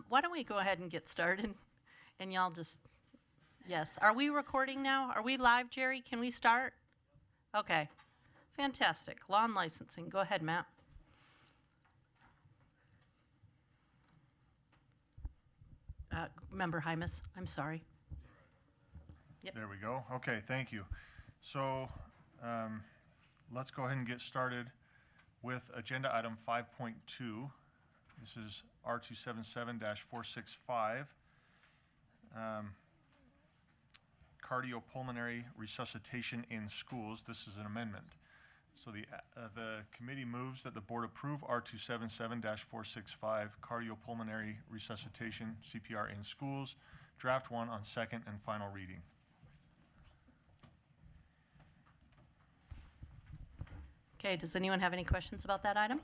Why don't we go ahead and get started? And y'all just, yes. Are we recording now? Are we live, Jerry? Can we start? Okay. Fantastic. Law and licensing. Go ahead, Matt. Member Hymas, I'm sorry. Yep. There we go. Okay, thank you. So let's go ahead and get started with agenda item 5.2. This is R277-465. Cardiopulmonary resuscitation in schools. This is an amendment. So the committee moves that the board approve R277-465 cardiopulmonary resuscitation CPR in schools, draft 1 on second and final reading. Okay, does anyone have any questions about that item?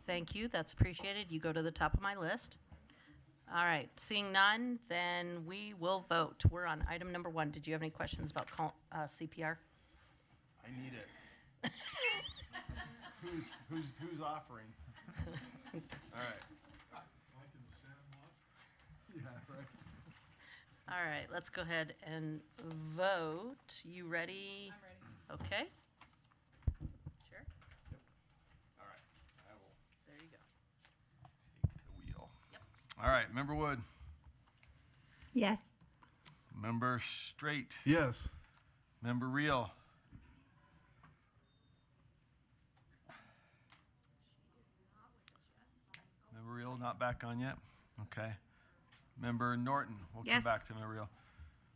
Thank you, that's appreciated. You go to the top of my list. All right, seeing none, then we will vote. We're on item number 1. Did you have any questions about CPR? I need it. Who's offering? All right. Yeah, right. All right, let's go ahead and vote. You ready? I'm ready. Okay. Sure. All right. I will There you go. take the wheel. Yep. All right. Member Wood. Yes. Member Straight. Yes. Member Reel. Member Reel not back on yet? Okay. Member Norton. We'll Yes. come back to Member Reel.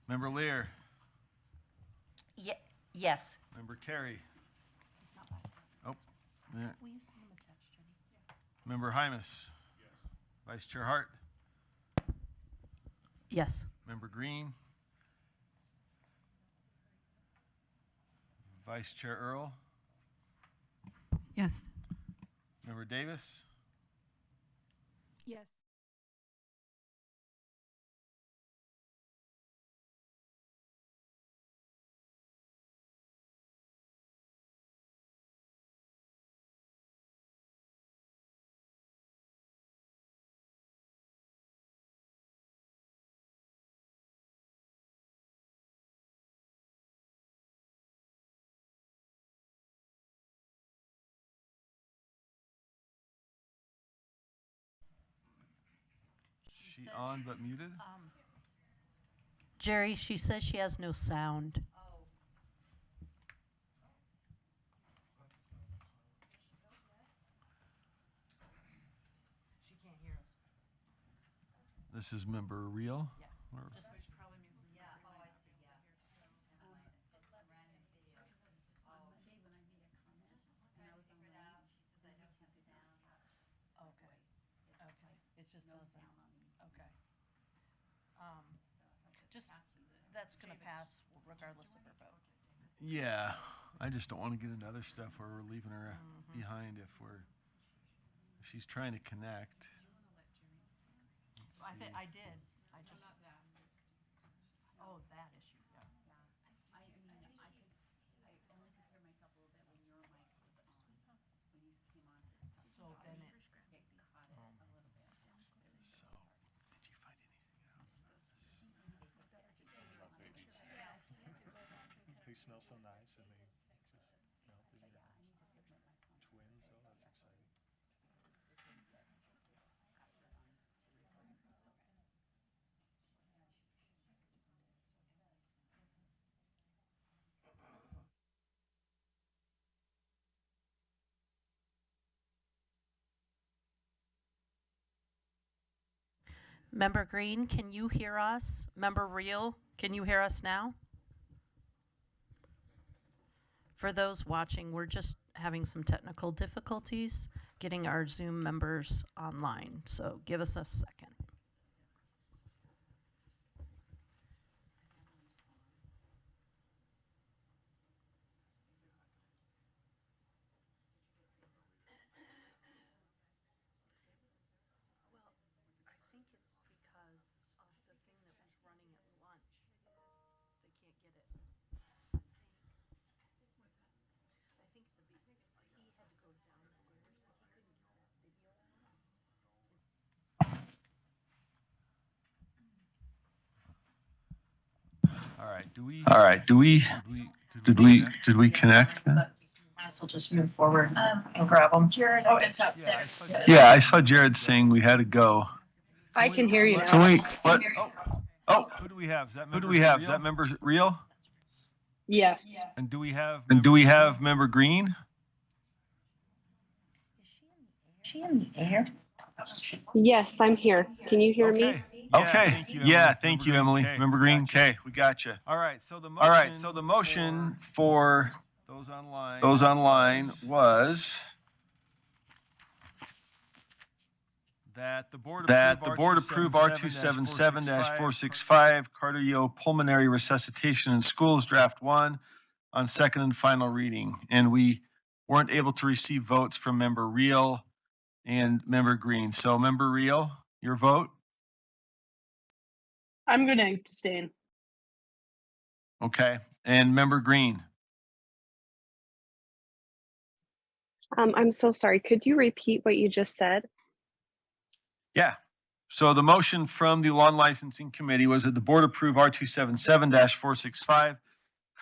Member Lear. Yes. Member Carey. Oh, there. Will you send him a text, Jenny? Member Hymas. Vice Chair Hart. Yes. Member Green. Vice Chair Earl. Yes. Member Davis. Yes. She on but muted? Jerry, she says she has no sound. She can't hear us. This is Member Reel. Yeah. Or- Just Which probably means we Yeah, were oh, I really see, yeah. here It's a random video. On Monday when I made a comment and I was Figured online, out, she says I don't have sound. Okay. Okay. It just no doesn't. sound on me. Okay. Just, Catchy. that's gonna pass regardless of her vote. Yeah, I just don't want to get into other stuff where we're leaving her behind if she's trying to connect. Let's I think see. I did. I just. not that. Oh, that issue. Yeah. I mean, I only could hear myself a little bit when your mic was on, when you came on. So then it. It caught it a little bit. So, did you find anything out? They smell so nice and they just melted. I need to submit my comments. Twins, so that's exciting. Member Green, can you hear us? Member Reel, can you hear us now? For those watching, we're just having some technical difficulties getting our Zoom members online, so give us a second. All right, do we, All right, did we connect then? Might as well just move forward and grab them. Jared, oh, it's up Yeah, I there. saw Jared. Yeah, I saw Jared saying we had to go. I can hear you So now. wait, what? Oh, Who do we have? Is that who member do we have? Is Real? that member Real? Yes. And do we have? And do member we Green? have member Green? Is she in the air? Yes, I'm here. Can you hear me? Okay. Yeah, Okay, thank you, yeah, Emily. thank you, Member Emily. Green. Okay, Member Green, gotcha. okay, we got you. All right, so the motion. All right, so the motion for those online. those online was That the board approve R277-465 cardiopulmonary resuscitation in schools, draft 1, on second and final reading. And we weren't able to receive votes from member Real and member Green. So member Real, your vote? I'm going to abstain. Okay. And member Green? I'm so sorry. Could you repeat what you just said? Yeah. So the motion from the Law and Licensing Committee was that the board approve R277-465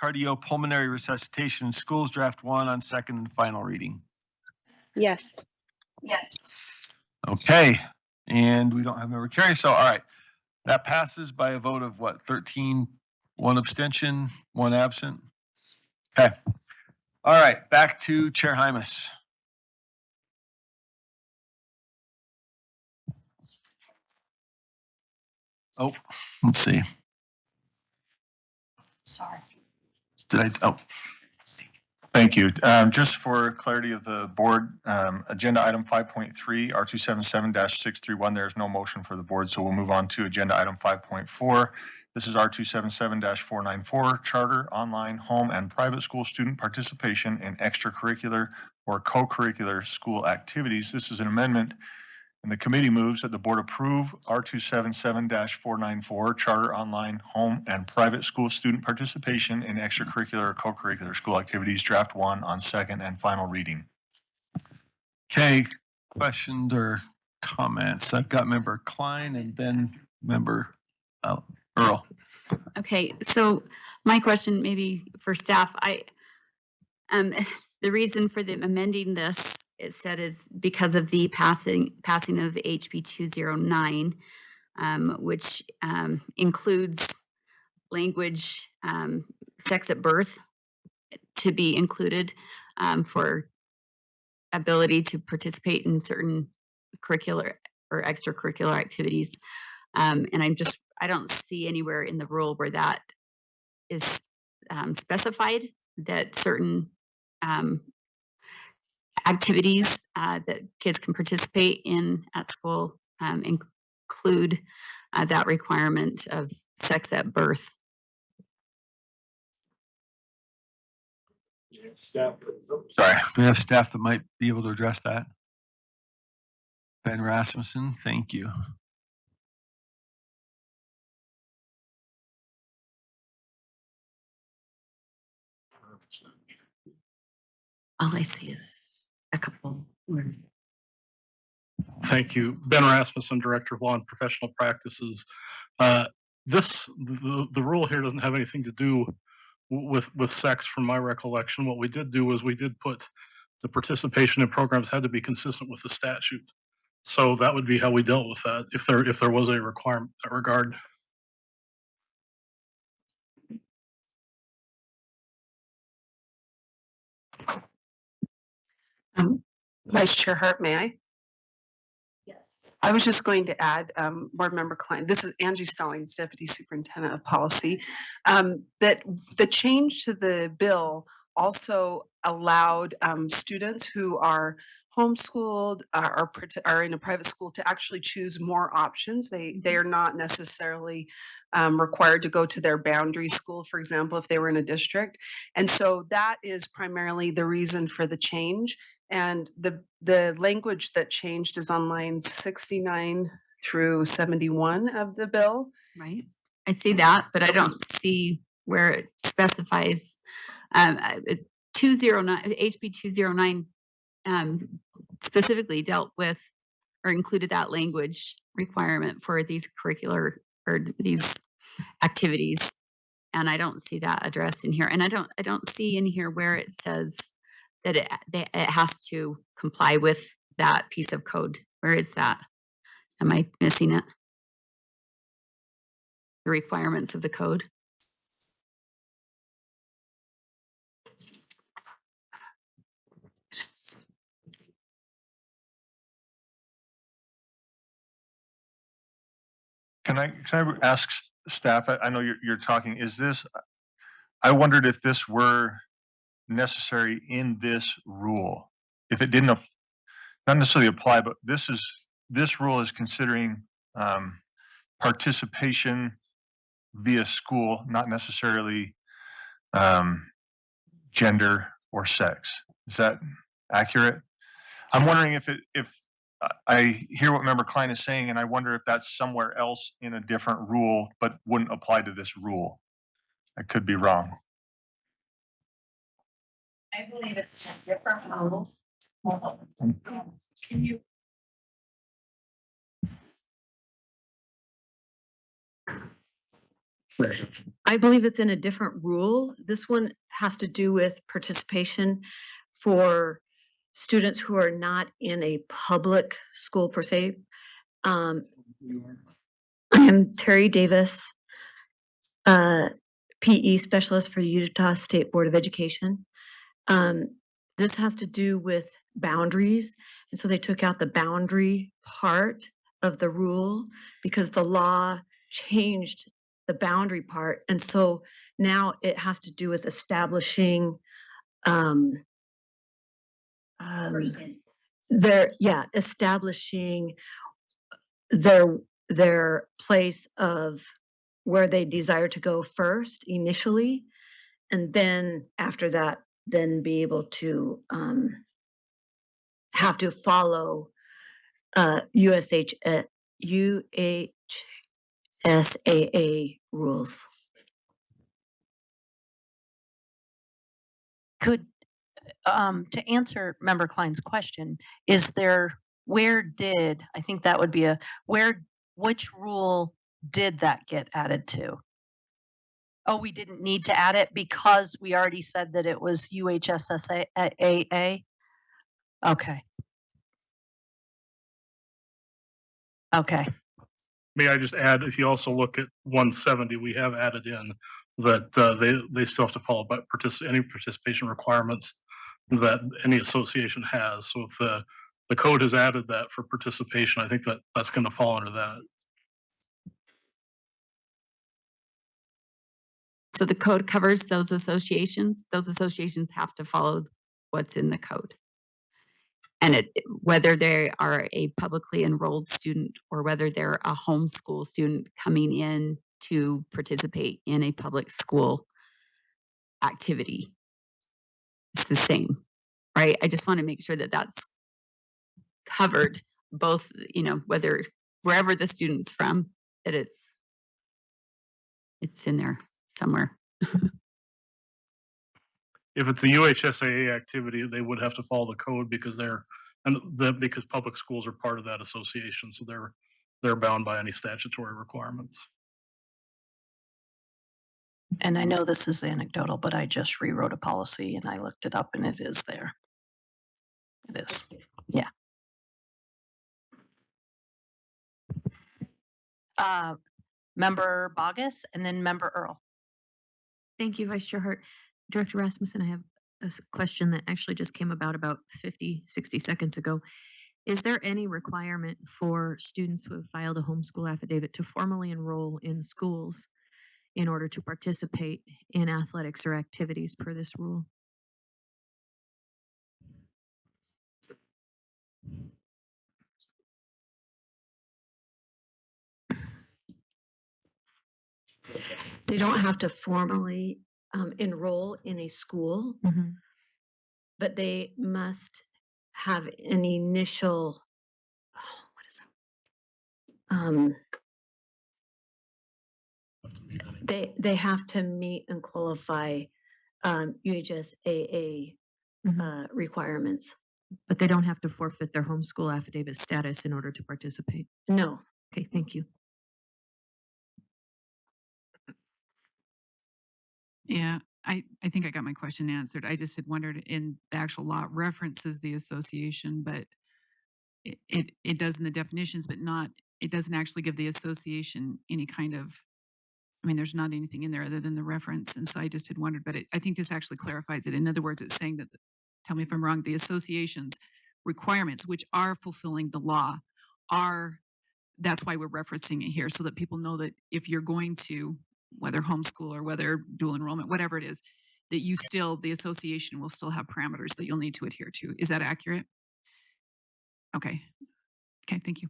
cardiopulmonary resuscitation in schools, draft 1, on second and final reading. Yes. Yes. Okay. And we don't have member Carey. So, all right. That passes by a vote of what? 13, 1 abstention, 1 absent. Okay. All right. Back to Chair Hymas. Oh, let's see. Sorry. Did I? Oh, Thank you. Just for clarity of the board, agenda item 5.3, R277-631, there's no motion for the board, so we'll move on to agenda item 5.4. This is R277-494, charter, online, home, and private school student participation in extracurricular or co-curricular school activities. This is an amendment, and the committee moves that the board approve R277-494, charter, online, home, and private school student participation in extracurricular or co-curricular school activities, draft 1, on second and final reading. okay. Questions or comments? I've got member Klein and then member Earl. Okay, so my question maybe for staff, the reason for them amending this, it said, is because of the passing of HB 209, which includes language, sex at birth, to be included for ability to participate in certain curricular or extracurricular activities. And I don't see anywhere in the rule where that is specified, that certain activities that kids can participate in at school include that requirement of sex at birth. Sorry, do we have staff that might be able to address that? Ben Rasmussen, thank you. All I see is a couple words. Thank you. Ben Rasmussen, Director of Law and Professional Practices. The rule here doesn't have anything to do with sex from my recollection. What we did do was we did put the participation in programs had to be consistent with the statute. So that would be how we dealt with that if there was a requirement in that regard. Vice Chair Hart, may I? Yes. I was just going to add, Board Member Klein, this is Angie Stallings, Deputy Superintendent of Policy, that the change to the bill also allowed students who are homeschooled are in a private school to actually choose more options. They are not necessarily required to go to their boundary school, for example, if they were in a district. And so that is primarily the reason for the change. And the language that changed is on lines 69 through 71 of the bill. Right. I see that, but I don't see where it specifies 209, HB 209 specifically dealt with or included that language requirement for these curricular or these activities. And I don't see that addressed in here. And I don't see in here where it says that it has to comply with that piece of code. Where is that? Am I missing it? The requirements of the code? Can I ask staff, I know you're talking, is this, I wondered if this were necessary in this rule. If it didn't, not necessarily apply, but this rule is considering participation via school, not necessarily gender or sex. Is that accurate? I'm wondering if I hear what Member Klein is saying, and I wonder if that's somewhere else in a different rule, but wouldn't apply to this rule. I could be wrong. I believe it's a different rule. Can you? I believe it's in a different rule. This one has to do with participation for students who are not in a public school per se. I am Terry Davis, PE specialist for Utah State Board of Education. This has to do with boundaries. And so they took out the boundary part of the rule because the law changed the boundary part. And so now it has to do with establishing establishing their place of where they desire to go first initially, and then after that, then be able to have to follow UHSAA rules. Could, to answer Member Klein's question, is there, I think that would be which rule did that get added to? Oh, we didn't need to add it because we already said that it was UHSAA? Okay. Okay. May I just add, if you also look at 170, we have added in that they still have to follow but any participation requirements that any association has. So if the code has added that for participation, I think that's going to fall under that. So the code covers those associations. Those associations have to follow what's in the code. And whether they are a publicly enrolled student or whether they're a homeschool student coming in to participate in a public school activity, it's the same, right? I just want to make sure that that's covered, both, whether wherever the student's from, that it's in there somewhere. If it's a UHSAA activity, they would have to follow the code because because public schools are part of that association, so they're bound by any statutory requirements. And I know this is anecdotal, but I just rewrote a policy and I looked it up and it is there. It is. Yeah. Member Bogus and then Member Earl. Thank you, Vice Chair Hart. Director Rasmussen, I have a question that actually just came about 50, 60 seconds ago. Is there any requirement for students who have filed a homeschool affidavit to formally enroll in schools in order to participate in athletics or activities per this rule? They don't have to formally enroll in a school, but they must have an initial, they have to meet and qualify UHSAA requirements. But they don't have to forfeit their homeschool affidavit status in order to participate? No. Okay, thank you. Yeah, I think I got my question answered. I just had wondered in the actual law it references the association, but it does in the definitions, but not, it doesn't actually give the association any kind of, I mean, there's not anything in there other than the reference. And so I just had wondered, but I think this actually clarifies it. In other words, it's saying that, tell me if I'm wrong, the association's requirements, which are fulfilling the law, are, that's why we're referencing it here, so that people know that if you're going to, whether homeschool or whether dual enrollment, whatever it is, that you still, the association will still have parameters that you'll need to adhere to. Is that accurate? Okay. Okay, thank you.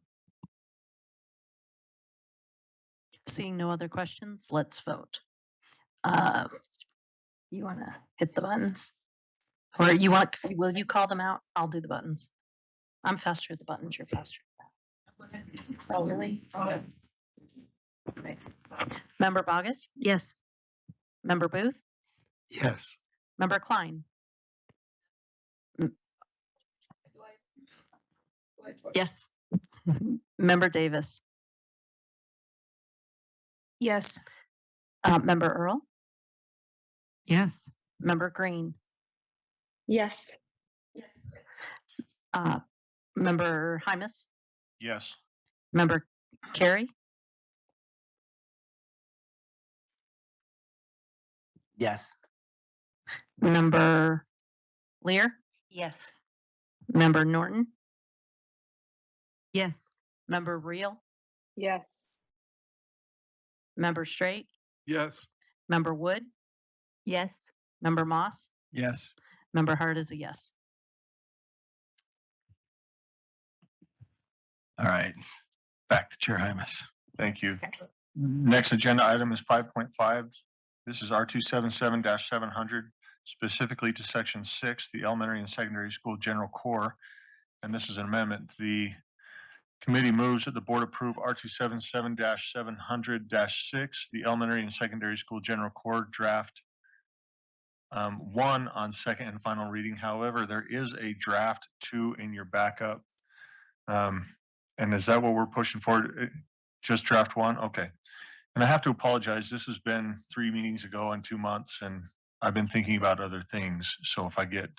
Seeing no other questions, let's vote. You want to hit the buttons? Or you want, will you call them out? I'll do the buttons. I'm faster at the buttons, you're faster. Oh, really? Okay. Member Bogus? Yes. Member Booth? Yes. Member Klein? Yes. Member Davis? Yes. Member Earl? Yes. Member Green? Yes. Member Hymas? Yes. Member Carey? Yes. Member Lear? Yes. Member Norton? Yes. Member Reel? Yes. Member Straight? Yes. Member Wood? Yes. Member Moss? Yes. Member Hart is a yes. All right. Back to Chair Hymas. Thank you. Next agenda item is 5.5. This is R277-700, specifically to Section 6, the Elementary and Secondary School General Core. And this is an amendment. The committee moves that the board approve R277-700-6, the Elementary and Secondary School General Core Draft 1 on second and final reading. However, there is a Draft 2 in your backup. And is that what we're pushing forward? Just Draft 1? Okay. And I have to apologize. This has been 3 meetings ago and 2 months, and I've been thinking about other things. So if I get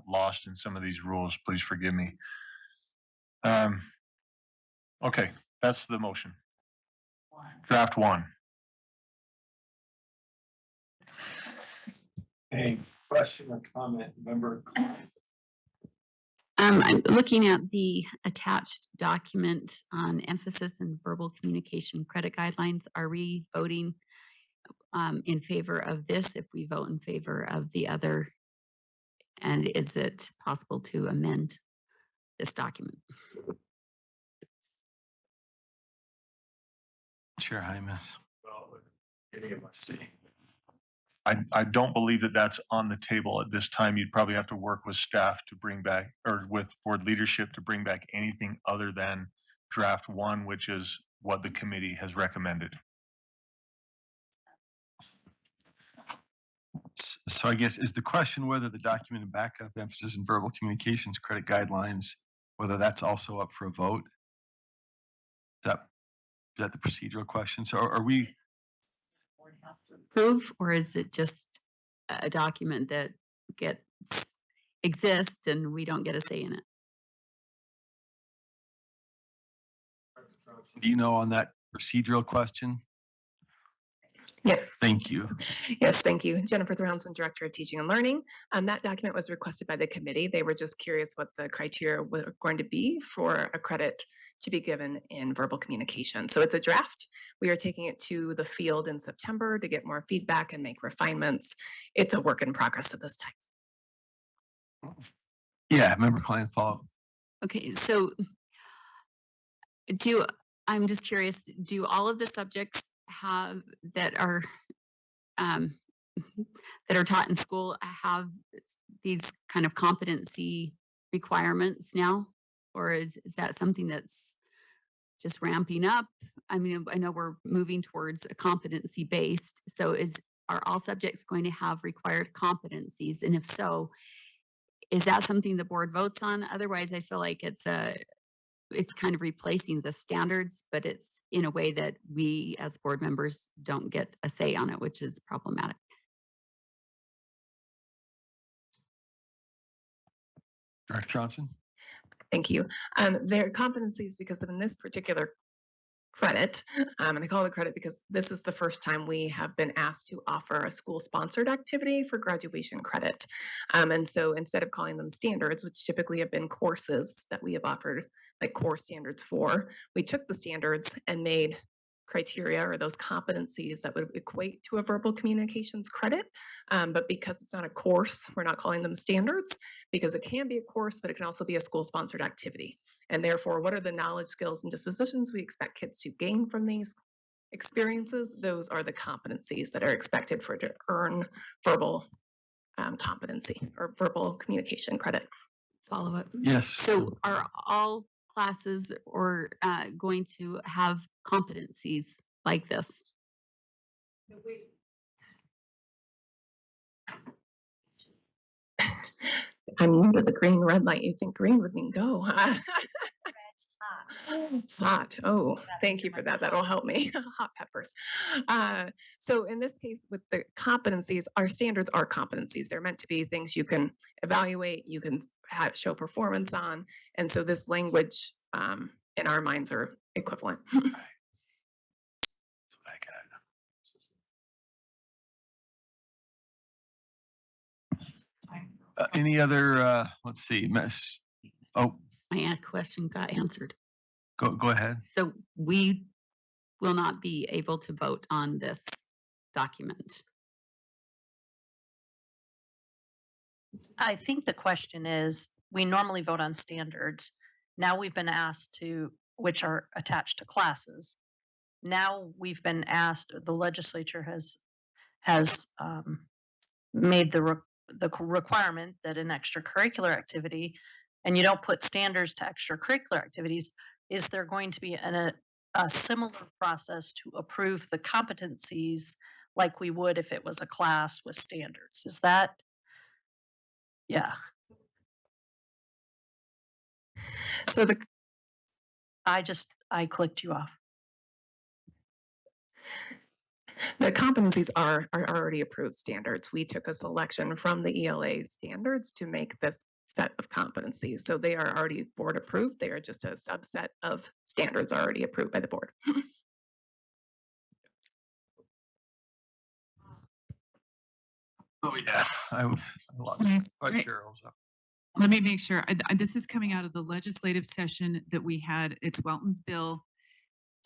lost in some of these rules, please forgive me. Okay, that's the motion. Draft 1. Any question or comment, member? I'm looking at the attached document on emphasis and verbal communication credit guidelines. Are we voting in favor of this if we vote in favor of the other? And is it possible to amend this document? Chair Hymas. Let's see. I don't believe that that's on the table at this time. You'd probably have to work with staff to bring back, or with board leadership to bring back anything other than Draft 1, which is what the committee has recommended. So I guess is the question whether the documented backup emphasis in verbal communications credit guidelines, whether that's also up for a vote? Is that the procedural question? So are we? Approve, or is it just a document that exists and we don't get a say in it? Do you know on that procedural question? Yes. Thank you. Yes, thank you. Jennifer Thrownson, Director of Teaching and Learning. That document was requested by the committee. They were just curious what the criteria were going to be for a credit to be given in verbal communication. So it's a draft. We are taking it to the field in September to get more feedback and make refinements. It's a work in progress at this time. Yeah, member Klein, follow. Okay, so I'm just curious, do all of the subjects that are taught in school have these kind of competency requirements now? Or is that something that's just ramping up? I mean, I know we're moving towards a competency based. So are all subjects going to have required competencies? And if so, is that something the board votes on? Otherwise, I feel like it's kind of replacing the standards, but it's in a way that we as board members don't get a say on it, which is problematic. Director Johnson? Thank you. Their competencies, because in this particular credit, and I call it a credit because this is the first time we have been asked to offer a school-sponsored activity for graduation credit. And so instead of calling them standards, which typically have been courses that we have offered like core standards for, we took the standards and made criteria or those competencies that would equate to a verbal communications credit. But because it's not a course, we're not calling them standards because it can be a course, but it can also be a school-sponsored activity. And therefore, what are the knowledge, skills, and dispositions we expect kids to gain from these experiences? Those are the competencies that are expected for to earn verbal competency or verbal communication credit. Follow up. Yes. So are all classes or going to have competencies like this? I'm new to the green red light. You think green would mean go. Hot. Oh, thank you for that. That'll help me. Hot peppers. So in this case, with the competencies, our standards are competencies. They're meant to be things you can evaluate, you can show performance on. And so this language in our minds are equivalent. That's what I got. Any other, let's see, mess. Oh, My question got answered. go ahead. So we will not be able to vote on this document. I think the question is, we normally vote on standards. Now we've been asked to, which are attached to classes. Now we've been asked, the legislature has made the requirement that an extracurricular activity, and you don't put standards to extracurricular activities, is there going to be a similar process to approve the competencies like we would if it was a class with standards? Is that? Yeah. So I clicked you off. the competencies are already approved standards. We took a selection from the ELA standards to make this set of competencies. So they are already board approved. They are just a subset of standards already approved by the board. Oh yeah, I was Yes, quite right. sure also. Let me make sure. This is coming out of the legislative session that we had. It's Welton's bill.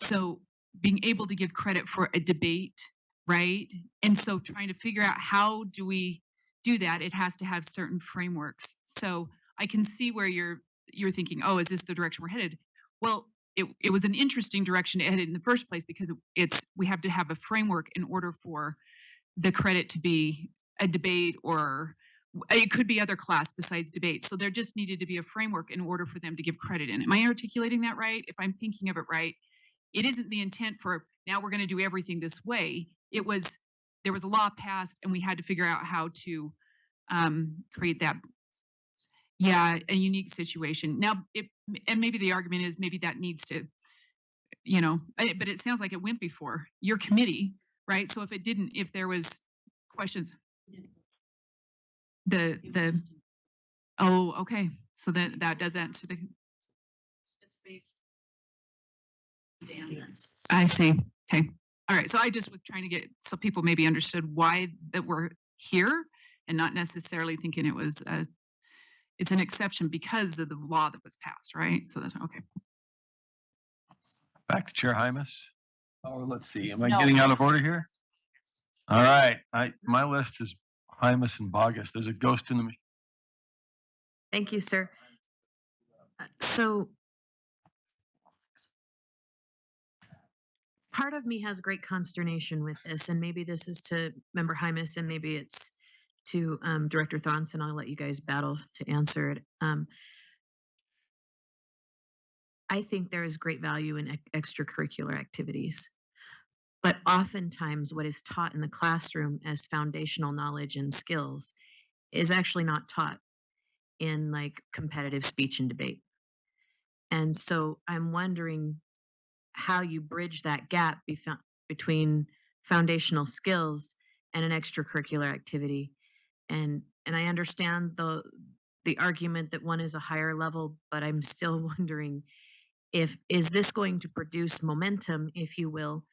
So being able to give credit for a debate, right? And so trying to figure out how do we do that, it has to have certain frameworks. So I can see where you're thinking, oh, is this the direction we're headed? Well, it was an interesting direction to head in the first place because we have to have a framework in order for the credit to be a debate, or it could be other class besides debate. So there just needed to be a framework in order for them to give credit in. Am I articulating that right? If I'm thinking of it right, it isn't the intent for now we're going to do everything this way. There was a law passed and we had to figure out how to create that. Yeah, a unique situation. Now, and maybe the argument is maybe that needs to, but it sounds like it went before your committee, right? So if there was questions, oh, okay. So that does answer the. It's based standards. I see. Okay. All right. So I just was trying to get so people maybe understood why that we're here and not necessarily thinking it was it's an exception because of the law that was passed, right? So that's okay. Back to Chair Hymas. Or let's see, am I No. getting out of order here? All right, my list is Hymas and Bogus. There's a ghost in the machine. Thank you, sir. So part of me has great consternation with this, and maybe this is to Member Hymas, and maybe it's to Director Thronson. I'll let you guys battle to answer it. I think there is great value in extracurricular activities, but oftentimes what is taught in the classroom as foundational knowledge and skills is actually not taught in like competitive speech and debate. And so I'm wondering how you bridge that gap between foundational skills and an extracurricular activity. And I understand the argument that one is a higher level, but I'm still wondering is this going to produce momentum, if you will,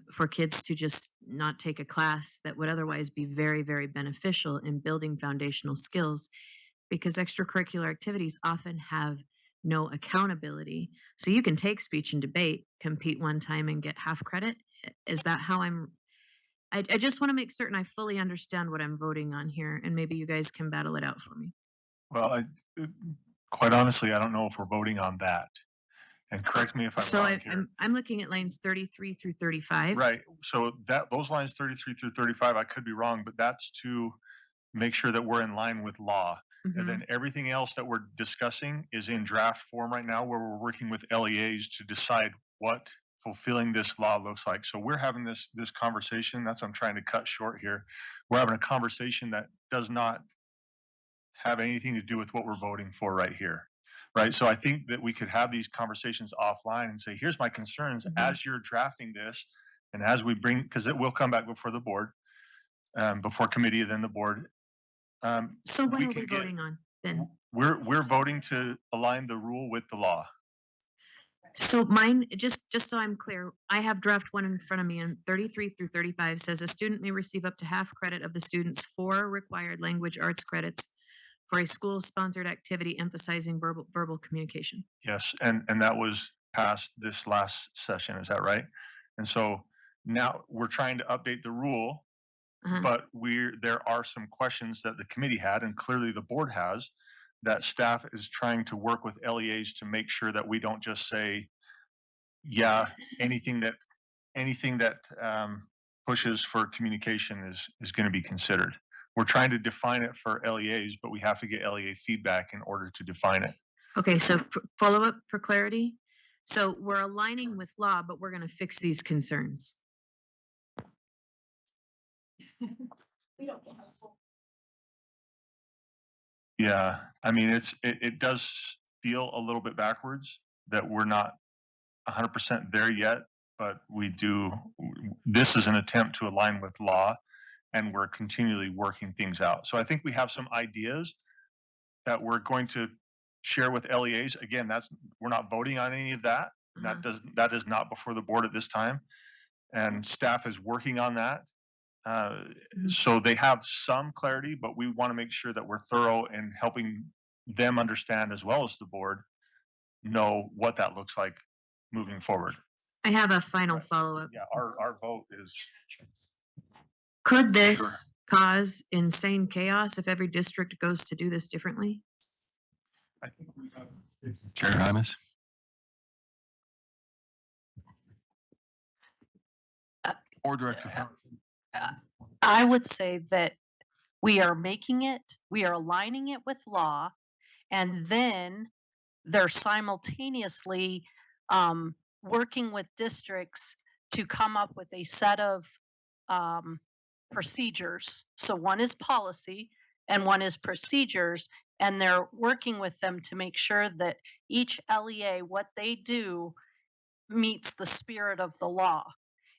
for kids to just not take a class that would otherwise be very, very beneficial in building foundational skills? Because extracurricular activities often have no accountability. So you can take speech and debate, compete one time and get half credit. Is that how I just want to make certain I fully understand what I'm voting on here, and maybe you guys can battle it out for me. Well, quite honestly, I don't know if we're voting on that. And correct me if I'm So wrong here. I'm looking at lines 33 through 35. Right. So those lines 33 through 35, I could be wrong, but that's to make sure that we're in line with law. And then everything else that we're discussing is in draft form right now, where we're working with LEAs to decide what fulfilling this law looks like. So we're having this conversation. That's what I'm trying to cut short here. We're having a conversation that does not have anything to do with what we're voting for right here. Right. So I think that we could have these conversations offline and say, here's my concerns as you're drafting this. And as we bring, because it will come back before the board, before committee, then the board. So what are we voting on then? We're voting to align the rule with the law. So mine, just so I'm clear, I have draft one in front of me, and 33 through 35 says a student may receive up to half credit of the student's 4 required language arts credits for a school-sponsored activity emphasizing verbal communication. Yes, and that was passed this last session, is that right? And so now we're trying to update the rule, but there are some questions that the committee had, and clearly the board has, that staff is trying to work with LEAs to make sure that we don't just say, yeah, anything that pushes for communication is going to be considered. We're trying to define it for LEAs, but we have to get LEA feedback in order to define it. Okay, so follow up for clarity. So we're aligning with law, but we're going to fix these concerns. Yeah, I mean, it does feel a little bit backwards that we're not 100% there yet, but this is an attempt to align with law, and we're continually working things out. So I think we have some ideas that we're going to share with LEAs. Again, we're not voting on any of that. That is not before the board at this time, and staff is working on that. So they have some clarity, but we want to make sure that we're thorough in helping them understand, as well as the board, know what that looks like moving forward. I have a final follow-up. Yeah, our vote is. Could this cause insane chaos if every district goes to do this differently? I think we have. Chair Hymas. Board Director Thompson. I would say that we are aligning it with law, and then they're simultaneously working with districts to come up with a set of procedures. So one is policy and one is procedures, and they're working with them to make sure that each LEA, what they do, meets the spirit of the law.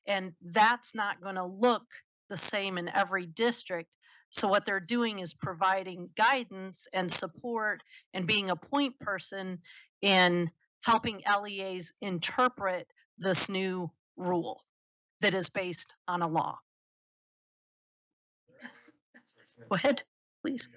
And that's not going to look the same in every district. So what they're doing is providing guidance and support and being a point person in helping LEAs interpret this new rule that is based on a law. Go ahead, please.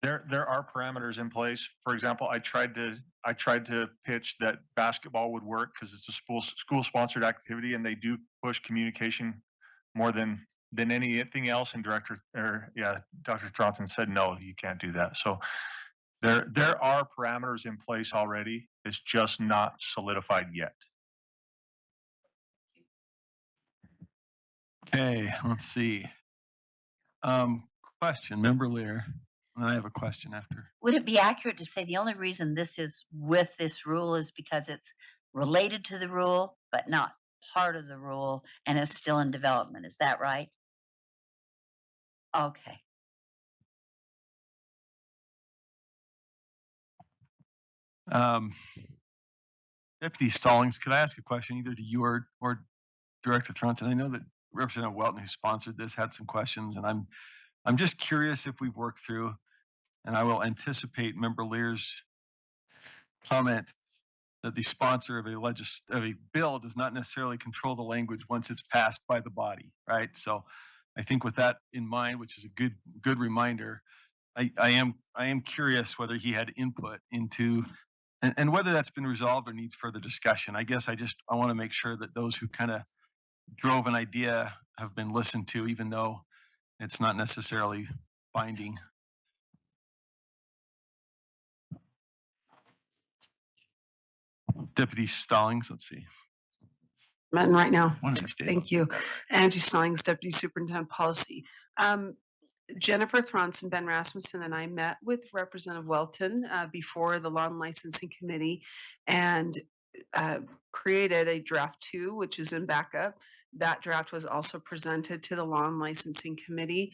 There are parameters in place. For example, I tried to pitch that basketball would work because it's a school sponsored activity, and they do push communication more than anything else. And Dr. Thronson said, no, you can't do that. So there are parameters in place already. It's just not solidified yet. Okay, let's see. Question, Member Lear, and then I have a question after. Would it be accurate to say the only reason this is with this rule is because it's related to the rule, but not part of the rule, and it's still in development? Is that right? Okay. Deputy Stallings, could I ask a question either to you or Director Thronson? I know that Representative Welton, who sponsored this, had some questions, and I'm just curious if we've worked through, and I will anticipate Member Lear's comment that the sponsor of a bill does not necessarily control the language once it's passed by the body, right? So I think with that in mind, which is a good reminder, I am curious whether he had input into and whether that's been resolved or needs further discussion. I guess I want to make sure that those who kind of drove an idea have been listened to, even though it's not necessarily binding. Deputy Stallings, let's see. Men right now. One of these days. Thank you. Angie Stallings, Deputy Superintendent of Policy. Jennifer Thronson, Ben Rasmussen, and I met with Representative Welton before the Law and Licensing Committee and created a draft 2, which is in backup. That draft was also presented to the Law and Licensing Committee.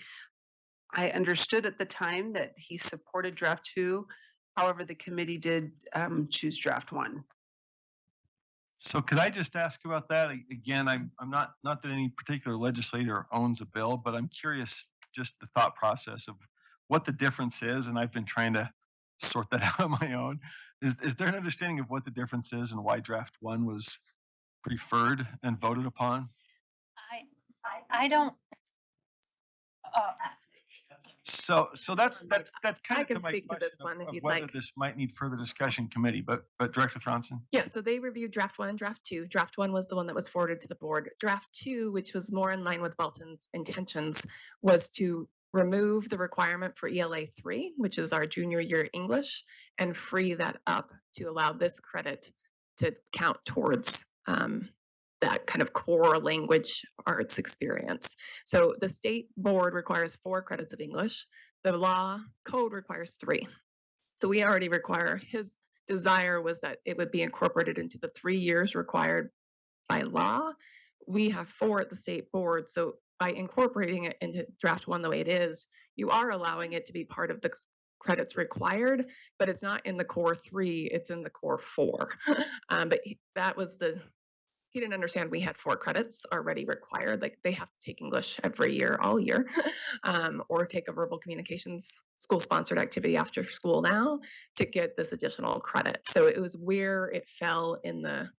I understood at the time that he supported draft 2. However, the committee did choose draft 1. So could I just ask about that? Again, I'm not that any particular legislator owns a bill, but I'm curious just the thought process of what the difference is, and I've been trying to sort that out on my own. Is there an understanding of what the difference is and why draft 1 was preferred and voted upon? I don't. So that's kind I of can to my speak to this question one if of you'd whether like. this might need further discussion committee, but Director Thronson? Yeah, so they reviewed draft 1 and draft 2. Draft 1 was the one that was forwarded to the board. Draft 2, which was more in line with Welton's intentions, was to remove the requirement for ELA 3, which is our junior year English, and free that up to allow this credit to count towards that kind of core language arts experience. So the state board requires 4 credits of English. The law code requires 3. So we already require, his desire was that it would be incorporated into the 3 years required by law. We have 4 at the state board. So by incorporating it into draft 1 the way it is, you are allowing it to be part of the credits required, but it's not in the core 3, it's in the core 4. But that was he didn't understand we had 4 credits already required. Like they have to take English every year, all year, or take a verbal communications school sponsored activity after school now to get this additional credit. So it was where it fell in the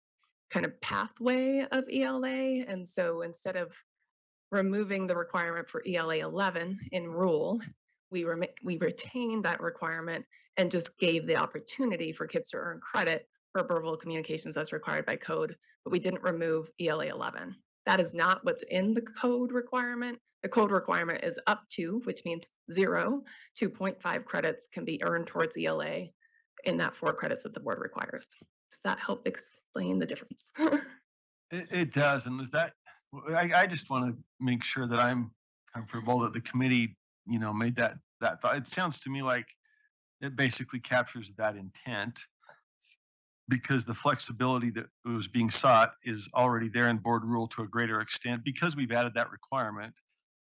kind of pathway of ELA. And so instead of removing the requirement for ELA 11 in rule, we retained that requirement and just gave the opportunity for kids to earn credit for verbal communications as required by code, but we didn't remove ELA 11. That is not what's in the code requirement. The code requirement is up to, which means 0 to 0.5 credits can be earned towards ELA in that 4 credits that the board requires. Does that help explain the difference? It does, and is that, I just want to make sure that I'm comfortable that the committee, made that thought. It sounds to me like it basically captures that intent because the flexibility that was being sought is already there in board rule to a greater extent because we've added that requirement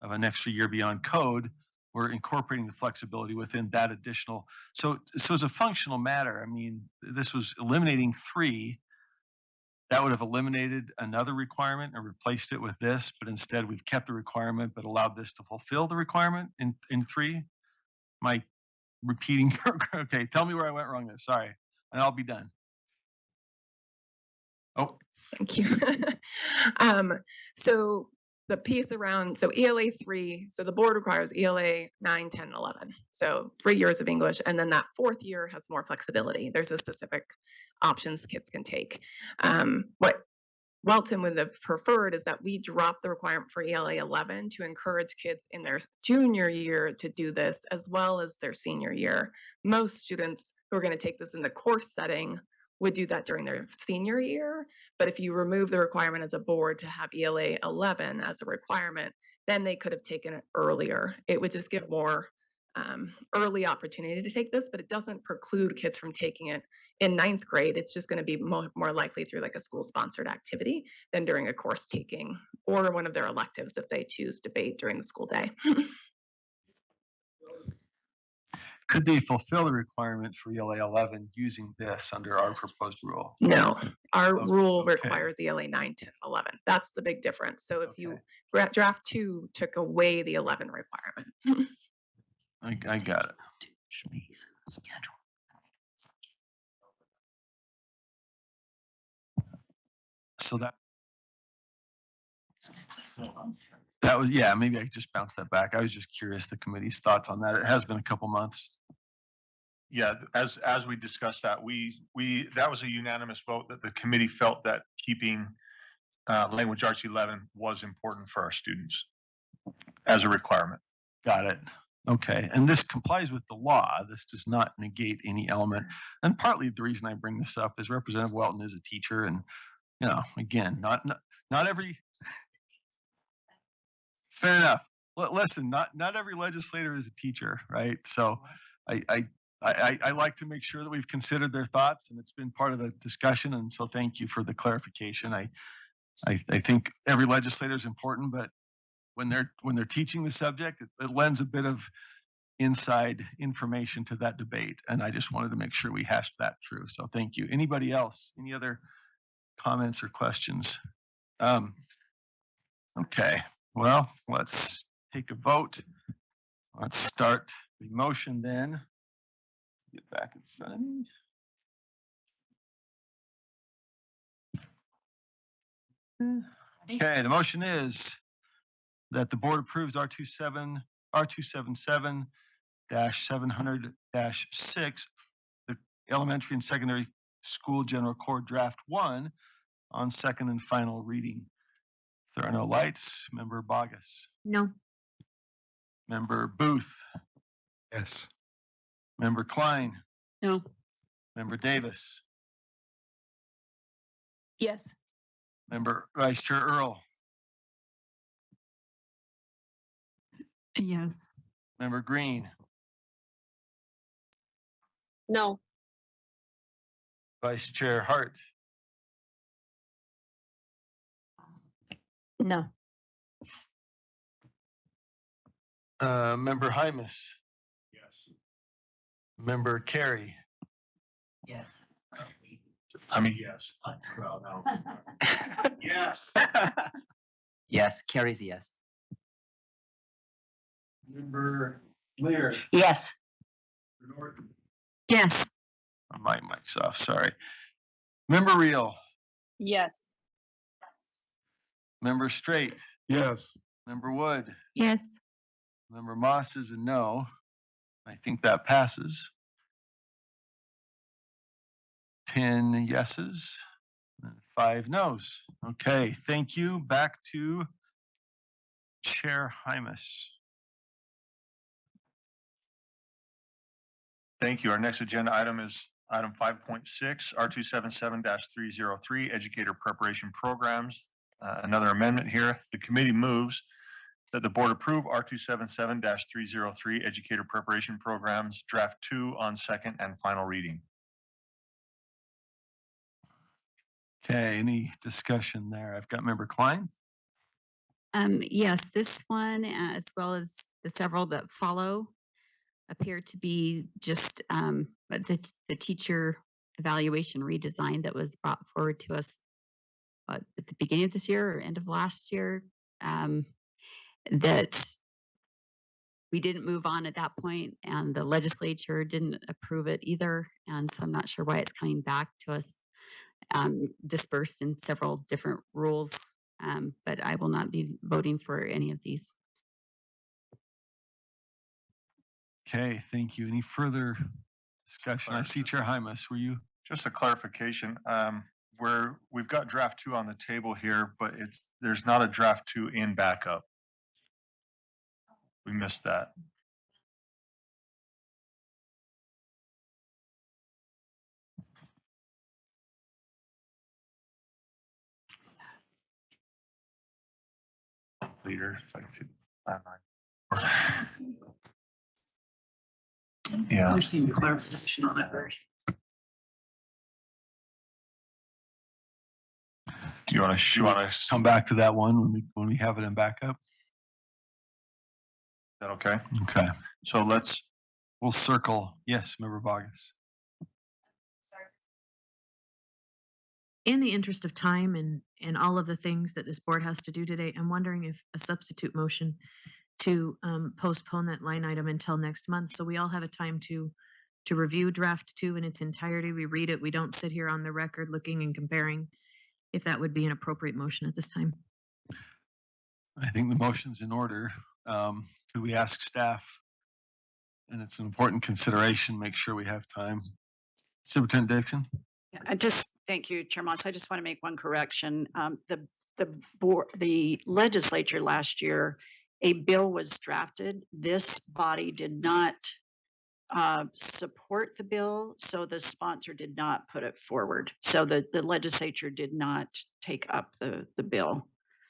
of an extra year beyond code. We're incorporating the flexibility within that additional. So as a functional matter, I mean, this was eliminating 3. That would have eliminated another requirement and replaced it with this, but instead we've kept the requirement, but allowed this to fulfill the requirement in 3. Am I repeating? Okay, tell me where I went wrong there. Sorry, and I'll be done. Oh, thank you. So the piece around, so ELA 3, so the board requires ELA 9, 10, 11. So 3 years of English, and then that 4th year has more flexibility. There's a specific options kids can take. What Welton would have preferred is that we drop the requirement for ELA 11 to encourage kids in their junior year to do this as well as their senior year. Most students who are going to take this in the course setting would do that during their senior year. But if you remove the requirement as a board to have ELA 11 as a requirement, then they could have taken it earlier. It would just give more early opportunity to take this, but it doesn't preclude kids from taking it in 9th grade. It's just going to be more likely through like a school sponsored activity than during a course taking or one of their electives if they choose debate during the school day. Could they fulfill the requirement for ELA 11 using this under our proposed rule? No, our Okay, rule okay. requires ELA 9, 10, 11. That's the big difference. So if you Okay. draft 2 took away the 11 requirement. I got it. So that was, yeah, maybe I just bounced that back. I was just curious the committee's thoughts on that. It has been a couple months. Yeah, as we discussed that, that was a unanimous vote that the committee felt that keeping language arts 11 was important for our students as a requirement. Got it. Okay. And this complies with the law. This does not negate any element. And partly the reason I bring this up is Representative Welton is a teacher, and again, not every fair enough. Listen, not every legislator is a teacher, right? So I like to make sure that we've considered their thoughts, and it's been part of the discussion. And so thank you for the clarification. I think every legislator is important, but when they're teaching the subject, it lends a bit of inside information to that debate. And I just wanted to make sure we hashed that through. So thank you. Anybody else? Any other comments or questions? Okay, well, let's take a vote. Let's start the motion then. Get back in front of me. Okay, the motion is that the board approves R277-700-6, the elementary and secondary school general core draft 1 on second and final reading. If there are no lights, Member Bogus. No. Member Booth. Yes. Member Klein. No. Member Davis. Yes. Member Vice Chair Earl. Yes. Member Green. No. Vice Chair Hart. No. Member Hymas. Yes. Member Carey. Yes. I mean, yes. Yes. Yes, Carrie's a yes. Member Lear. Yes. Yes. My mic's off, sorry. Member Reel. Yes. Member Straight. Yes. Member Wood. Yes. Member Moss is a no. I think that passes. 10 yeses and 5 noes. Okay, thank you. Back to Chair Hymas. Thank you. Our next agenda item is item 5.6, R277-303, Educator Preparation Programs. Another amendment here. The committee moves that the board approve R277-303, Educator Preparation Programs, Draft 2 on second and final reading. Okay, any discussion there? I've got Member Klein. Yes, this one, as well as the several that follow, appear to be just the teacher evaluation redesign that was brought forward to us at the beginning of this year or end of last year, that we didn't move on at that point, and the legislature didn't approve it either. And so I'm not sure why it's coming back to us, dispersed in several different rules, but I will not be voting for any of these. Okay, thank you. Any further discussion? I see Chair Hymas, were you? Just a clarification, we've got draft 2 on the table here, but there's not a draft 2 in backup. We missed that. Leader. Yeah. I've seen clarification on that version. Do you want to Come back to that one when we have it in backup? Is that okay? Okay. So let's We'll circle. Yes, Member Bogus. In the interest of time and all of the things that this board has to do today, I'm wondering if a substitute motion to postpone that line item until next month, so we all have a time to review draft 2 in its entirety. We read it. We don't sit here on the record looking and comparing. If that would be an appropriate motion at this time. I think the motion's in order. Could we ask staff? And it's an important consideration, make sure we have time. Superintendent Dixon? Thank you, Chair Moss. I just want to make one correction. The legislature last year, a bill was drafted. This body did not support the bill, so the sponsor did not put it forward. So the legislature did not take up the bill.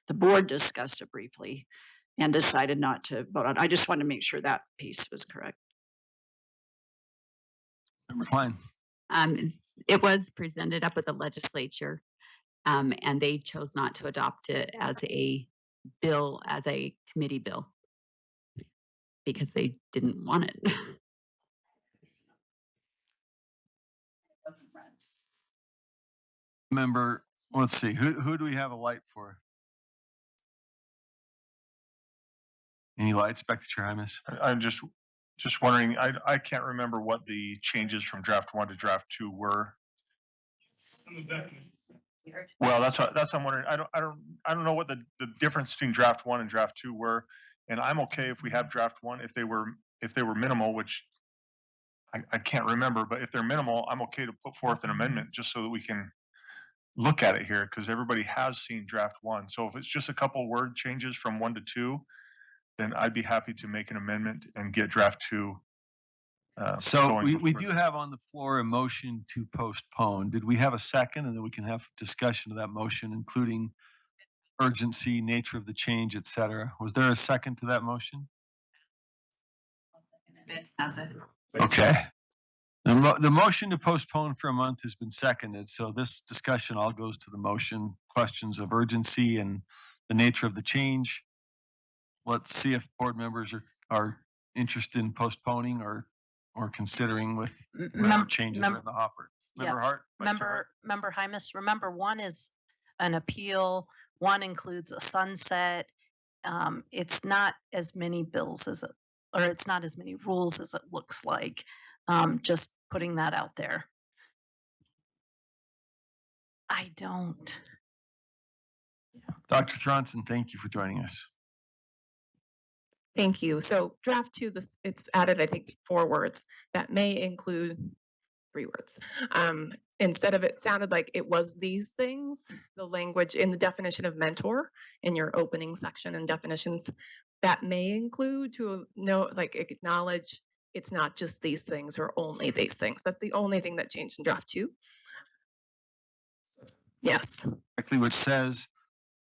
The board discussed it briefly and decided not to vote on it. I just want to make sure that piece was correct. Member Klein? It was presented up with the legislature, and they chose not to adopt it as a bill, as a committee bill, because they didn't want it. Member, let's see, who do we have a light for? Any lights back to Chair Hymas? I'm just wondering, I can't remember what the changes from draft 1 to draft 2 were. Well, that's what I'm wondering. I don't know what the difference between draft 1 and draft 2 were. And I'm okay if we have draft 1, if they were minimal, which I can't remember, but if they're minimal, I'm okay to put forth an amendment just so that we can look at it here, because everybody has seen draft 1. So if it's just a couple word changes from 1 to 2, then I'd be happy to make an amendment and get draft 2. So we do have on the floor a motion to postpone. Did we have a second? And then we can have discussion of that motion, including urgency, nature of the change, et cetera. Was there a second to that motion? Okay. The motion to postpone for a month has been seconded. So this discussion all goes to the motion, questions of urgency and the nature of the change. Let's see if board members are interested in postponing or considering with whatever changes are in the hopper. Member Hart? Member Hymas, remember 1 is an appeal, 1 includes a sunset. It's not as many bills as it's not as many rules as it looks like. Just putting that out there. I don't. Dr. Thronson, thank you for joining us. Thank you. So draft 2, it's added, I think, 4 words. That may include 3 words. Instead of it sounded like it was these things, the language in the definition of mentor in your opening section and definitions, that may include to know, like acknowledge it's not just these things or only these things. That's the only thing that changed in draft 2. Yes. Exactly, which says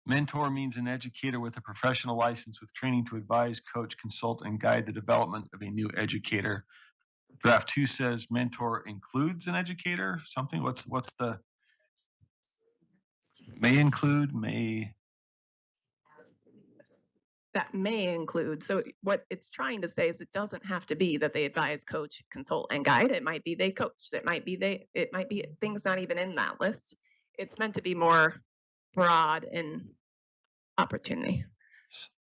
mentor means an educator with a professional license with training to advise, coach, consult, and guide the development of a new educator. Draft 2 says mentor includes an educator, something. What's the may include, may? That may include. So what it's trying to say is it doesn't have to be that they advise, coach, consult, and guide. It might be they coach. It might be things not even in that list. It's meant to be more broad in opportunity.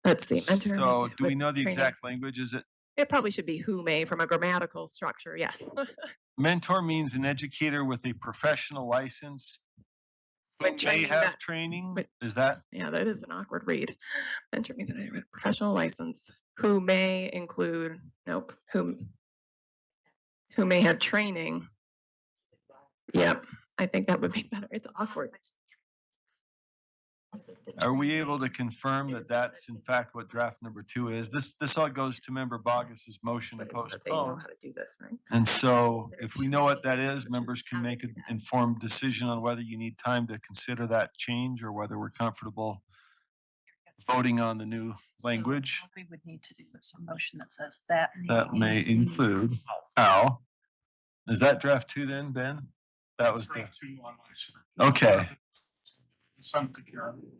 Let's see. Mentor, so do we know the training. exact language? Is it? It probably should be who may from a grammatical structure. Yes. Mentor means an educator with a professional license who may have training. Is that? Yeah, that is an awkward read. Mentor means a professional license who may include, nope, who may have training. Yep, I think that would be better. It's awkward. Are we able to confirm that that's in fact what draft number 2 is? This all goes to Member Bogus's motion to They know postpone. how to do this, right? And so if we know what that is, members can make an informed decision on whether you need time to consider that change or whether we're comfortable voting on the new language. So what we would need to do is a motion that says that. That may include how. Is that draft 2 then, Ben? That was the. Okay. All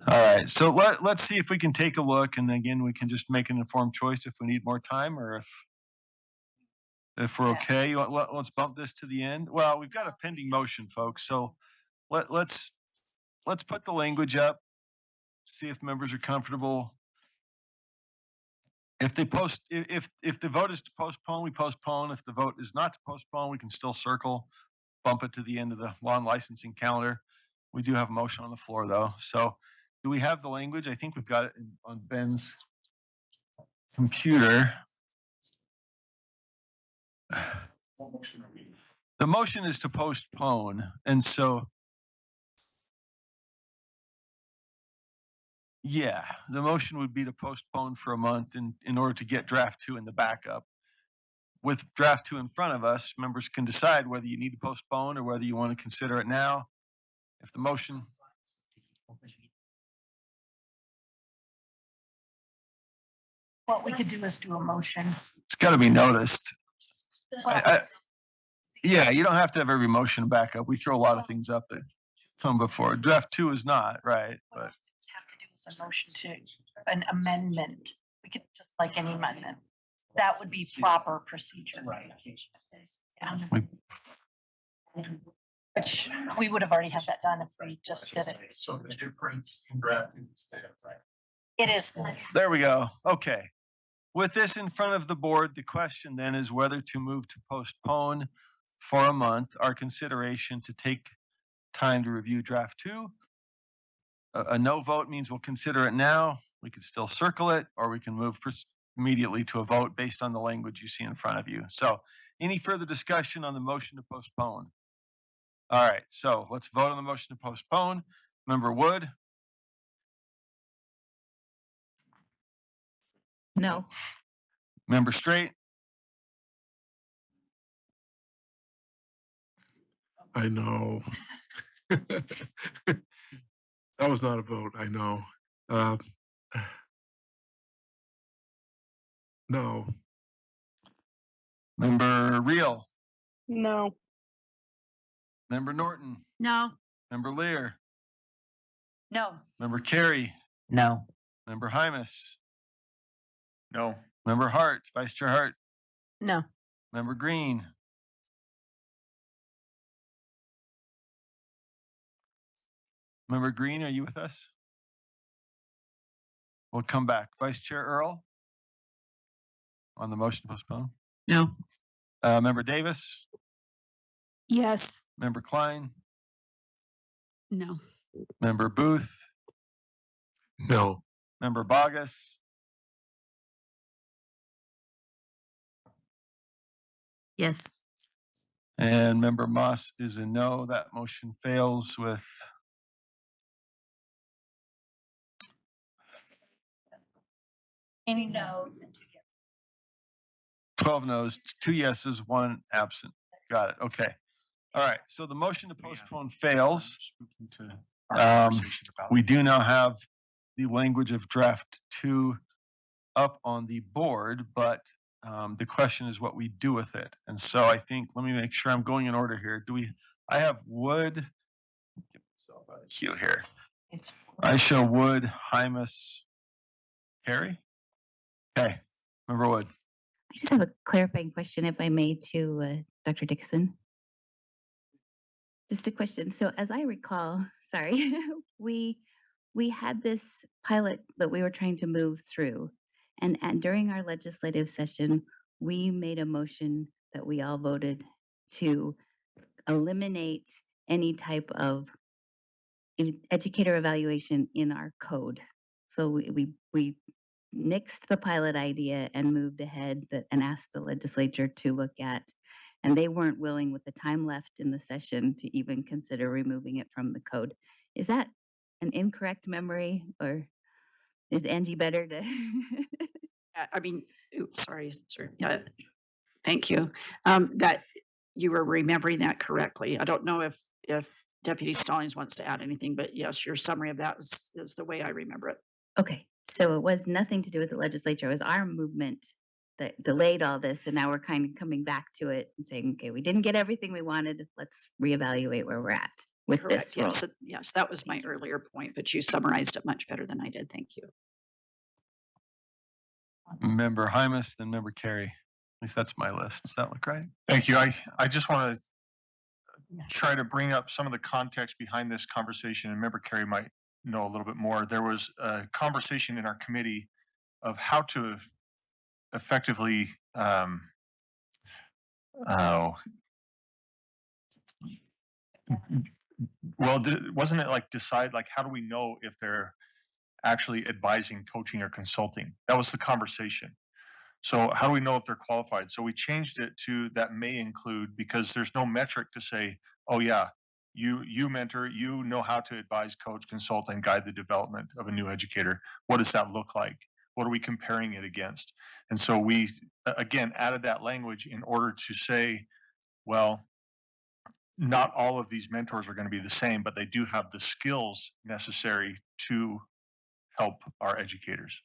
right, so let's see if we can take a look, and again, we can just make an informed choice if we need more time or if If we're okay, let's bump this to the end. Well, we've got a pending motion, folks, so let's put the language up, see if members are comfortable. If they if the vote is to postpone, we postpone. If the vote is not to postpone, we can still circle, bump it to the end of the law and licensing calendar. We do have a motion on the floor though. So do we have the language? I think we've got it on Ben's computer. The motion is to postpone. And so, yeah, the motion would be to postpone for a month in order to get draft 2 in the backup. With draft 2 in front of us, members can decide whether you need to postpone or whether you want to consider it now. If the motion. What we could do is do a motion. It's got to be noticed. Yeah, you don't have to have every motion back up. We throw a lot of things up that come before. Draft 2 is not, right? But Have to do is a motion to an amendment. We could just like any amendment. That would be proper procedure. Right. Yeah. Which we would have already had that done if we just did it. So the difference in drafting is right? It is. there we go. Okay. With this in front of the board, the question then is whether to move to postpone for a month our consideration to take time to review draft 2. A no vote means we'll consider it now. We could still circle it, or we can move immediately to a vote based on the language you see in front of you. So any further discussion on the motion to postpone? All right, so let's vote on the motion to postpone. Member Wood? No. Member Straight? I know. That was not a vote, I know. No. Member Reel? No. Member Norton? No. Member Lear? No. Member Carey? No. Member Hymas? No. Member Hart, Vice Chair Hart? No. Member Green? Member Green, are you with us? We'll come back. Vice Chair Earl? On the motion to postpone? No. Member Davis? Yes. Member Klein? No. Member Booth? No. Member Bogus? Yes. And Member Moss is a no. That motion fails with Any no's and 2 yeses. 12 no's, 2 yeses, 1 absent. Got it. Okay. All right. So the motion to postpone fails. We do now have the language of draft 2 up on the board, but the question is what we do with it. And so I think, let me make sure I'm going in order here. I have Wood, get myself out of queue here. I show Wood, Hymas, Carey. Okay, Member Wood. I just have a clarifying question, if I may, to Dr. Dixon. Just a question. So as I recall, sorry, we had this pilot that we were trying to move through. And during our legislative session, we made a motion that we all voted to eliminate any type of educator evaluation in our code. So we nixed the pilot idea and moved ahead and asked the legislature to look at, and they weren't willing with the time left in the session to even consider removing it from the code. Is that an incorrect memory, or is Angie better to? I mean, oops, sorry. Yeah, thank you. That you were remembering that correctly. I don't know if Deputy Stallings wants to add anything, but yes, your summary of that is the way I remember it. Okay, so it was nothing to do with the legislature. It was our movement that delayed all this, and now we're kind of coming back to it and saying, okay, we didn't get everything we wanted. Let's reevaluate where we're at with Correct. this rule. Yes, that was my earlier point, but you summarized it much better than I did. Thank you. Member Hymas, then Member Carey. least that's my list. Does that look right? Thank you. I just want to try to bring up some of the context behind this conversation, and member Carey might know a little bit more. There was a conversation in our committee of how to effectively oh, well, wasn't it like decide like how do we know if they're actually advising, coaching, or consulting? That was the conversation. So how do we know if they're qualified? So we changed it to that may include, because there's no metric to say, oh yeah, you mentor, you know how to advise, coach, consult, and guide the development of a new educator. What does that look like? What are we comparing it against? And so we again added that language in order to say, well, not all of these mentors are going to be the same, but they do have the skills necessary to help our educators.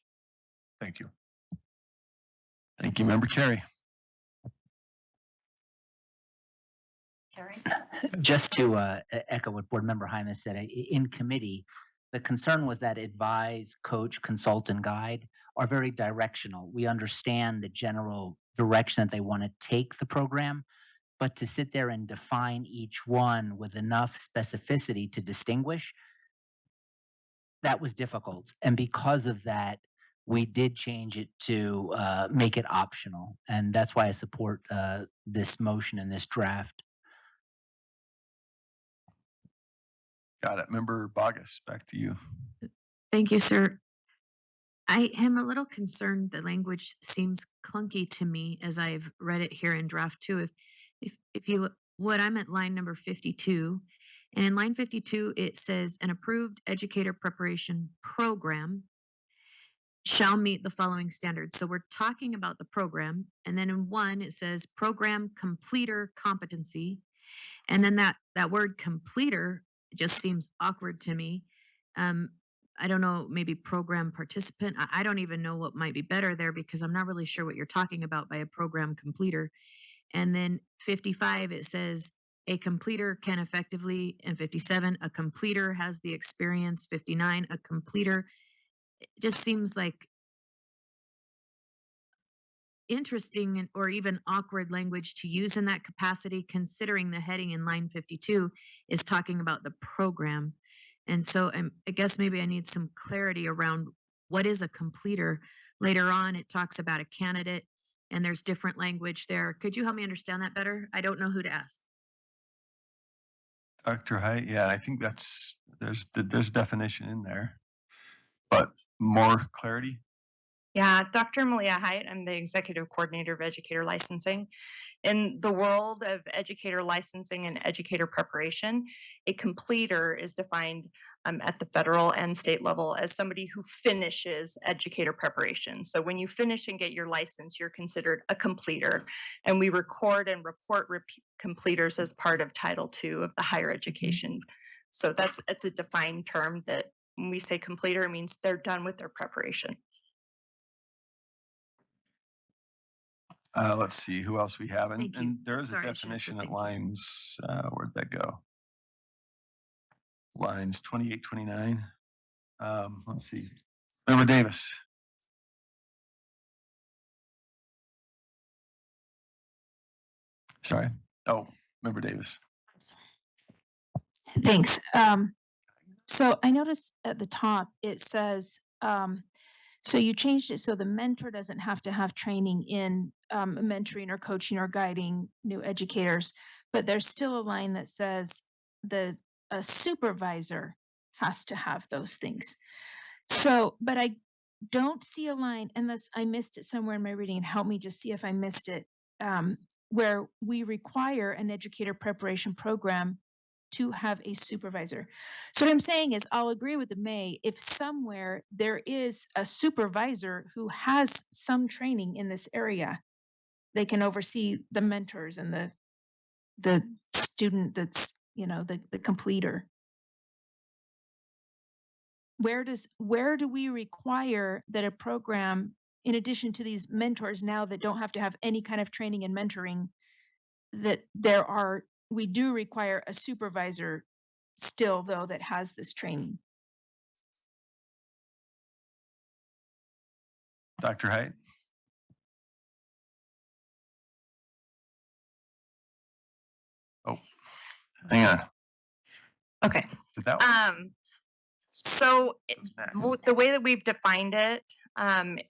Thank you. Thank you, Member Carey. Just to echo what Board Member Hyman said, in committee, the concern was that advise, coach, consult, and guide are very directional. We understand the general direction that they want to take the program, but to sit there and define each one with enough specificity to distinguish, that was difficult. And because of that, we did change it to make it optional. And that's why I support this motion and this draft. Got it. Member Bogus, back to you. Thank you, sir. I am a little concerned the language seems clunky to me as I've read it here in draft 2. If you would, I'm at line number 52. And in line 52, it says an approved educator preparation program shall meet the following standards. So we're talking about the program. And then in 1, it says program completer competency. And then that word completer just seems awkward to me. I don't know, maybe program participant. I don't even know what might be better there because I'm not really sure what you're talking about by a program completer. And then 55, it says a completer can effectively, and 57, a completer has the experience. 59, a completer. It just seems like interesting or even awkward language to use in that capacity, considering the heading in line 52 is talking about the program. And so I guess maybe I need some clarity around what is a completer. Later on, it talks about a candidate and there's different language there. Could you help me understand that better? I don't know who to ask. Dr. Height, yeah, I think there's definition in there, but more clarity. Yeah, Dr. Malia Haidt, I'm the Executive Coordinator of Educator Licensing. In the world of educator licensing and educator preparation, a completer is defined at the federal and state level as somebody who finishes educator preparation. So when you finish and get your license, you're considered a completer. And we record and report completers as part of Title II of the higher education. So it's a defined term that when we say completer, it means they're done with their preparation. Let's see who else we have. Thank you. And there is a Sorry, I should have definition said at thank you. lines, where'd that go? Lines 28, 29. Let's see. Member Davis. Sorry. Oh, Member Davis. Thanks. So I noticed at the top, it says, so you changed it so the mentor doesn't have to have training in mentoring or coaching or guiding new educators, but there's still a line that says a supervisor has to have those things. So, but I don't see a line unless I missed it somewhere in my reading, and help me just see if I missed it, where we require an educator preparation program to have a supervisor. So what I'm saying is I'll agree with the May if somewhere there is a supervisor who has some training in this area, they can oversee the mentors and the student that's, the completer. Where do we require that a program, in addition to these mentors now that don't have to have any kind of training in mentoring, that we do require a supervisor still, though, that has this training? Dr. Height. Hang on. Okay. Did that one? So Next. the way that we've defined it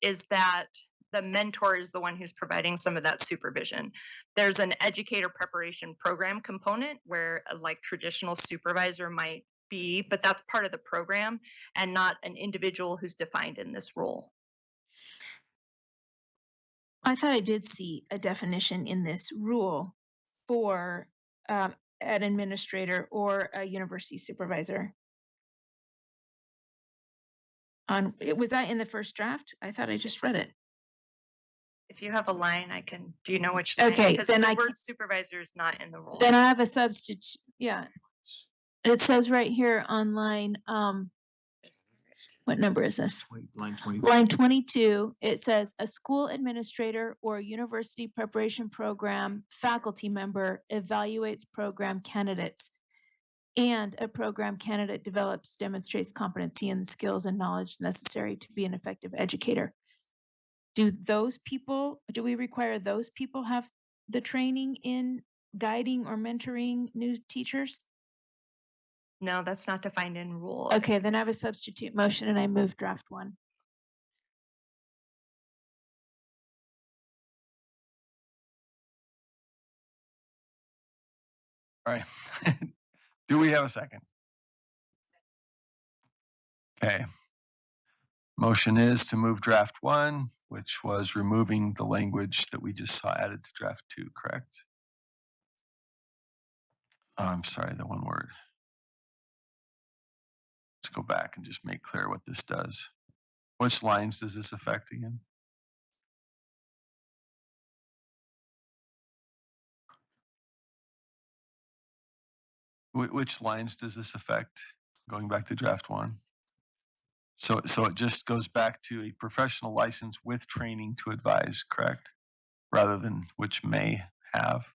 is that the mentor is the one who's providing some of that supervision. There's an educator preparation program component where like traditional supervisor might be, but that's part of the program and not an individual who's defined in this role. I thought I did see a definition in this rule for an administrator or a university supervisor. Was that in the first draft? I thought I just read it. If you have a line, I can, do you know which line? Okay, Because then the I word supervisor is not in the rule. Then I have a substitute. Yeah. It says right here on line, what number is this? Line 20. Line 22, it says a school administrator or university preparation program faculty member evaluates program candidates, and a program candidate demonstrates competency and skills and knowledge necessary to be an effective educator. Do we require those people have the training in guiding or mentoring new teachers? No, that's not defined in rule. Okay, then I have a substitute motion and I move draft 1. All right. Do we have a second? Okay. Motion is to move draft 1, which was removing the language that we just saw added to draft 2, correct? Oh, I'm sorry, the one word. Let's go back and just make clear what this does. Which lines does this affect again? Which lines does this affect? Going back to draft 1. So it just goes back to a professional license with training to advise, correct? Rather than which may have.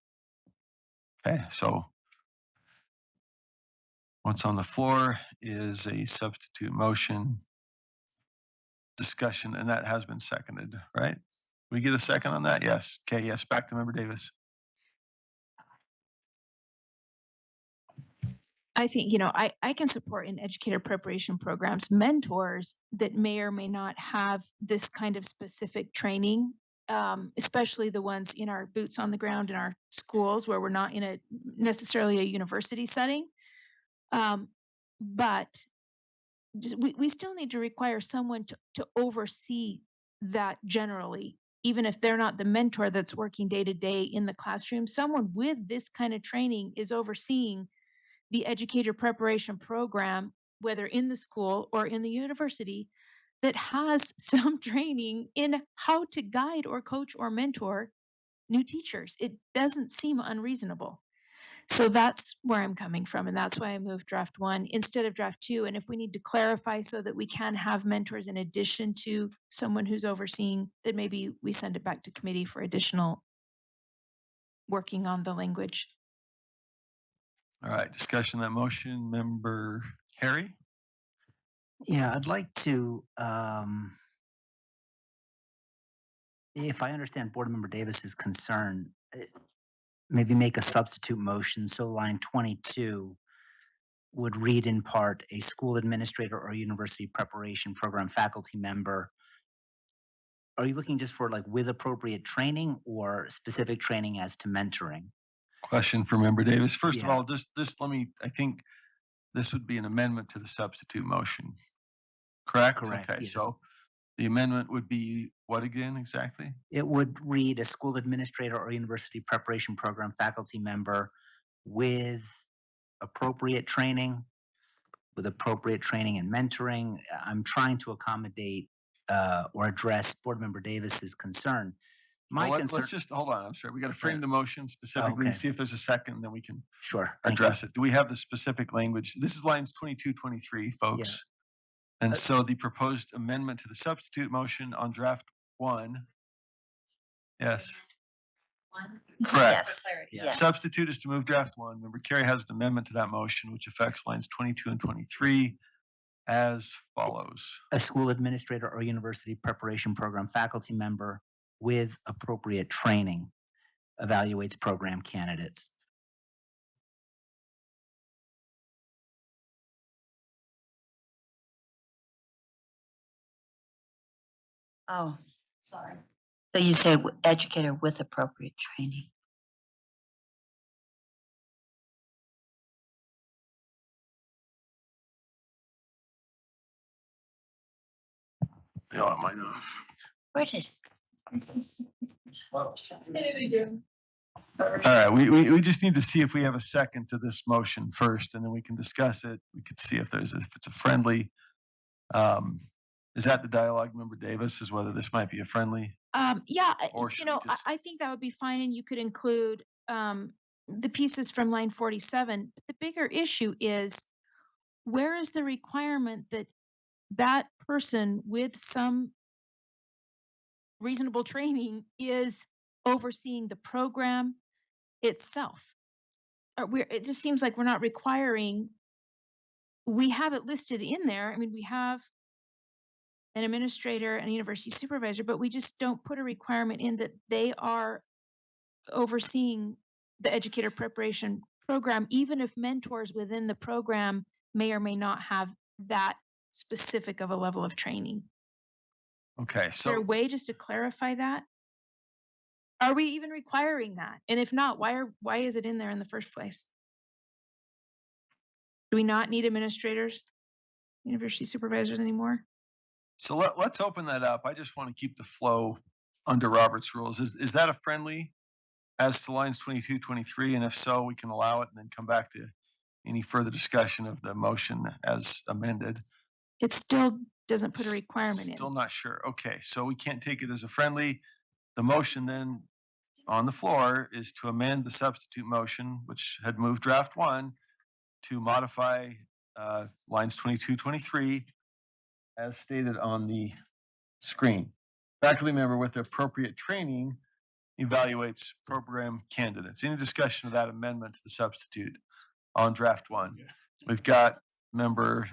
Okay, so what's on the floor is a substitute motion discussion, and that has been seconded, right? We get a second on that? Yes. Okay, yes, back to Member Davis. I think, I can support in educator preparation programs, mentors that may or may not have this kind of specific training, especially the ones in our boots on the ground in our schools where we're not in necessarily a university setting. But we still need to require someone to oversee that generally, even if they're not the mentor that's working day to day in the classroom. Someone with this kind of training is overseeing the educator preparation program, whether in the school or in the university, that has some training in how to guide or coach or mentor new teachers. It doesn't seem unreasonable. So that's where I'm coming from. And that's why I moved draft 1 instead of draft 2. And if we need to clarify so that we can have mentors in addition to someone who's overseeing, then maybe we send it back to committee for additional working on the language. All right, discussion on that motion. Member Harry? Yeah, I'd like to, if I understand Board Member Davis's concern, maybe make a substitute motion. So line 22 would read in part, a school administrator or university preparation program faculty member. Are you looking just for like with appropriate training or specific training as to mentoring? Question for Member Davis. First of Yeah. all, just let me, I think this would be an amendment to the substitute motion. Correct? Correct, Okay, yes. so the amendment would be what again exactly? It would read a school administrator or university preparation program faculty member with appropriate training and mentoring. I'm trying to accommodate or address Board Member Davis's concern. My Well, concern. let's just hold on. I'm sorry. We got to frame the motion specifically, okay. see if there's a second, then we can Sure. Thank address it. Do we have the specific language? This is lines 22, 23, folks. And so the proposed amendment to the substitute motion on draft 1. Yes. Correct. Yes. Substitute is to move draft 1. Member Carey has an amendment to that motion, which affects lines 22 and 23 as follows. A school administrator or university preparation program faculty member with appropriate training evaluates program candidates. Oh, sorry. So you say educator with appropriate training. No, I might not. Where did? All right, we just need to see if we have a second to this motion first, and then we can discuss it. We could see if it's a friendly. Is that the dialogue, Member Davis, is whether this might be a friendly? Yeah, Or you should know, we just- I think that would be fine, and you could include the pieces from line 47. But the bigger issue is, where is the requirement that that person with some reasonable training is overseeing the program itself? It just seems like we're not requiring. We have it listed in there. I mean, we have an administrator and a university supervisor, but we just don't put a requirement in that they are overseeing the educator preparation program, even if mentors within the program may or may not have that specific of a level of training. Okay, Is there a so way just to clarify that? Are we even requiring that? And if not, why is it in there in the first place? Do we not need administrators, university supervisors anymore? so let's open that up. I just want to keep the flow under Robert's rules. Is that a friendly as to lines 22, 23? And if so, we can allow it and then come back to any further discussion of the motion as amended. It still doesn't put a requirement in. Still not sure. Okay, so we can't take it as a friendly. The motion then on the floor is to amend the substitute motion, which had moved draft 1 to modify lines 22, 23 as stated on the screen. Faculty member with the appropriate training evaluates program candidates. Any discussion of that amendment to the substitute on draft 1? We've got member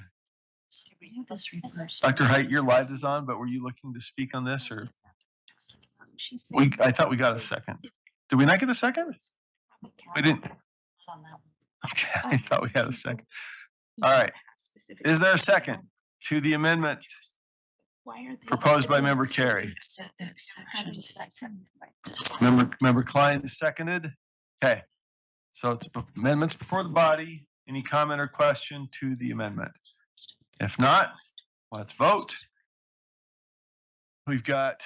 Dr. Height, your light is on, but were you looking to speak on this, or? I thought we got a second. Did we not get a second? We didn't. Okay, I thought we had a second. All right. Is there a second to the amendment proposed by member Carey? Member Klein is seconded. Okay. So it's amendments before the body. Any comment or question to the amendment? If not, let's vote. We've got,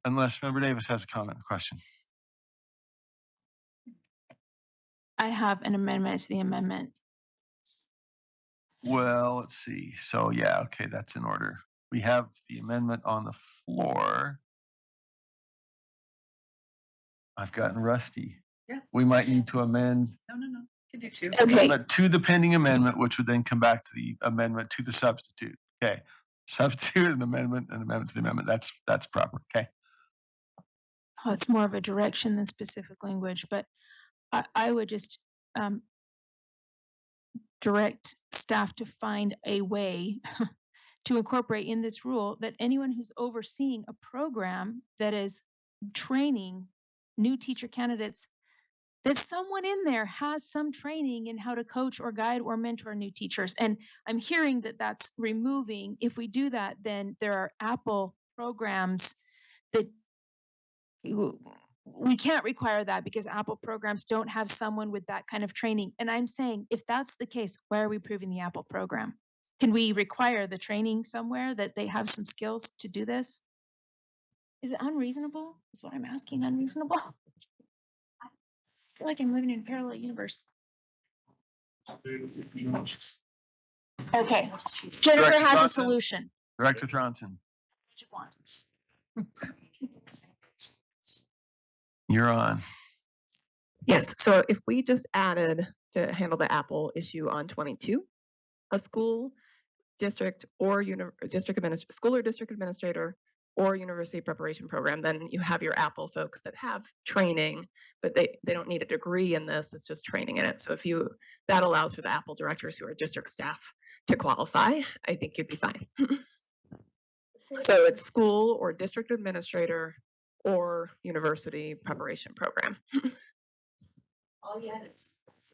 unless member Davis has a comment or question. I have an amendment to the amendment. Well, let's see. So yeah, okay, that's in order. We have the amendment on the floor. I've gotten rusty. Yeah. We might need to amend No. Can do two. amendment to the pending amendment, which would then come back to the amendment to the substitute. Okay. Substitute an amendment to the amendment. That's proper. Okay. Oh, it's more of a direction than specific language, but I would just direct staff to find a way to incorporate in this rule that anyone who's overseeing a program that is training new teacher candidates, that someone in there has some training in how to coach or guide or mentor new teachers. And I'm hearing that that's removing. If we do that, then there are Apple programs that we can't require that because Apple programs don't have someone with that kind of training. And I'm saying, if that's the case, why are we approving the Apple program? Can we require the training somewhere that they have some skills to do this? Is it unreasonable? Is what I'm asking unreasonable? I feel like I'm living in a parallel universe. Okay, Jennifer Director has a Johnson? solution. Director Thronson, you're on. Yes, so if we just added to handle the Apple issue on 22, a school district or school or district administrator or university preparation program, then you have your Apple folks that have training, but they don't need a degree in this, it's just training in it. So that allows for the Apple directors who are district staff to qualify, I think you'd be fine. So it's school or district administrator or university preparation program. All you had is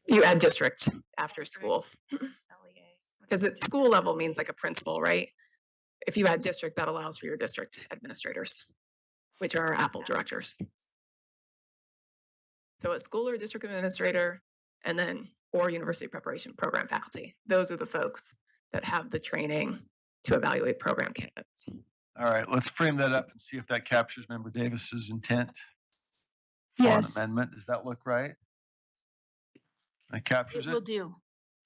You add district after school. Because at school level means like a principal, right? if you add district, that allows for your district administrators, which are our Apple directors. So a school or district administrator, and then or university preparation program faculty. Those are the folks that have the training to evaluate program candidates. All right, let's frame that up and see if that captures Member Davis's intent for an Yes, amendment. Does that look right? That captures it will it? do.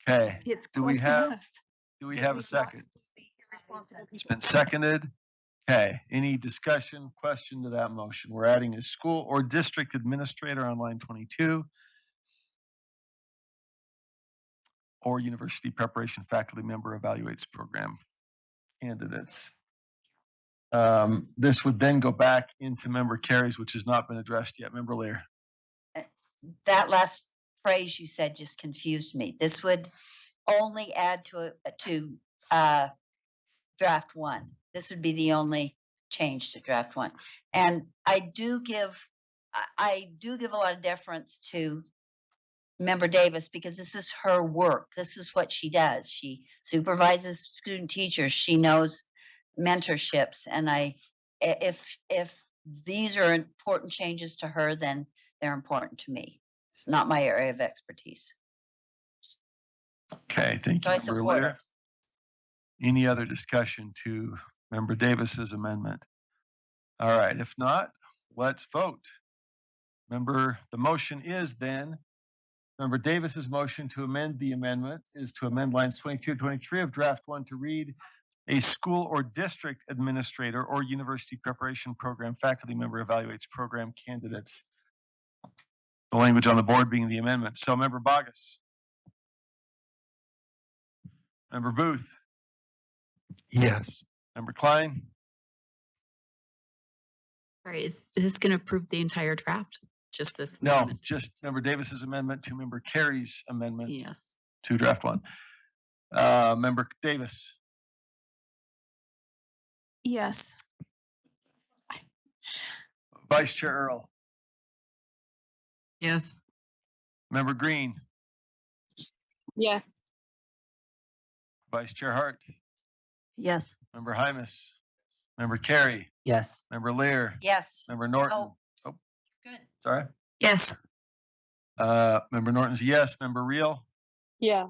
Okay. It's Do we close have, enough. do we have a second? It's been seconded. Okay, any discussion, question to that motion? We're adding a school or district administrator on line 22 or university preparation faculty member evaluates program candidates. This would then go back into Member Carey's, which has not been addressed yet. Member Lear. That last phrase you said just confused me. This would only add to draft one. This would be the only change to draft one. And I do give a lot of deference to Member Davis because this is her work. This is what she does. She supervises student teachers. She knows mentorships. And if these are important changes to her, then they're important to me. It's not my area of expertise. Okay, thank So you, I Member support Lear. it. Any other discussion to Member Davis's amendment? All right, if not, let's vote. The motion is then, Member Davis's motion to amend the amendment is to amend lines 22 and 23 of draft one to read a school or district administrator or university preparation program faculty member evaluates program candidates. The language on the board being the amendment. So Member Bogus. Member Booth. Yes. Member Klein. Sorry, is this going to approve the entire draft? Just this? No, amendment? just Member Davis's amendment to Member Carey's amendment Yes. to draft one. Member Davis. Yes. Vice Chair Earl. Yes. Member Green. Yes. Vice Chair Hart. Yes. Member Hymas. Member Carey. Yes. Member Lear. Yes. Member Norton. Oh, good. Sorry. Yes. Member Norton's a yes. Member Reel. Yes.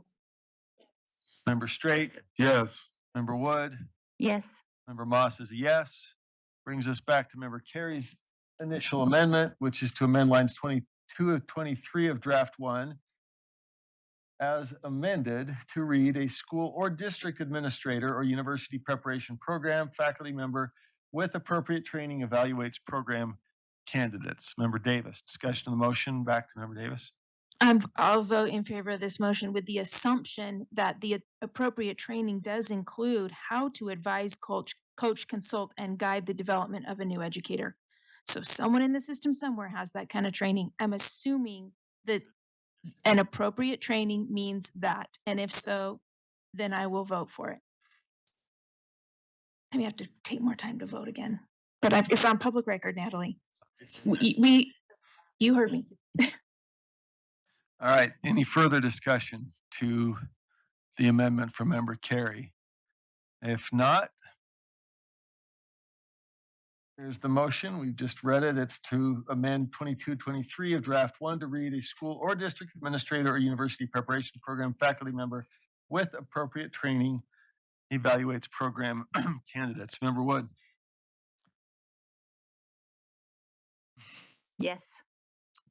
Member Straight. Yes. Member Wood. Yes. Member Moss is a yes. Brings us back to Member Carey's initial amendment, which is to amend lines 22 of 23 of draft one as amended to read a school or district administrator or university preparation program faculty member with appropriate training evaluates program candidates. Member Davis, discussion of the motion. Back to Member Davis. I'll vote in favor of this motion with the assumption that the appropriate training does include how to advise, coach, consult, and guide the development of a new educator. So someone in the system somewhere has that kind of training. I'm assuming that an appropriate training means that. And if so, then I will vote for it. I may have to take more time to vote again. But it's on public record, Natalie. You heard me. All right. Any further discussion to the amendment from Member Carey? If not, there's the motion. We've just read it. It's to amend 22-23 of draft one to read a school or district administrator or university preparation program faculty member with appropriate training evaluates program candidates. Member Wood. Yes.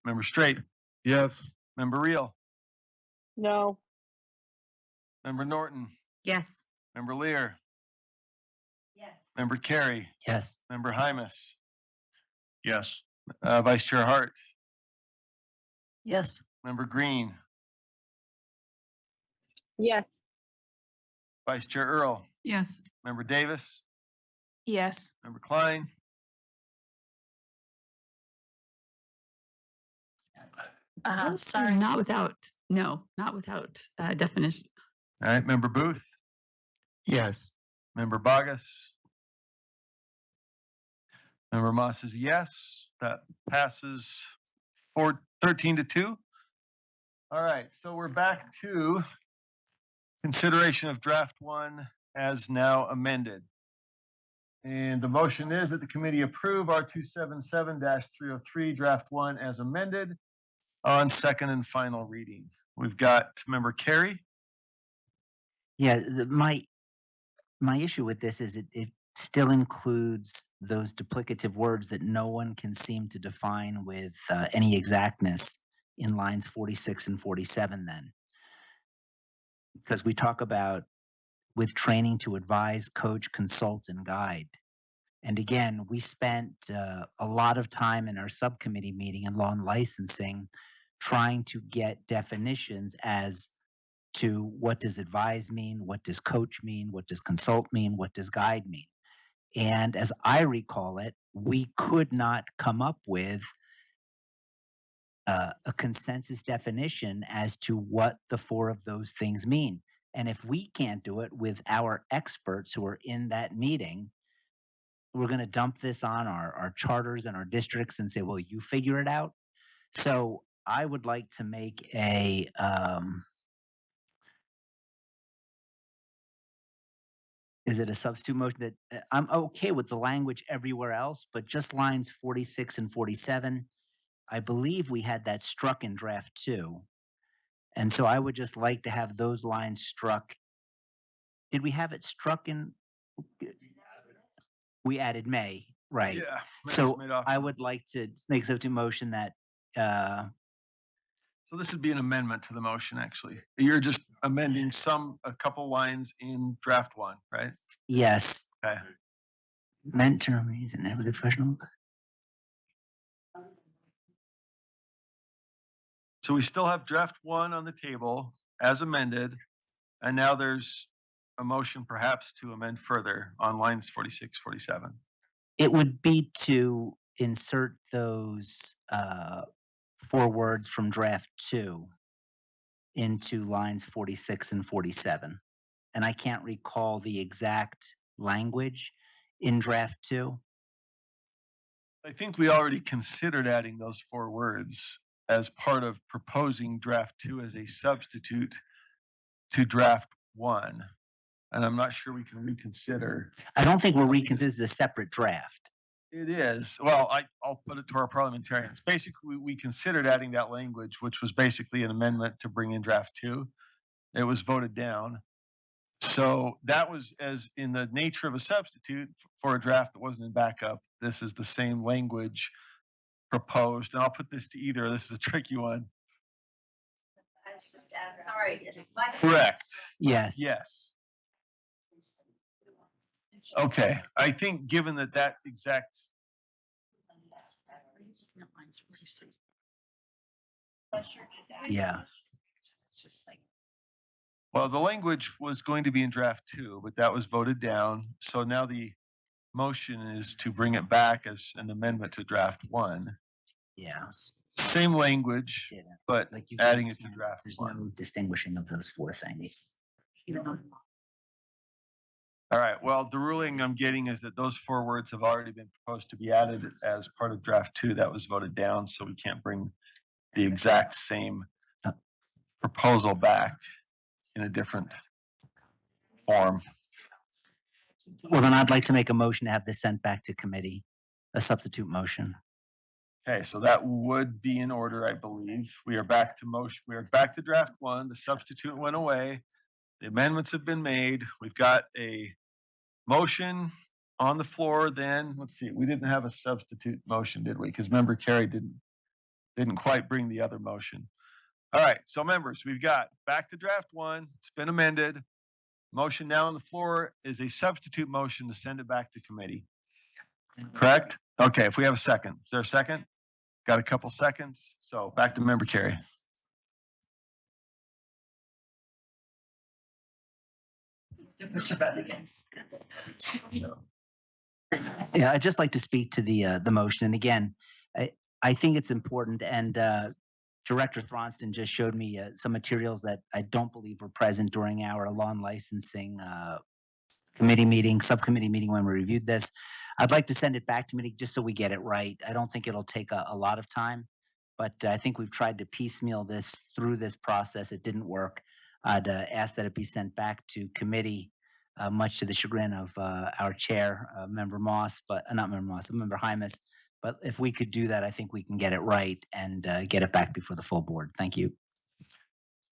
Member Straight. Yes. Member Reel. No. Member Norton. Yes. Member Lear. Yes. Member Carey. Yes. Member Hymas. Yes. Vice Chair Hart. Yes. Member Green. Yes. Vice Chair Earl. Yes. Member Davis. Yes. Member Klein. Sorry. Not without definition. All right. Member Booth. Yes. Member Bogus. Member Moss is yes. That passes 13-2. All right. So we're back to consideration of draft one as now amended. And the motion is that the committee approve R277-303 draft 1 as amended on second and final reading. We've got member Carey. Yeah, my issue with this is it still includes those duplicative words that no one can seem to define with any exactness in lines 46 and 47 then. Because we talk about with training to advise, coach, consult, and guide. And again, we spent a lot of time in our subcommittee meeting in law and licensing trying to get definitions as to what does advise mean, what does coach mean, what does consult mean, what does guide mean. And as I recall it, we could not come up with a consensus definition as to what the four of those things mean. And if we can't do it with our experts who are in that meeting, we're going to dump this on our charters and our districts and say, well, you figure it out. So I would like to make a, is it a substitute motion that I'm okay with the language everywhere else, but just lines 46 and 47, I believe we had that struck in draft 2. And so I would just like to have those lines struck. Did we have it struck in? We added may, right? Yeah. So I would like to make a substitute motion that, So this would be an amendment to the motion, actually. You're just amending a couple lines in draft 1, right? yes, Okay. meant to remain an every professional. So we still have draft 1 on the table as amended, and now there's a motion perhaps to amend further on lines 46, 47. It would be to insert those 4 words from draft 2 into lines 46 and 47. And I can't recall the exact language in draft 2. I think we already considered adding those 4 words as part of proposing draft 2 as a substitute to draft 1. And I'm not sure we can reconsider. I don't think we're reconsidering. This is a separate draft. It is. Well, I'll put it to our parliamentarians. Basically, we considered adding that language, which was basically an amendment to bring in draft 2. It was voted down. So that was as in the nature of a substitute for a draft that wasn't in backup. This is the same language proposed. And I'll put this to either. This is a tricky one. Sorry. Correct. Yes. Yes. Okay. I think given that exact. Yeah. Well, the language was going to be in draft 2, but that was voted down. So now the motion is to bring it back as an amendment to draft 1. Yeah. Same language, but Like adding it to draft There's 1. no distinguishing of those 4 things. All right. Well, the ruling I'm getting is that those 4 words have already been proposed to be added as part of draft 2. That was voted down, so we can't bring the exact same proposal back in a different form. Well, then I'd like to make a motion to have this sent back to committee, a substitute motion. Okay, so that would be in order, I believe. We are back to motion. We are back to draft 1. The substitute went away. The amendments have been made. We've got a motion on the floor. Then let's see. We didn't have a substitute motion, did we? Because member Carey didn't quite bring the other motion. All right, so members, we've got back to draft 1. It's been amended. Motion now on the floor is a substitute motion to send it back to committee. Correct? Okay, if we have a second. Is there a second? Got a couple seconds. So back to member Carey. Yeah, I'd just like to speak to the motion. And again, I think it's important. And Director Thronston just showed me some materials that I don't believe were present during our law and licensing subcommittee meeting when we reviewed this. I'd like to send it back to me just so we get it right. I don't think it'll take a lot of time, but I think we've tried to piecemeal this through this process. It didn't work. I'd ask that it be sent back to committee much to the chagrin of our chair, Member Moss, but not Member Moss, Member Hymas. But if we could do that, I think we can get it right and get it back before the full board. Thank you.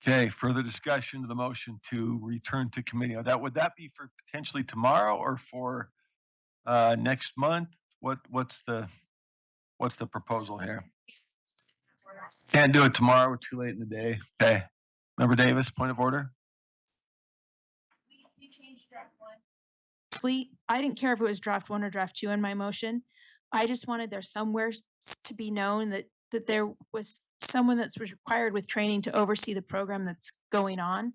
Okay, further discussion of the motion to return to committee. Would that be for potentially tomorrow or for next month? What's the proposal here? Can't do it tomorrow. We're too late in the day. Okay. Member Davis, point of order. I didn't care if it was draft 1 or draft 2 in my motion. I just wanted there somewhere to be known that there was someone that's required with training to oversee the program that's going on.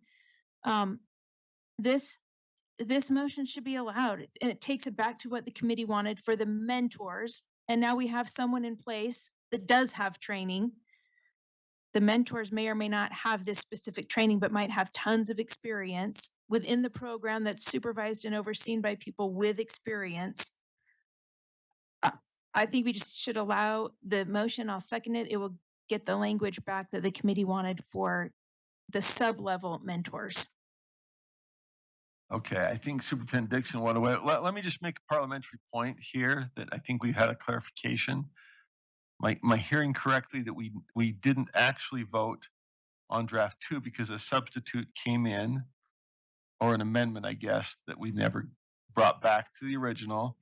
This motion should be allowed, and it takes it back to what the committee wanted for the mentors. And now we have someone in place that does have training. The mentors may or may not have this specific training, but might have tons of experience within the program that's supervised and overseen by people with experience. I think we just should allow the motion. I'll second it. It will get the language back that the committee wanted for the sub-level mentors. Okay, I think Superintendent Dixon went away. Let me just make a parliamentary point here that I think we've had a clarification. Am I hearing correctly that we didn't actually vote on draft 2 because a substitute came in, or an amendment, I guess, that we never brought back to the original?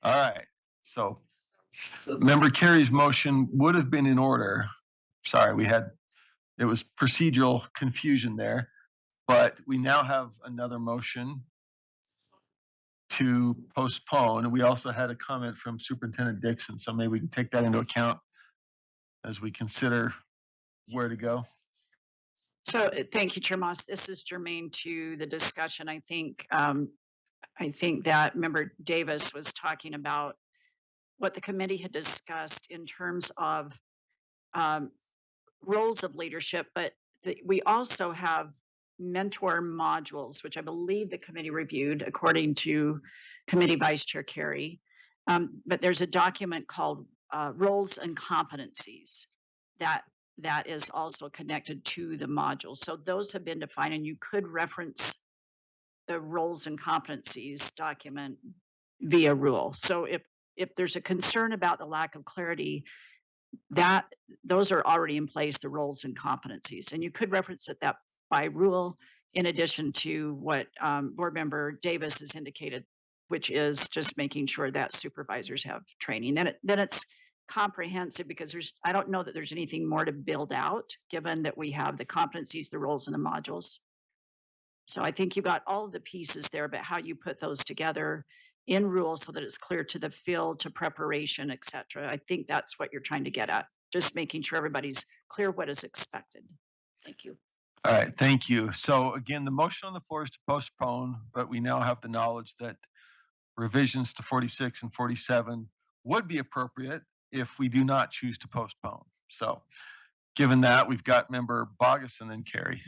All right, so Member Carey's motion would have been in order. Sorry, it was procedural confusion there, but we now have another motion to postpone. And we also had a comment from Superintendent Dixon, so maybe we can take that into account as we consider where to go. So thank you, Chair Moss. This is germane to the discussion. I think that Member Davis was talking about what the committee had discussed in terms of roles of leadership, but we also have mentor modules, which I believe the committee reviewed according to Committee Vice Chair Carey. But there's a document called Roles and Competencies that is also connected to the modules. So those have been defined, and you could reference the roles and competencies document via rule. So if there's a concern about the lack of clarity, those are already in place, the roles and competencies, and you could reference it that by rule, in addition to what Board Member Davis has indicated, which is just making sure that supervisors have training. Then it's comprehensive, because I don't know that there's anything more to build out, given that we have the competencies, the roles, and the modules. So I think you got all of the pieces there, but how you put those together in rules so that it's clear to the field, to preparation, et cetera. I think that's what you're trying to get at, just making sure everybody's clear what is expected. Thank you. All right, thank you. So again, the motion on the floor is to postpone, but we now have the knowledge that revisions to 46 and 47 would be appropriate if we do not choose to postpone. So given that, we've got Member Bogus and then Carey.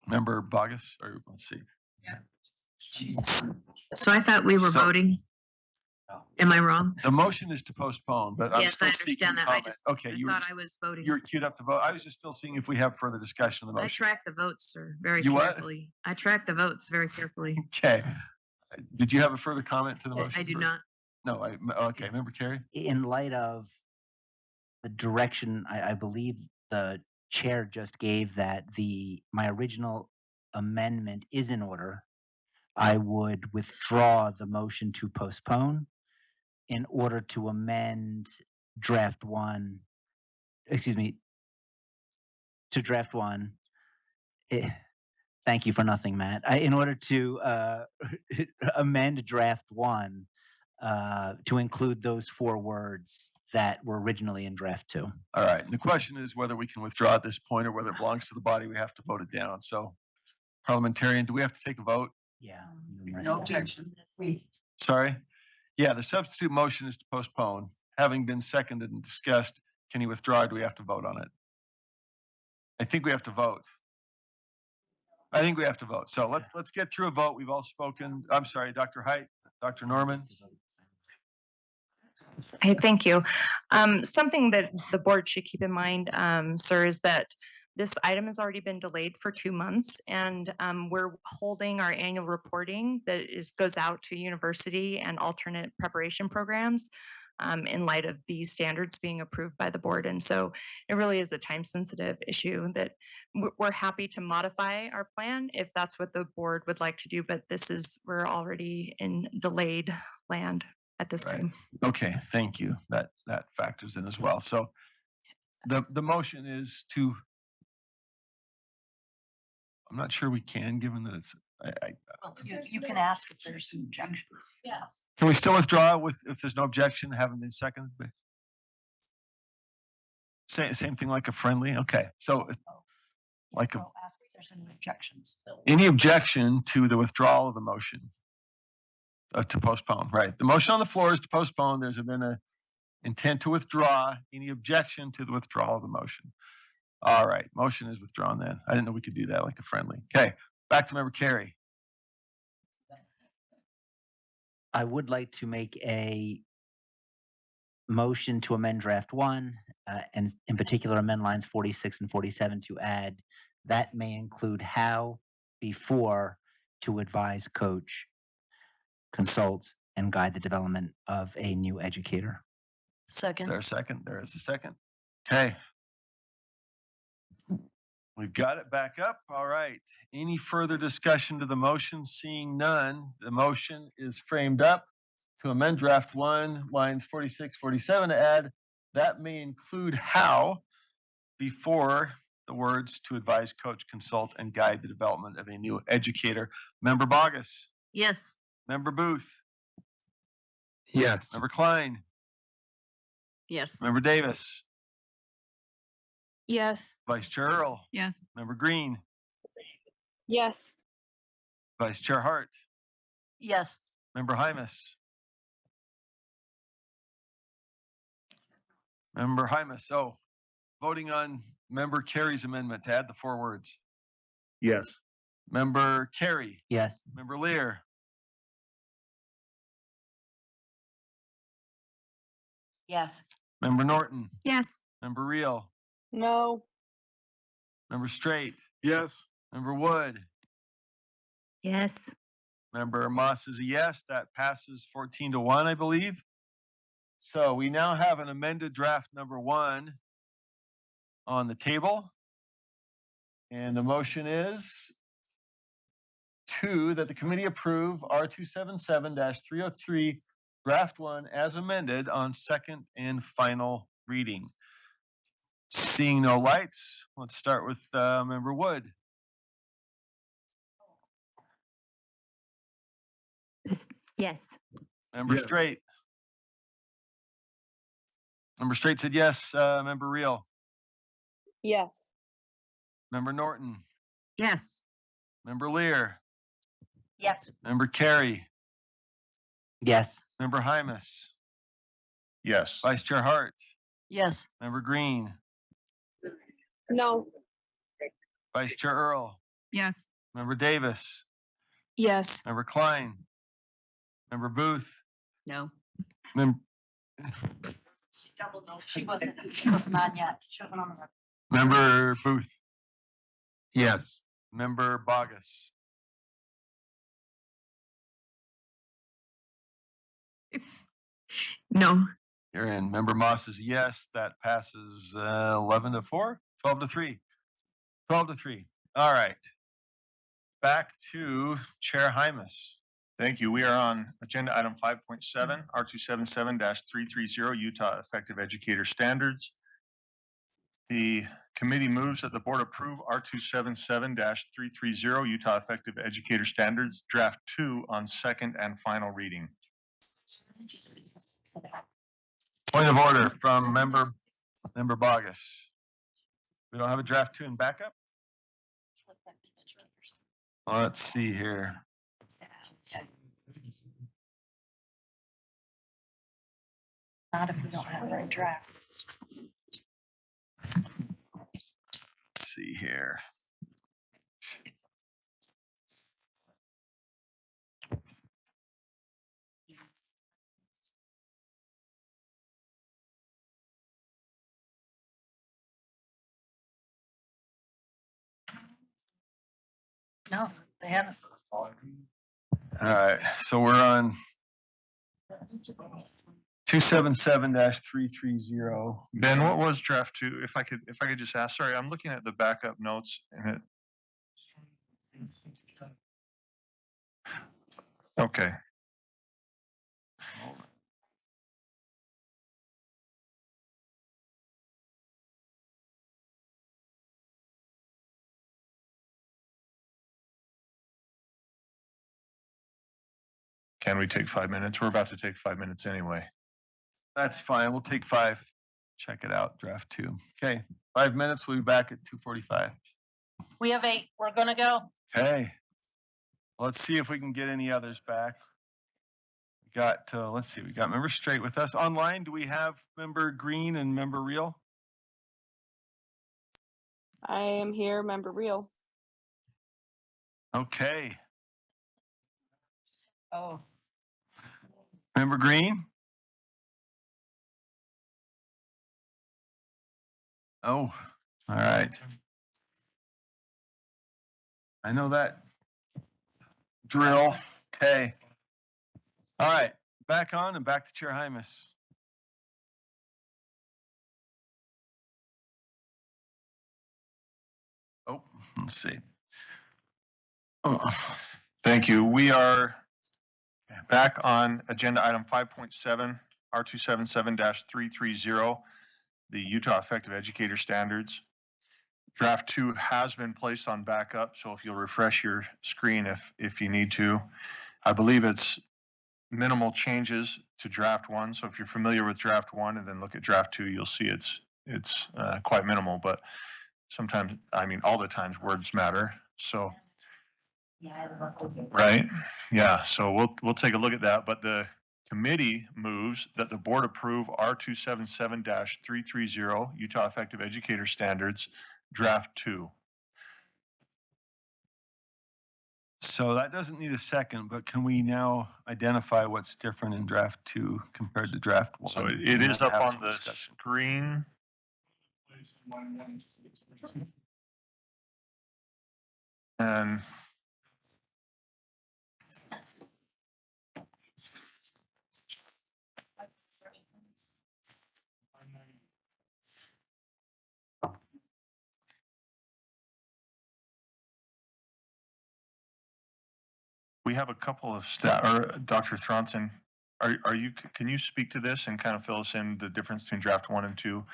Member Bogus, or let's see. So I thought we were voting. Am I wrong? The motion is to postpone, but I'm Yes, still I seeking understand that. comment. Okay, I thought I was voting. You're queued up to vote. I was just still seeing if we have further discussion on the I motion. track the votes, sir, very You what? carefully. I track the votes very carefully. Okay. Did you have a further comment to the motion? I do not. No, okay, Member Carey? In light of the direction, I believe the chair just gave that my original amendment is in order, I would withdraw the motion to postpone in order to amend draft 1, to draft 1. Thank you for nothing, Matt. In order to amend draft 1 to include those 4 words that were originally in draft 2. All right. The question is whether we can withdraw at this point or whether it belongs to the body. We have to vote it down. So, parliamentarian, do we have to take a vote? Yeah. No objection. Sorry? Yeah, the substitute motion is to postpone. Having been seconded and discussed, can you withdraw or do we have to vote on it? I think we have to vote. So let's get through a vote. We've all spoken. I'm sorry, Dr. Height, Dr. Norman. Hey, thank you. Something that the board should keep in mind, sir, is that this item has already been delayed for 2 months, and we're holding our annual reporting that goes out to university and alternate preparation programs in light of these standards being approved by the board. And so it really is a time-sensitive issue that we're happy to modify our plan if that's what the board would like to do, but we're already in delayed land at this time. Okay, thank you. That factors in as well. So the motion is to, I'm not sure we can, given that it's, Well, you can ask if there's some objections. Yes. can we still withdraw if there's no objection, haven't been seconded? Same thing like a friendly, okay. So like So ask if there's any objections. any objection to the withdrawal of the motion? To postpone, right. The motion on the floor is to postpone. There's been a intent to withdraw. Any objection to the withdrawal of the motion? All right, motion is withdrawn then. I didn't know we could do that like a friendly. Okay, back to member Carey. I would like to make a motion to amend draft 1, and in particular amend lines 46 and 47 to add, that may include how, before, to advise, coach, consults, and guide the development of a new educator. Is Second. there a second? There is a second. Okay. We've got it back up. All right. Any further discussion to the motion? Seeing none, the motion is framed up to amend draft 1, lines 46, 47 to add, that may include how, before the words to advise, coach, consult, and guide the development of a new educator. Member Bogus. Yes. Member Booth. Yes. Member Klein. Yes. Member Davis. Yes. Vice Chair Earl. Yes. Member Green. Yes. Vice Chair Hart. Yes. Member Hymas. Member Hymas. Oh, voting on Member Carey's amendment to add the 4 words. Yes. Member Carey. Yes. Member Lear. Yes. Member Norton. Yes. Member Reel. No. Member Straight. Yes. Member Wood. Yes. Member Moss is a yes. That passes 14-1, I believe. So we now have an amended draft number 1 on the table. And the motion is that the committee approve R277-303 draft 1 as amended on second and final reading. Seeing no lights, let's start with Member Wood. Yes. Member Yes. Straight. Member Straight said yes. Member Reel. Yes. Member Norton. Yes. Member Lear. Yes. Member Carey. Yes. Member Hymas. Yes. Vice Chair Hart. Yes. Member Green. No. Vice Chair Earl. Yes. Member Davis. Yes. Member Klein. Member Booth. No. She doubled no. She wasn't on yet. She wasn't on the record. Member Booth. Yes. Member Bogus. No. You're in. Member Moss is a yes. That passes 11-4, 12-3, 12-3. All right. Back to Chair Hymas. Thank you. We are on agenda item 5.7, R277-330, Utah Effective Educator Standards. The committee moves that the board approve R277-330, Utah Effective Educator Standards, draft 2 on second and final reading. Point of order from Member Bogus. We don't have a draft 2 in backup? Let's see here. Not if we don't have the right draft. Let's see here. No, they haven't. All right, so we're on 277-330. Ben, what was draft two? If I could just ask, sorry, I'm looking at the backup notes and it. Okay. Can we take 5 minutes? We're about to take 5 minutes anyway. That's fine. We'll take 5. Check it out, draft 2. Okay, 5 minutes. We'll be back at 2:45. We have 8. We're gonna go. Okay. Let's see if we can get any others back. We got, let's see, we got member Straight with us. Online, do we have member Green and member Real? I am here, member Real. Okay. Oh. Member Green? Oh, all right. I know that drill. Okay. All right, back on and back to Chair Hymas. Oh, let's see. Thank you. We are back on agenda item 5.7, R277-330, the Utah Effective Educator Standards. Draft 2 has been placed on backup, so if you'll refresh your screen if you need to. I believe it's minimal changes to draft 1. So if you're familiar with draft 1 and then look at draft 2, you'll see it's quite minimal, but sometimes, I mean, all the times words matter. So, right? Yeah, so we'll take a look at that, but the committee moves that the board approve R277-330 Utah Effective Educator Standards draft 2. So that doesn't need a second, but can we now identify what's different in draft 2 compared to draft 1? So it is up on the screen. And we have a couple of staff, or Dr. Thronson, can you speak to this and kind of fill us in the difference between draft 1 and 2?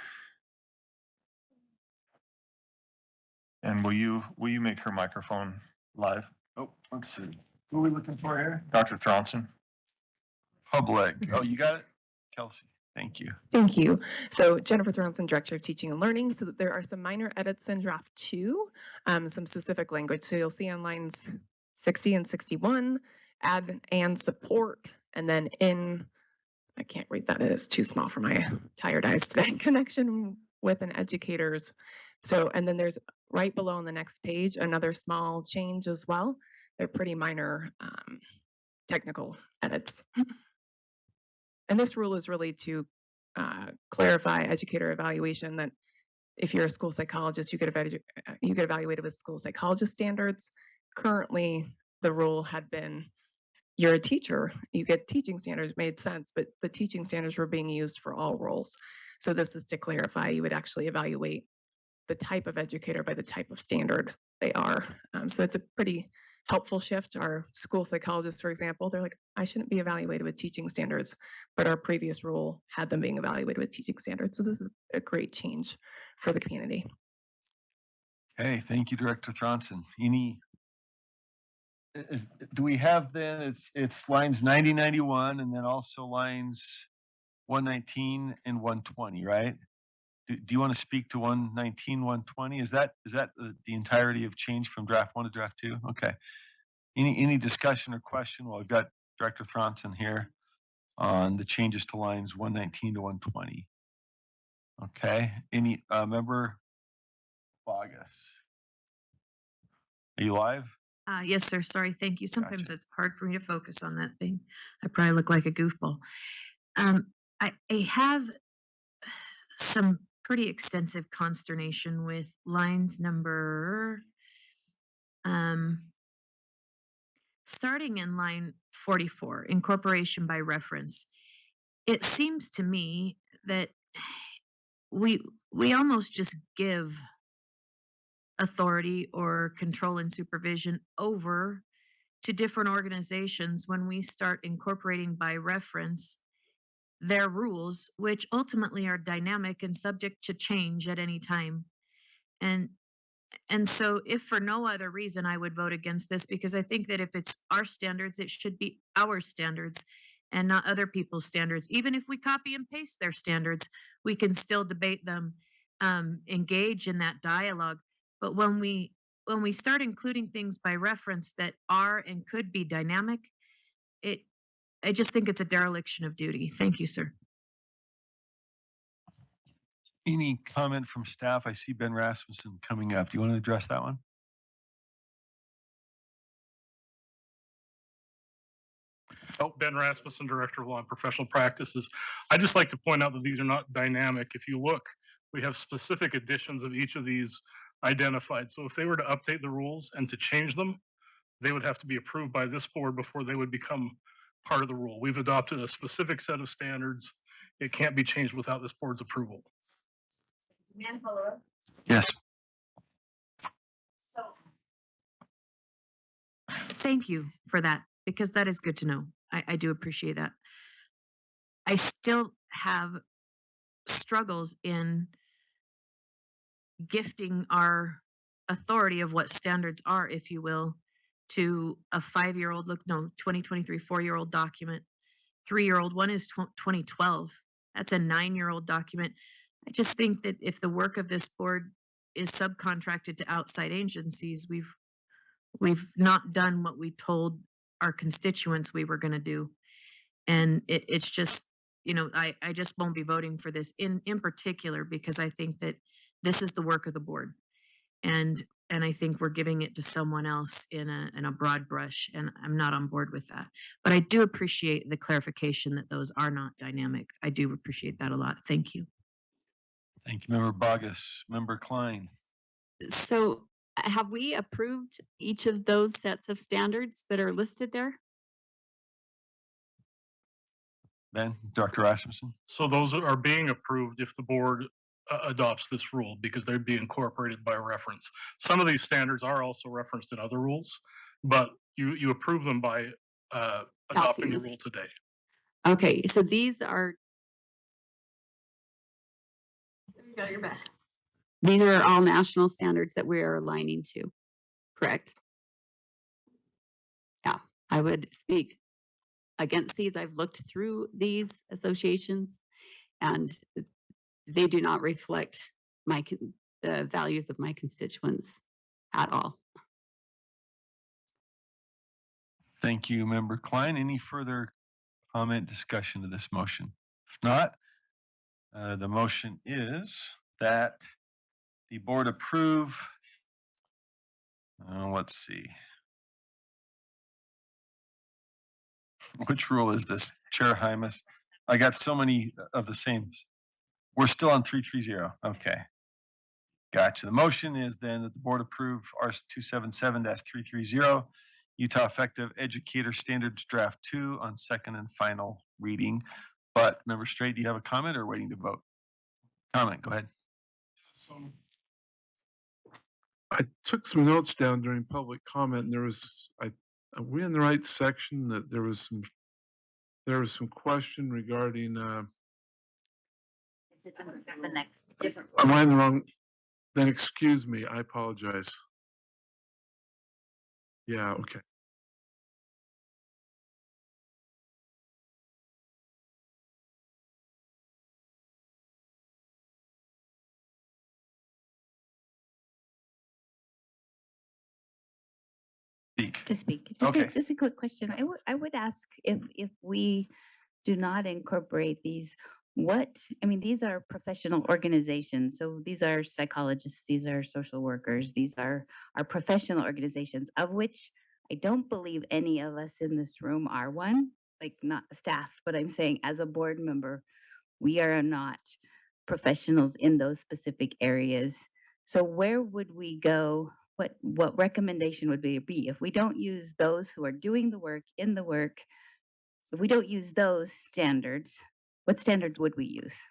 And will you make her microphone live? Oh, let's see. Who are we looking for here? Dr. Thronson. Public. Oh, you got it? Kelsey, thank you. Thank you. So Jennifer Thronson, Director of Teaching and Learning. So there are some minor edits in draft 2, some specific language. So you'll see on lines 60 and 61, add and support, and then I can't read that, it's too small for my tired eyes today, connection with an educator's. So, and then there's right below on the next page, another small change as well. They're pretty minor technical edits. And this rule is really to clarify educator evaluation, that if you're a school psychologist, you get evaluated with school psychologist standards. Currently, the rule had been you're a teacher, you get teaching standards, made sense, but the teaching standards were being used for all roles. So this is to clarify, you would actually evaluate the type of educator by the type of standard they are. So it's a pretty helpful shift. Our school psychologists, for example, they're like, I shouldn't be evaluated with teaching standards, but our previous rule had them being evaluated with teaching standards. So this is a great change for the community. Hey, thank you, Director Thronson. Do we have then, it's lines 90, 91, and then also lines 119 and 120, right? Do you want to speak to 119, 120? Is that the entirety of change from draft 1 to draft 2? Okay. Any discussion or question? Well, we've got Director Thronson here on the changes to lines 119 to 120. Okay. Any member Vargas? Are you live? Yes, sir. Sorry. Thank you. Sometimes it's hard for me to focus on that thing. I probably look like a goofball. I have some pretty extensive consternation with lines number starting in line 44, incorporation by reference, it seems to me that we almost just give authority or control and supervision over to different organizations when we start incorporating by reference their rules, which ultimately are dynamic and subject to change at any time. And so if for no other reason, I would vote against this, because I think that if it's our standards, it should be our standards and not other people's standards. Even if we copy and paste their standards, we can still debate them, engage in that dialogue. But when we start including things by reference that are and could be dynamic, I just think it's a dereliction of duty. Thank you, sir. Any comment from staff? I see Ben Rasmussen coming up. Do you want to address that one? Oh, Ben Rasmussen, Director of Law and Professional Practices. I'd just like to point out that these are not dynamic. If you look, we have specific editions of each of these identified. So if they were to update the rules and to change them, they would have to be approved by this board before they would become part of the rule. We've adopted a specific set of standards. It can't be changed without this board's approval. Yes. Thank you for that, because that is good to know. I do appreciate that. I still have struggles in gifting our authority of what standards are, if you will, to a 5-year-old, 2023 4-year-old document, 3-year-old. One is 2012. That's a 9-year-old document. I just think that if the work of this board is subcontracted to outside agencies, we've not done what we told our constituents we were going to do. And it's just, I just won't be voting for this in particular, because I think that this is the work of the board. And I think we're giving it to someone else in a broad brush, and I'm not on board with that. But I do appreciate the clarification that those are not dynamic. I do appreciate that a lot. Thank you. Thank you, Member Bogus. Member Klein. So have we approved each of those sets of standards that are listed there? Ben, Dr. Rasmussen. So those are being approved if the board adopts this rule, because they'd be incorporated by reference. Some of these standards are also referenced in other rules, but you approve them by adopting the rule today. Okay, so these are. You got your bet. These are all national standards that we are aligning to, correct? Yeah, I would speak against these. I've looked through these associations, and they do not reflect the values of my constituents at all. Thank you, Member Klein. Any further comment, discussion to this motion? If not, the motion is that the board approve, let's see. Which rule is this, Chair Hymas? I got so many of the same. We're still on 330. Okay. Gotcha. The motion is then that the board approve R277-330, Utah Effective Educator Standards Draft 2 on second and final reading. But Member Straight, do you have a comment or waiting to vote? Comment, go ahead. I took some notes down during public comment, and there was, are we in the right section that there was some question regarding, It's the next different. am I in the wrong? Then excuse me, I apologize. Yeah, okay. To speak. Just, Okay. just a quick question. I would ask if we do not incorporate these, these are professional organizations. So these are psychologists, these are social workers, these are our professional organizations, of which I don't believe any of us in this room are one, like not staff, but I'm saying as a board member, we are not professionals in those specific areas. So where would we go what recommendation would be if we don't use those who are doing the work in the work, if we don't use those standards, what standards would we use?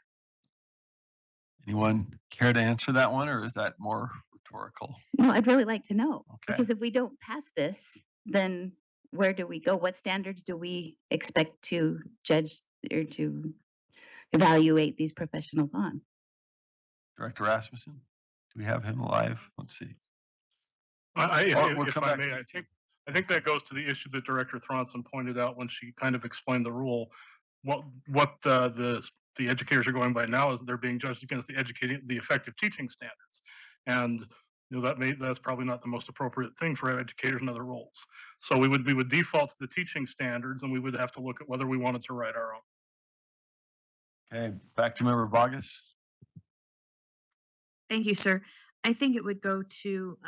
Anyone care to answer that one, or is that more rhetorical? No, I'd really like to know. Okay. Because if we don't pass this, then where do we go? What standards do we expect to judge or to evaluate these professionals on? Director Rasmussen, do we have him live? Let's see. We'll If come I back may, to I think that goes to the issue that Director Thronson pointed out when she kind of explained the rule. What the educators are going by now is they're being judged against the effective teaching standards, and that's probably not the most appropriate thing for educators in other roles. So we would default to the teaching standards, and we would have to look at whether we wanted to write our own. Okay, back to Member Vargas. Thank you, sir. I think it would go to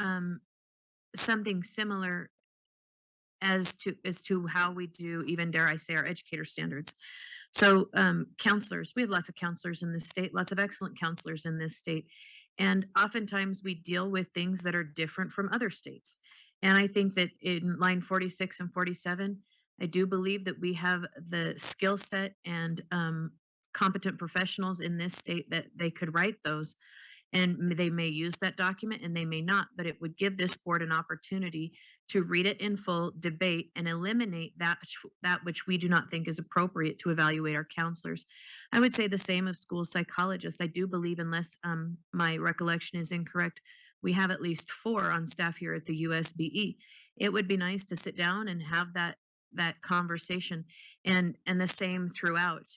something similar as to how we do, even dare I say, our educator standards. So counselors, we have lots of counselors in this state, lots of excellent counselors in this state. And oftentimes we deal with things that are different from other states. And I think that in line 46 and 47, I do believe that we have the skill set and competent professionals in this state that they could write those. And they may use that document and they may not, but it would give this board an opportunity to read it in full, debate, and eliminate that which we do not think is appropriate to evaluate our counselors. I would say the same of school psychologists. I do believe, unless my recollection is incorrect, we have at least 4 on staff here at the USBE. It would be nice to sit down and have that conversation, and the same throughout.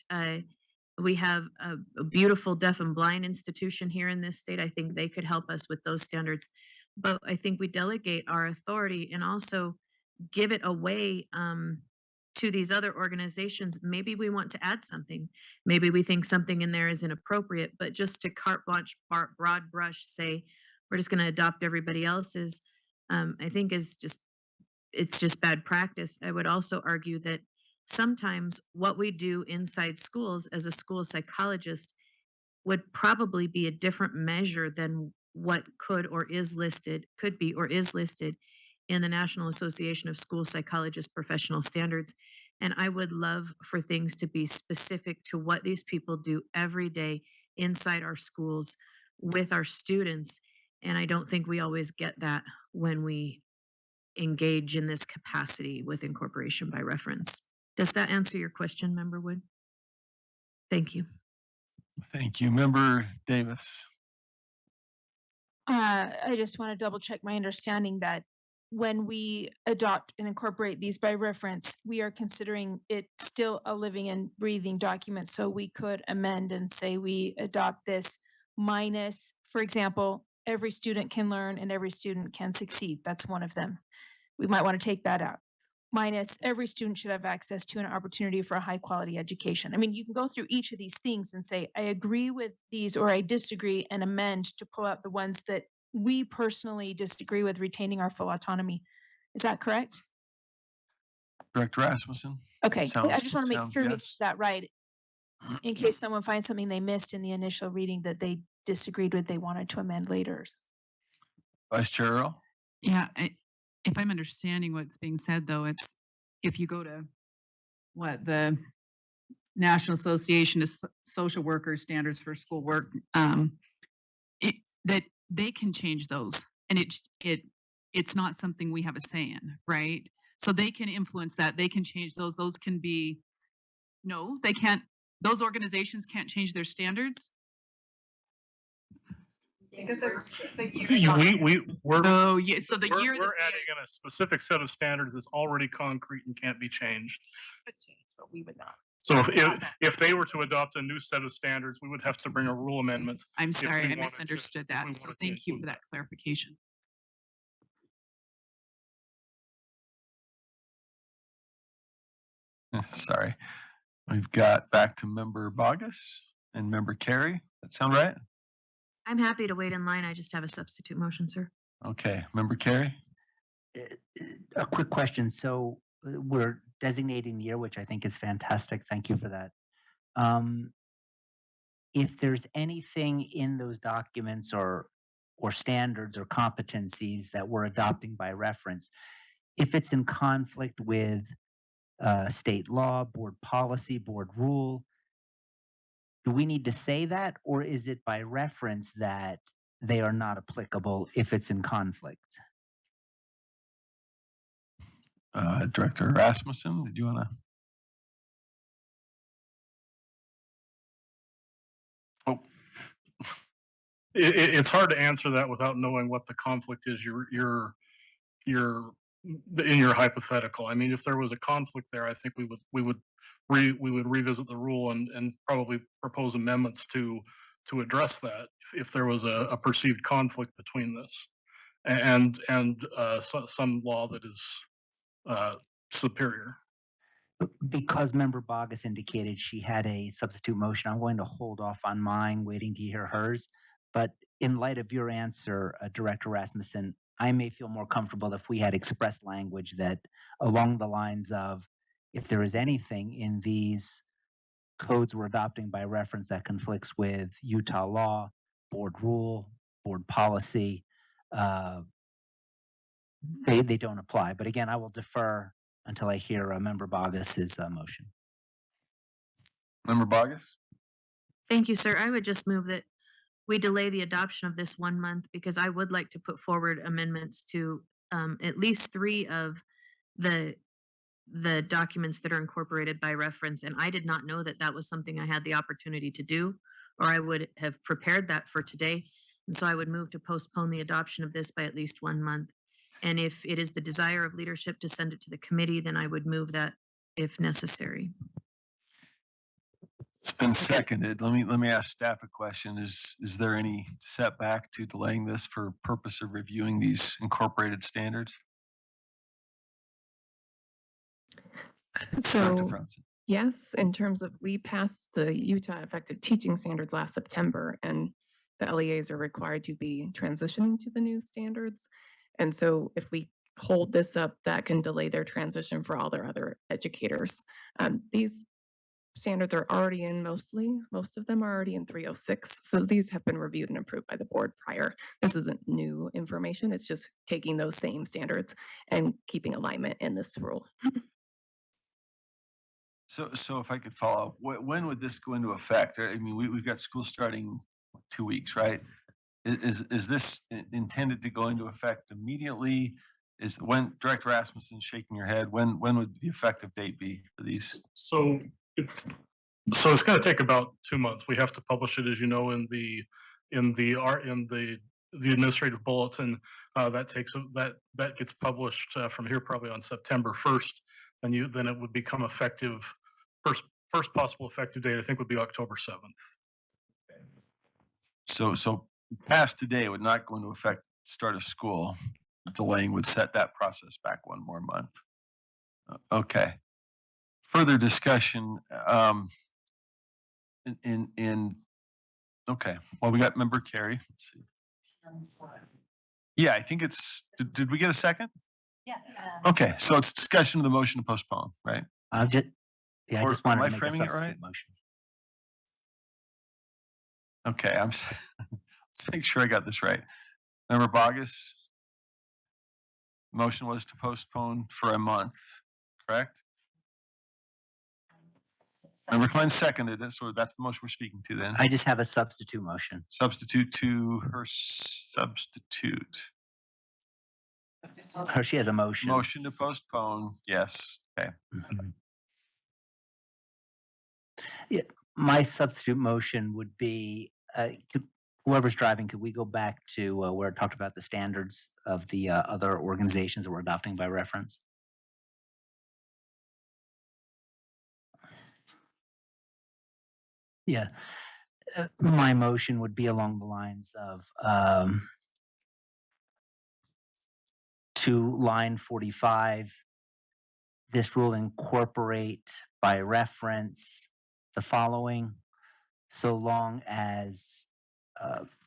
We have a beautiful deaf and blind institution here in this state. I think they could help us with those standards. But I think we delegate our authority and also give it away to these other organizations. Maybe we want to add something. Maybe we think something in there is inappropriate, but just to carte blanche, broad brush, say, we're just going to adopt everybody else's, I think it's just bad practice. I would also argue that sometimes what we do inside schools as a school psychologist would probably be a different measure than what could be or is listed in the National Association of School Psychologists Professional Standards. And I would love for things to be specific to what these people do every day inside our schools with our students. And I don't think we always get that when we engage in this capacity with incorporation by reference. Does that answer your question, Member Wood? Thank you. Thank you. Member Davis. I just want to double check my understanding that when we adopt and incorporate these by reference, we are considering it still a living and breathing document. So we could amend and say we adopt this minus, for example, every student can learn and every student can succeed. That's one of them. We might want to take that out. Minus every student should have access to an opportunity for a high quality education. I mean, you can go through each of these things and say, I agree with these or I disagree, and amend to pull out the ones that we personally disagree with, retaining our full autonomy. Is that correct? Director Rasmussen. Okay, I just want to make sure we get yes. that right in case someone finds something they missed in the initial reading that they disagreed with, they wanted to amend later. Vice Chair Earl. Yeah, if I'm understanding what's being said, though, it's if you go to what the National Association of Social Workers Standards for School Work, that they can change those, and it's not something we have a say in, right? So they can influence that. They can change those. Those can be no, they can't. Those organizations can't change their standards. Because we're so the year we're adding in a specific set of standards that's already concrete and can't be changed. But we would not. So if they were to adopt a new set of standards, we would have to bring a rule amendment. I'm sorry, I misunderstood that. So thank you for that clarification. Sorry. We've got back to Member Vargas and Member Carey. That sound right? I'm happy to wait in line. I just have a substitute motion, sir. Okay, Member Carey. A quick question. So we're designating the year, which I think is fantastic. Thank you for that. If there's anything in those documents or or standards or competencies that we're adopting by reference, if it's in conflict with state law, board policy, board rule, do we need to say that, or is it by reference that they are not applicable if it's in conflict? Director Rasmussen, did you want to? Oh, It's hard to answer that without knowing what the conflict is. You're in your hypothetical. I mean, if there was a conflict there, I think we would revisit the rule and probably propose amendments to address that if there was a perceived conflict between this and some law that is superior. Because Member Bogus indicated she had a substitute motion, I'm going to hold off on mine, waiting to hear hers. But in light of your answer, Director Rasmussen, I may feel more comfortable if we had expressed language that along the lines of, if there is anything in these codes we're adopting by reference that conflicts with Utah law, board rule, board policy, they don't apply. But again, I will defer until I hear Member Bogus's motion. Member Bogus? Thank you, sir. I would just move that we delay the adoption of this 1 month because I would like to put forward amendments to at least 3 of the documents that are incorporated by reference. And I did not know that that was something I had the opportunity to do, or I would have prepared that for today. And so I would move to postpone the adoption of this by at least 1 month. And if it is the desire of leadership to send it to the committee, then I would move that if necessary. It's been seconded. Let me ask staff a question. Is there any setback to delaying this for purpose of reviewing these incorporated standards? Director So Franson. yes, in terms of, we passed the Utah Effective Teaching Standards last September, and the LEAs are required to be transitioning to the new standards. And so if we hold this up, that can delay their transition for all their other educators. These standards are already in most of them are already in 306. So these have been reviewed and approved by the board prior. This isn't new information. It's just taking those same standards and keeping alignment in this rule. So if I could follow up, when would this go into effect? I mean, we've got school starting 2 weeks, right? Is this intended to go into effect immediately? Is when Director Rasmussen shaking your head, when would the effective date be for these? So it's going to take about 2 months. We have to publish it, as you know, in the administrative bulletin. That gets published from here probably on September 1st. Then it would become effective. First possible effective date I think would be October 7th. So past today would not go into effect start of school. Delaying would set that process back 1 more month. Okay. Further discussion. Okay. Well, we got Member Carey. Let's see. Yeah, I think it's. Did we get a second? Yeah. Okay, so it's discussion of the motion to postpone, right? I just wanted am I to make a framing it substitute right? motion. Okay, let's make sure I got this right. Member Bogus, motion was to postpone for a month, correct? Member Klein seconded it, so that's the motion we're speaking to then. I just have a substitute motion. Substitute to her substitute. Or she has a motion. Motion to postpone, yes, okay. Yeah, my substitute motion would be, whoever's driving, could we go back to where it talked about the standards of the other organizations that we're adopting by reference? Yeah, my motion would be along the lines of to line 45, this will incorporate by reference the following, so long as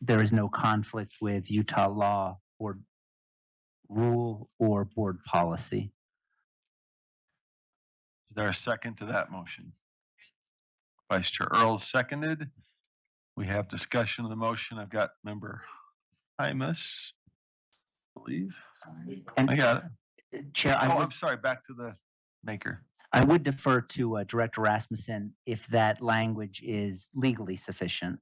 there is no conflict with Utah law or rule or board policy. Is there a second to that motion? Vice Chair Earl seconded. We have discussion of the motion. I've got Member Hymus, I believe. And I got Chair, it. Oh, I'm sorry, back to the maker. I would defer to Director Rasmussen if that language is legally sufficient.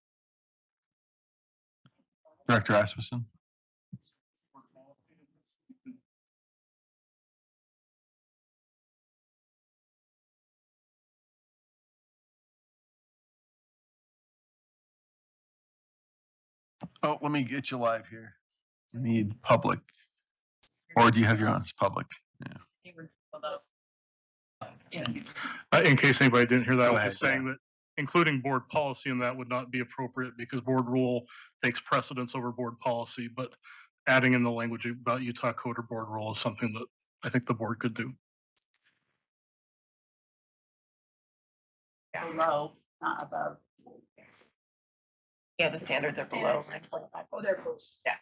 Director Rasmussen. Oh, let me get you live here. You need public. Or do you have your own? It's public. Yeah. In case anybody didn't hear that, I Go was ahead, just saying that including board policy in that would not be appropriate because board rule takes precedence over board policy, but adding in the language about Utah code or board rule is something that I think the board could do. Below, not above. Yeah, the standards are below. Oh, they're close. Yeah.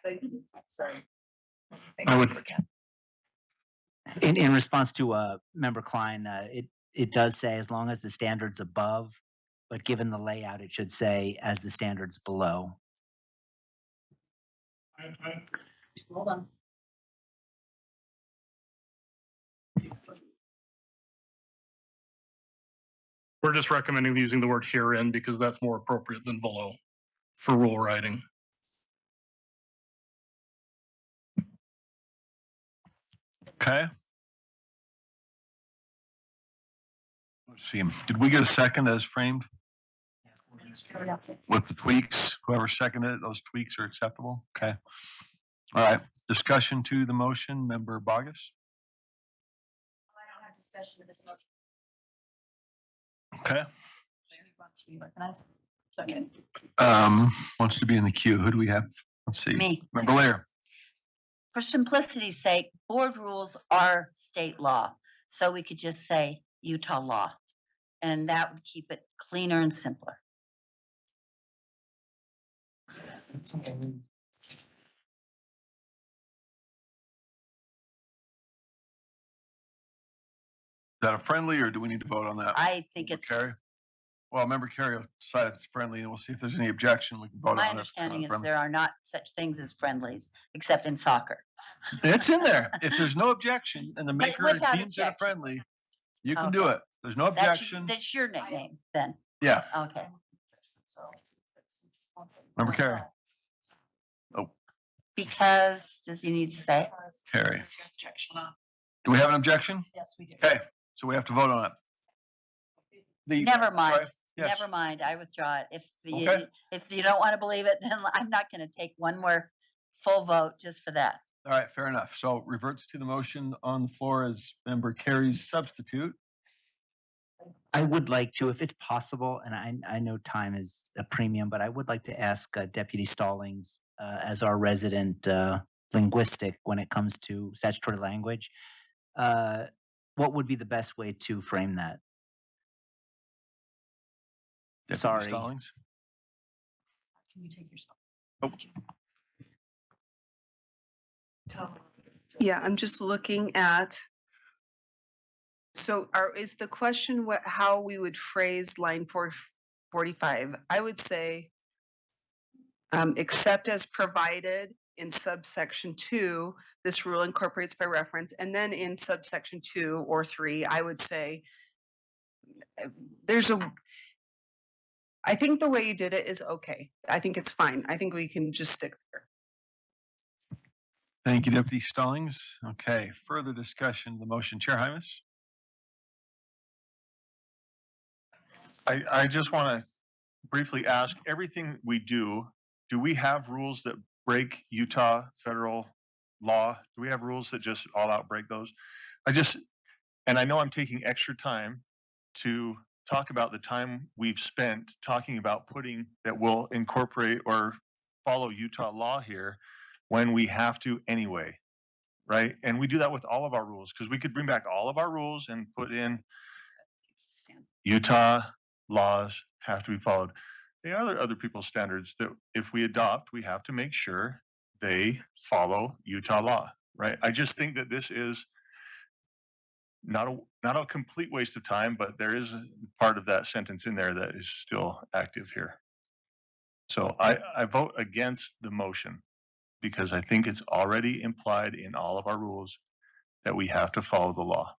Sorry. I would. In response to Member Klein, it does say as long as the standard's above, but given the layout, it should say as the standard's below. Hold on. We're just recommending using the word herein because that's more appropriate than below for rule writing. Okay. Let's see. Did we get a second as framed? With the tweaks, whoever seconded it, those tweaks are acceptable? Okay. All right. Discussion to the motion, Member Bogus? I don't have discussion with this motion. Okay. Okay. Wants to be in the queue. Who do we have? Let's see. Me. Member Lear. For simplicity's sake, board rules are state law. So we could just say Utah law. And that would keep it cleaner and simpler. Is that a friendly or do we need to vote on that? I think Member it's, Carey? Well, Member Carey will decide it's friendly and we'll see if there's any objection. We can vote on it. my if it's understanding is friendly. there are not such things as friendlies, except in soccer. It's in there. If there's no objection and the But maker without deems it a objection. friendly, you can do Okay. it. There's no objection. That's your nickname then. Yeah. Okay. Member Carey. Oh, Because, does he need to say? Carey. Do we have an objection? Yes, we do. Okay, so we have to vote on it. Never mind. Sorry? Yes. Never mind. I withdraw it. Okay. If you don't want to believe it, then I'm not going to take one more full vote just for that. All right, fair enough. So reverts to the motion on the floor as Member Carey's substitute. I would like to, if it's possible, and I know time is a premium, but I would like to ask Deputy Stallings, as our resident linguistic when it comes to statutory language, what would be the best way to frame that? Deputy Sorry. Stallings. Can you take yourself? Oh. Yeah, I'm just looking at. So is the question how we would phrase line 445? I would say, except as provided in subsection 2, this rule incorporates by reference. And then in subsection 2 or 3, I would say, I think the way you did it is okay. I think it's fine. I think we can just stick there. Thank you, Deputy Stallings. Okay, further discussion of the motion. Chair Hymas? I just want to briefly ask, everything we do we have rules that break Utah federal law? Do we have rules that just all out break those? And I know I'm taking extra time to talk about the time we've spent talking about that will incorporate or follow Utah law here when we have to anyway, right? And we do that with all of our rules because we could bring back all of our rules and put in Utah laws have to be followed. There are other people's standards that if we adopt, we have to make sure they follow Utah law, right? I just think that this is not a complete waste of time, but there is a part of that sentence in there that is still active here. So I vote against the motion. because I think it's already implied in all of our rules that we have to follow the law.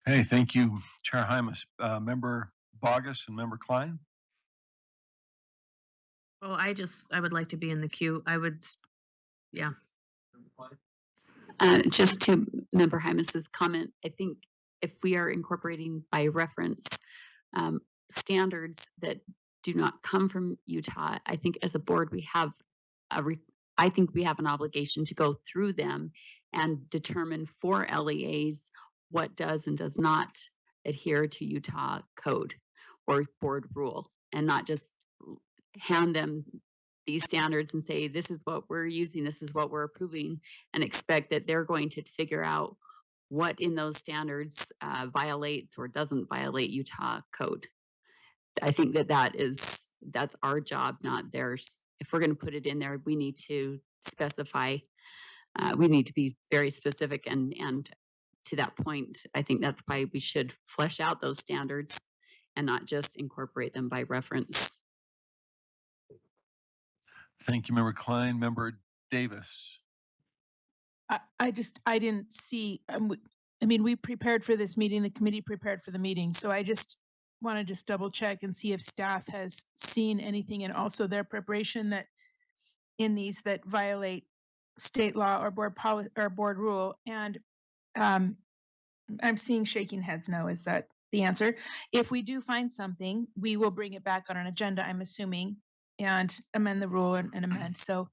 Hey, thank you, Chair Hymas. Member Bogus and Member Klein? Well, I would like to be in the queue. Yeah. Just to Member Hymas's comment, I think if we are incorporating by reference standards that do not come from Utah, I think as a board we have I think we have an obligation to go through them and determine for LEAs what does and does not adhere to Utah code or board rule, and not just hand them these standards and say, this is what we're using, this is what we're approving, and expect that they're going to figure out what in those standards violates or doesn't violate Utah code. I think that's our job, not theirs. If we're going to put it in there, we need to specify, we need to be very specific, and to that point, I think that's why we should flesh out those standards and not just incorporate them by reference. Thank you, Member Klein. Member Davis? I didn't see, I mean, we prepared for this meeting, the committee prepared for the meeting, so I just want to double check and see if staff has seen anything and also their preparation that in these that violate state law or board policy or board rule. And I'm seeing shaking heads no. Is that the answer? If we do find something, we will bring it back on an agenda, I'm assuming, and amend the rule and amend. So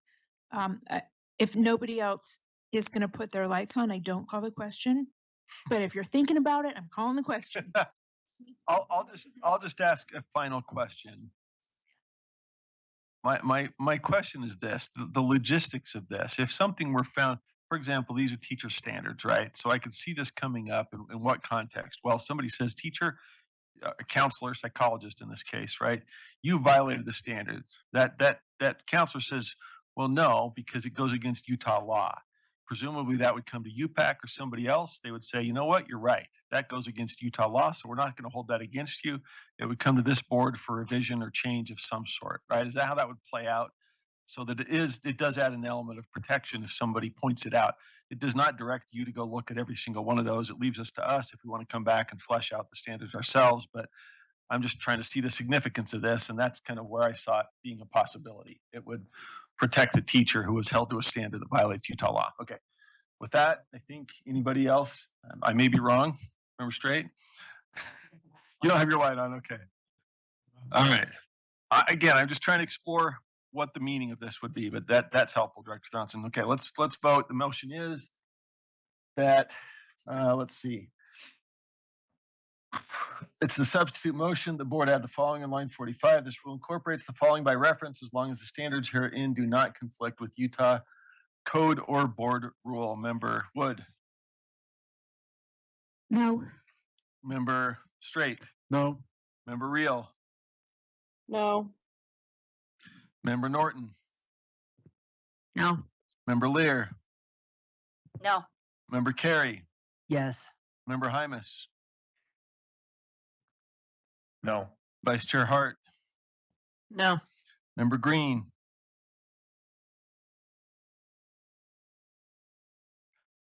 if nobody else is going to put their lights on, I don't call the question. But if you're thinking about it, I'm calling the question. I'll just ask a final question. My question is this: the logistics of this. If something were found, for example, these are teacher standards, right? So I could see this coming up in what context? Well, somebody says, teacher, a counselor, psychologist in this case, right? You violated the standards. That counselor says, well, no, because it goes against Utah law. Presumably that would come to UPAC or somebody else. They would say, you know what, you're right. That goes against Utah law, so we're not going to hold that against you. It would come to this board for revision or change of some sort, right? Is that how that would play out? So that it does add an element of protection if somebody points it out. It does not direct you to go look at every single one of those. It leaves us to us if we want to come back and flesh out the standards ourselves. But I'm just trying to see the significance of this, and that's kind of where I saw it being a possibility. It would protect a teacher who was held to a standard that violates Utah law. Okay. With that, I think anybody else, I may be wrong. Remember straight? You don't have your light on. Okay. All right. Again, I'm just trying to explore what the meaning of this would be, but that's helpful, Director Johnson. Okay, let's vote. The motion is that, let's see. It's the substitute motion. The board add the following in line 45. This rule incorporates the following by reference as long as the standards herein do not conflict with Utah code or board rule. Member Wood? No. Member Straight? No. Member Reel? No. Member Norton? No. Member Lear? No. Member Carey? Yes. Member Hymas? No. Vice Chair Hart? No. Member Green?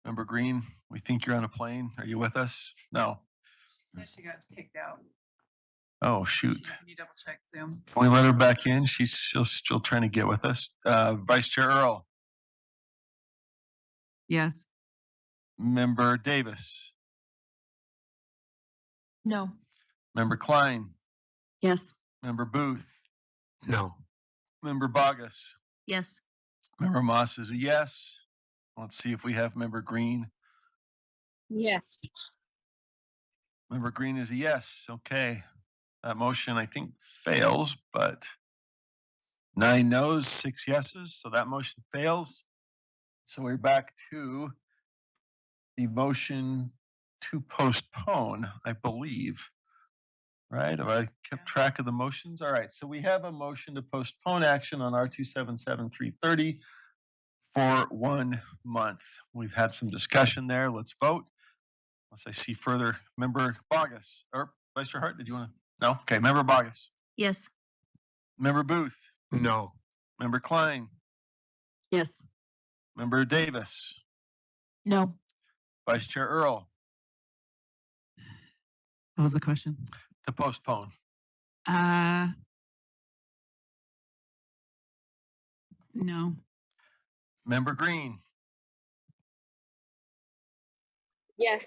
Member Green, we think you're on a plane. Are you with us? No. Says she got kicked out. Oh, shoot. Can you double check Zoom? Can we let her back in? She's still trying to get with us. Vice Chair Earl? Yes. Member Davis? No. Member Klein? Yes. Member Booth? No. Member Bogus? Yes. Member Moss is a yes. Let's see if we have Member Green. Yes. Member Green is a yes. Okay. That motion, I think, fails, but 9 no's, 6 yeses. So that motion fails. So we're back to the motion to postpone, I believe. Right? Have I kept track of the motions? All right. So we have a motion to postpone action on R277-330 for 1 month. We've had some discussion there. Let's vote. Unless I see further. Member Bogus or Vice Chair Hart, did you want to? No? Okay. Member Bogus. Yes. Member Booth. No. Member Klein. Yes. Member Davis, No. Vice Chair Earl, What was the question? to postpone. No. Member Green, Yes.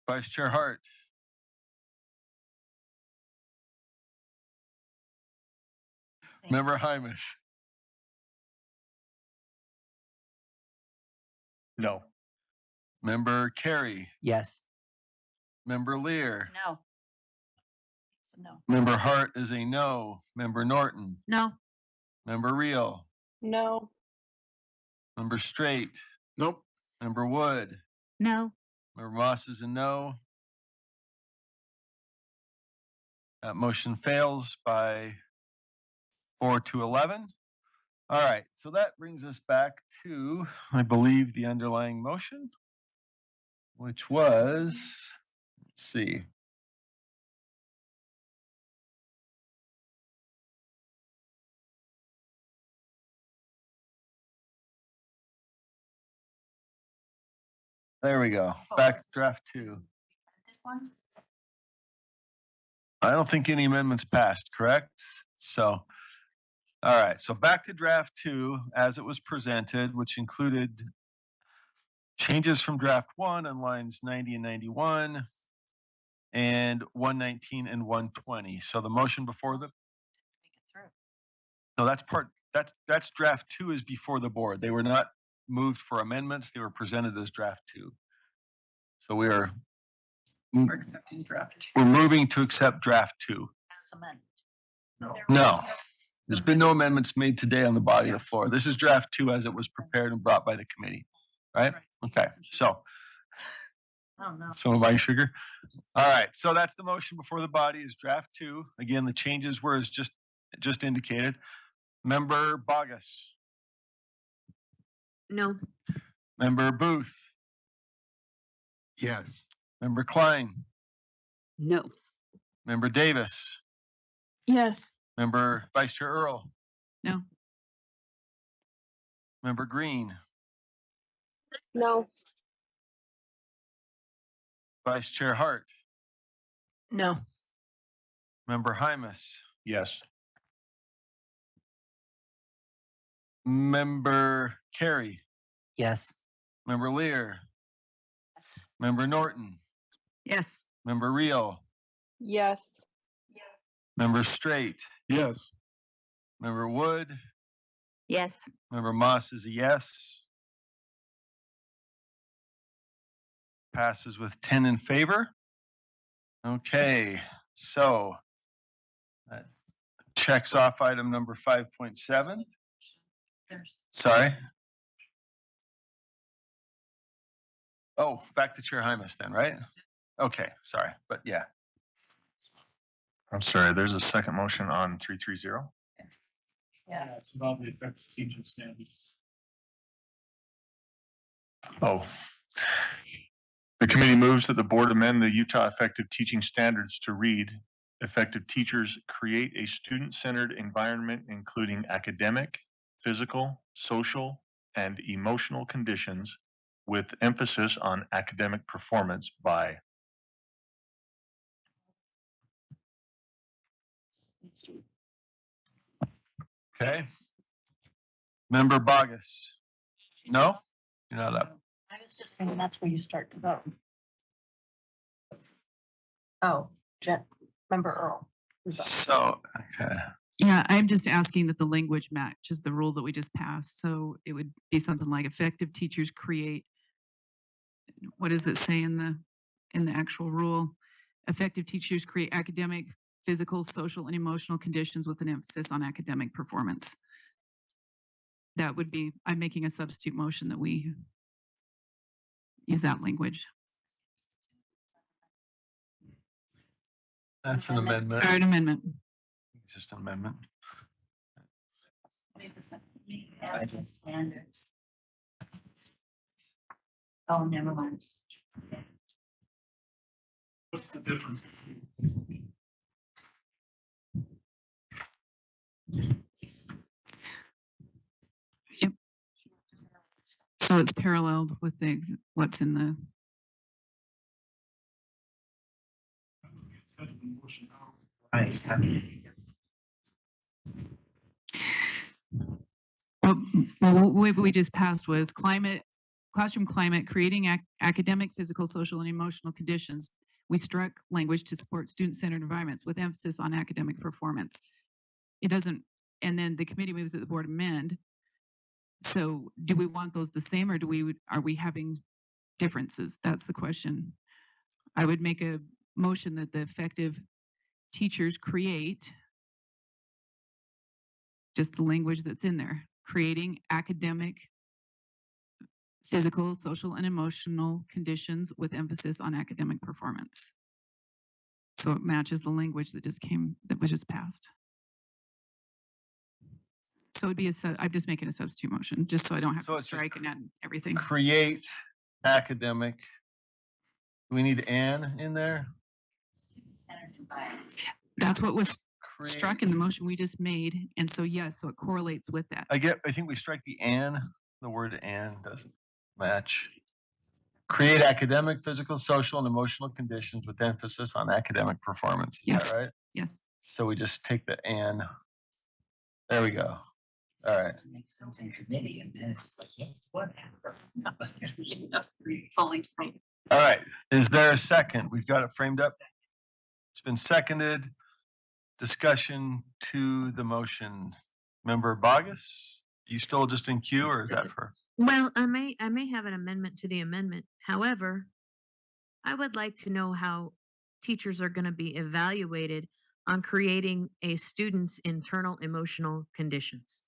Vice Chair Hart, Member Hymus. No. Member Carey, Yes. Member Lear, No. So no. Member Hart is a no. Member Norton, No. Member Reel, No. Member Straight, Nope. Member Wood, No. Member Moss is a no. That motion fails by 4-11. All right, so that brings us back to, I believe, the underlying motion, which was, let's see. There we go. Back to draft 2. I don't think any amendments passed, correct? So, all right, so back to draft 2 as it was presented, which included changes from draft 1 on lines 90 and 91 and 119 and 120. So the motion before the No, that's draft 2 is before the board. They were not moved for amendments. They were presented as draft 2. So we are We're accepting draft. we're moving to accept draft 2. As amended. No, there's been no amendments made today on the body of the floor. This is draft 2 as it was prepared and brought by the committee, right? Okay, so Oh, no. some of my sugar. All right, so that's the motion before the body is draft 2. Again, the changes were as just indicated. Member Bogus, No. Member Booth, Yes. Member Klein, No. Member Davis, Yes. Member Vice Chair Earl, No. Member Green, No. Vice Chair Hart, No. Member Hymus, Yes. Member Carey, Yes. Member Lear, Yes. Member Norton, Yes. Member Reel, Yes. Member Straight, Yes. Member Wood, Yes. Member Moss is a yes. Passes with 10 in favor. Okay, so that checks off item number 5.7. Sorry. Oh, back to Chair Hymus then, right? Okay, sorry, but yeah. I'm sorry, there's a second motion on 330. Yeah. It's about the effective teaching standards. Oh. The committee moves that the board amend the Utah Effective Teaching Standards to read, effective teachers create a student-centered environment including academic, physical, social, and emotional conditions with emphasis on academic performance by Okay. Member Bogus. No? You're not up. I was just saying that's where you start to vote. Oh, Member Earl. is up. So, okay. Yeah, I'm just asking that the language matches the rule that we just passed. So it would be something like effective teachers create. What does it say in the actual rule? Effective teachers create academic, physical, social, and emotional conditions with an emphasis on academic performance. That would be, I'm making a substitute motion that we use that language. That's an amendment. Or an amendment. It's just an amendment. As the standards. Oh, never mind. What's the difference? So it's paralleled with what's in the. Well, what we just passed was classroom climate, creating academic, physical, social, and emotional conditions. We struck language to support student-centered environments with emphasis on academic performance. It doesn't, and then the committee moves that the board amend. So do we want those the same, or are we having differences? That's the question. I would make a motion that the effective teachers create just the language that's in there, creating academic, physical, social, and emotional conditions with emphasis on academic performance. So it matches the language that was just passed. So it'd be I'm just making a substitute motion, just so I don't have So to it's just strike and add everything. Create academic. Do we need an in there? That's what was struck in the motion we just made. And so, yes, so it correlates with that. I think we strike the word "and" doesn't match. Create academic, physical, social, and emotional conditions with emphasis on academic performance. Is Yes. that right? Yes. So we just take the "and." There we go. All right. Makes sense in committee, and then it's like, whatever. All right. Is there a second? We've got it framed up. It's been seconded. Discussion to the motion. Member Bogus, you still just in queue, or is that for? Well, I may have an amendment to the amendment. However, I would like to know how teachers are going to be evaluated on creating a student's internal emotional conditions.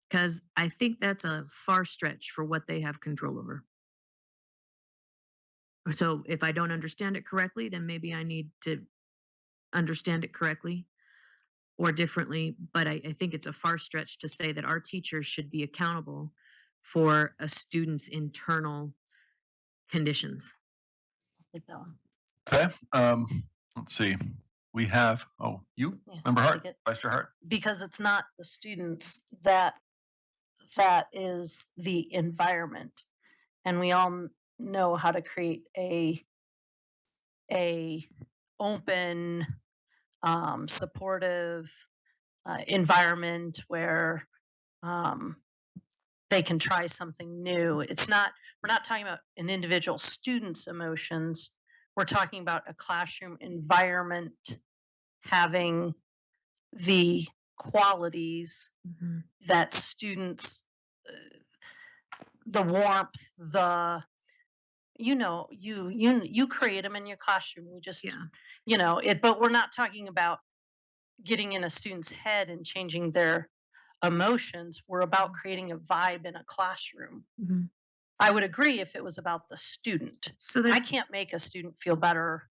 Because I think that's a far stretch for what they have control over. So if I don't understand it correctly, then maybe I need to understand it correctly or differently. But I think it's a far stretch to say that our teachers should be accountable for a student's internal conditions. Okay. Let's see. We have, you, Yeah, Member Hart, take it. Vice Chair Hart. Because it's not the students that is the environment, and we all know how to create a open, supportive environment where they can try something new. We're not talking about an individual student's emotions. We're talking about a classroom environment having the qualities that students, the warmth, you create them in your classroom. We just, but we're not talking about getting in a student's head and changing their emotions. We're about creating a vibe in a classroom. I would agree if it was about the student. So I can't make a student feel better,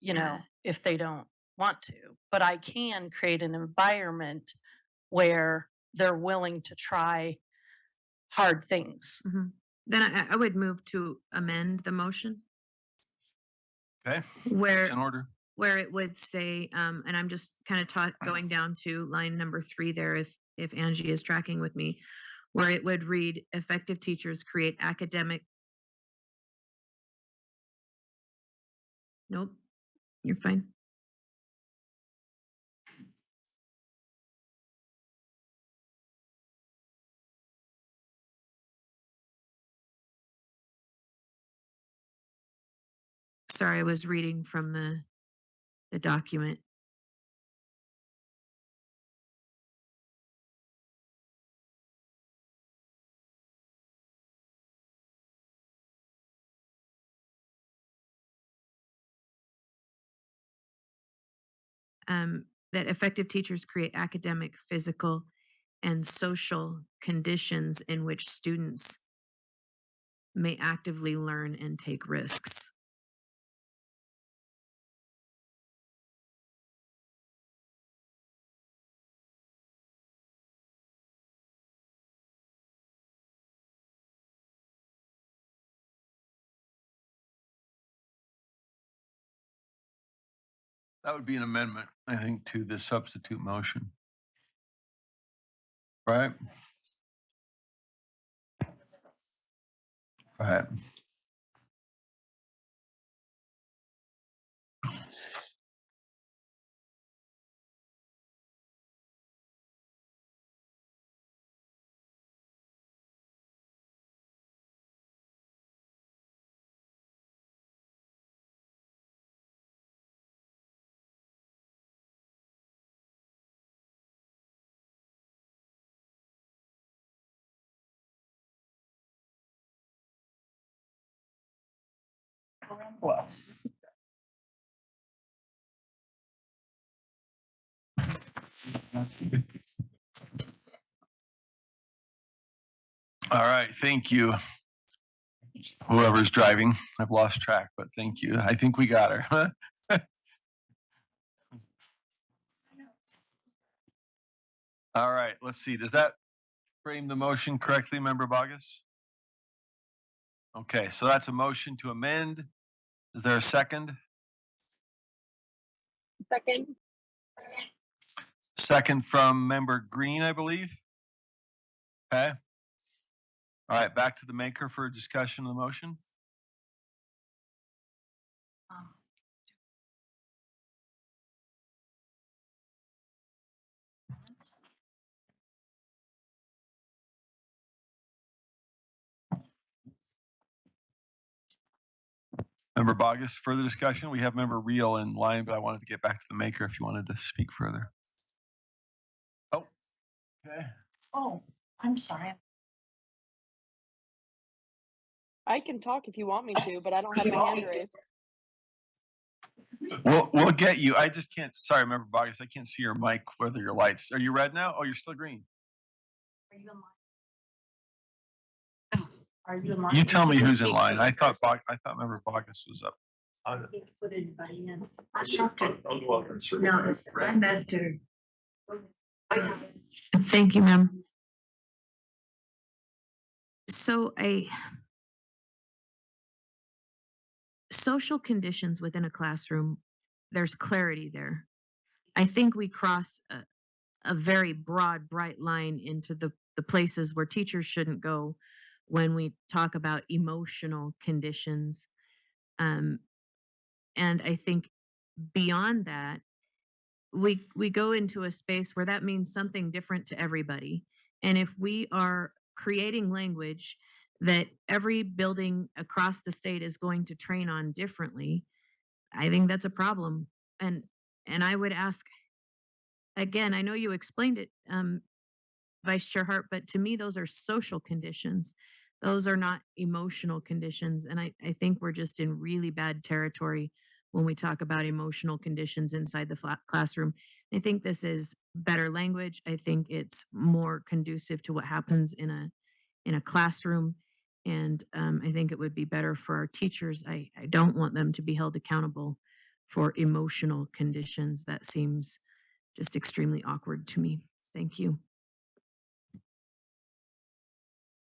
if they don't want to, but I can create an environment where they're willing to try hard things. Then I would move to amend the motion. Okay. Where It's in order. Where it would say, and I'm just kind of going down to line number 3 there, if Angie is tracking with me, where it would read, effective teachers create academic. Nope, you're fine. Sorry, I was reading from the document. That effective teachers create academic, physical, and social conditions in which students may actively learn and take risks. That would be an amendment, I think, to the substitute motion. Right. Right. Well. All right, thank you. Whoever's driving, I've lost track, but thank you. I think we got her. All right, let's see. Does that frame the motion correctly, Member Bogus? Okay, so that's a motion to amend. Is there a second? Second. Second from Member Green, I believe. Okay. All right, back to the maker for discussion of the motion. Member Bogus, further discussion? We have Member Reel in line, but I wanted to get back to the maker if you wanted to speak further. Oh, okay. Oh, I'm sorry. I can talk if you want me to, but I don't have my hand raised. We'll get you. I just can't. Sorry, Member Bogus, I can't see your mic, whether your lights. Are you red now? Oh, you're still green. Are you in line? Are you in line? You tell me who's in line. I thought Member Bogus was up. Put anybody in. No, it's I'm after. Thank you, ma'am. So social conditions within a classroom, there's clarity there. I think we cross a very broad, bright line into the places where teachers shouldn't go when we talk about emotional conditions. And I think beyond that, we go into a space where that means something different to everybody. And if we are creating language that every building across the state is going to train on differently, I think that's a problem. And I would ask again, I know you explained it, Vice Chair Hart, but to me, those are social conditions. Those are not emotional conditions. And I think we're just in really bad territory when we talk about emotional conditions inside the classroom. I think this is better language. I think it's more conducive to what happens in a classroom. And I think it would be better for our teachers. I don't want them to be held accountable for emotional conditions. That seems just extremely awkward to me. Thank you.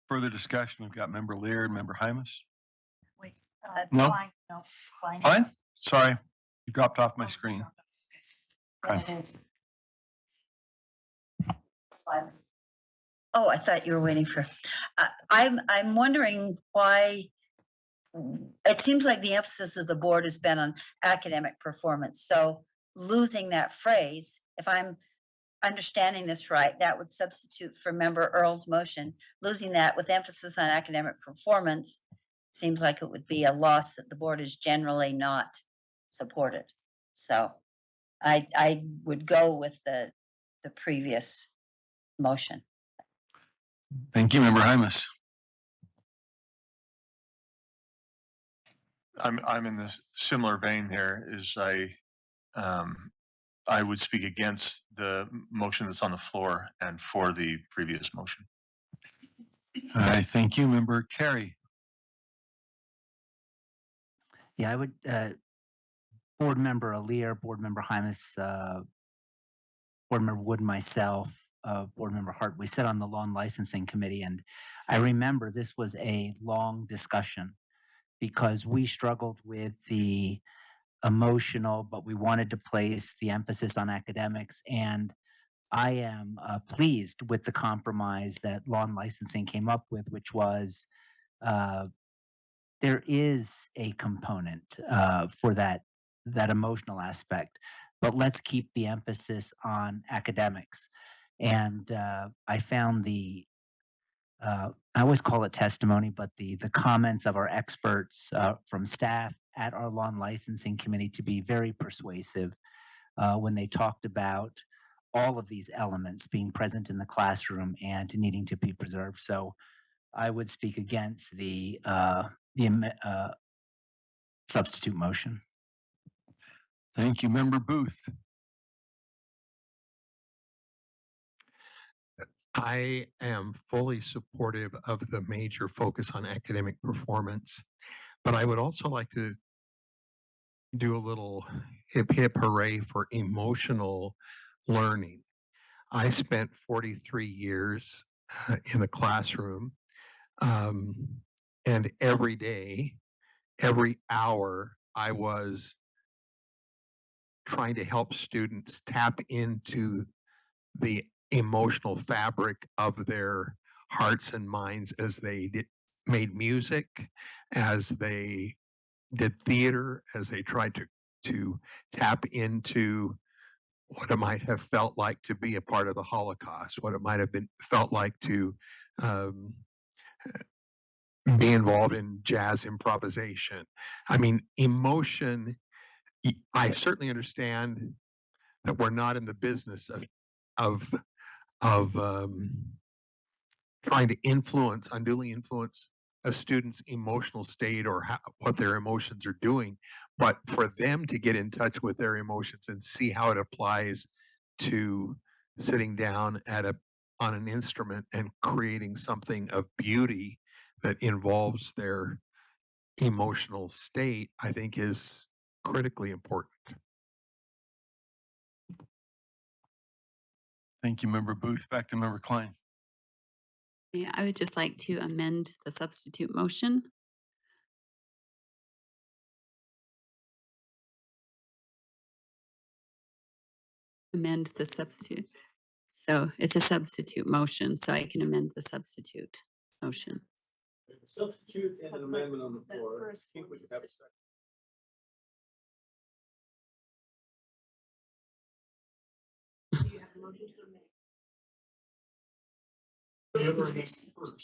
Further discussion, we've got Member Lear and Member Hymas. Wait, No? Fine. No, fine. Fine? Sorry, you dropped off my screen. Then Okay. it is. Fine. Oh, I thought you were waiting for, I'm wondering why, it seems like the emphasis of the board has been on academic performance. So losing that phrase, if I'm understanding this right, that would substitute for Member Earl's motion. Losing that with emphasis on academic performance seems like it would be a loss that the board is generally not supported. So I would go with the previous motion. Thank you, Member Hymas. I'm in the similar vein here. I would speak against the motion that's on the floor and for the previous motion. All right, thank you, Member Carey. Yeah, I would, Board Member Alir, Board Member Hymas, Board Member Wood, myself, Board Member Hart, we sat on the Law and Licensing Committee, and I remember this was a long discussion because we struggled with the emotional, but we wanted to place the emphasis on academics, and I am pleased with the compromise that Law and Licensing came up with, which was there is a component for that emotional aspect, but let's keep the emphasis on academics. And I found I always call it testimony, but the comments of our experts from staff at our Law and Licensing Committee to be very persuasive when they talked about all of these elements being present in the classroom and needing to be preserved. So I would speak against the substitute motion. Thank you, Member Booth. I am fully supportive of the major focus on academic performance, but I would also like to do a little hip hip hooray for emotional learning. I spent 43 years in the classroom, and every day, every hour, I was trying to help students tap into the emotional fabric of their hearts and minds as they made music, as they did theater, as they tried to tap into what it might have felt like to be a part of the Holocaust, what it might have felt like to be involved in jazz improvisation. I mean, emotion. I certainly understand that we're not in the business of trying to unduly influence a student's emotional state or what their emotions are doing, but for them to get in touch with their emotions and see how it applies to sitting down on an instrument and creating something of beauty that involves their emotional state, I think is critically important. Thank you, Member Booth. Back to Member Klein. Yeah, I would just like to amend the substitute motion. Amend the substitute. So it's a substitute motion, so I can amend the substitute motion. Substitute and an amendment on the floor. I think we have a second.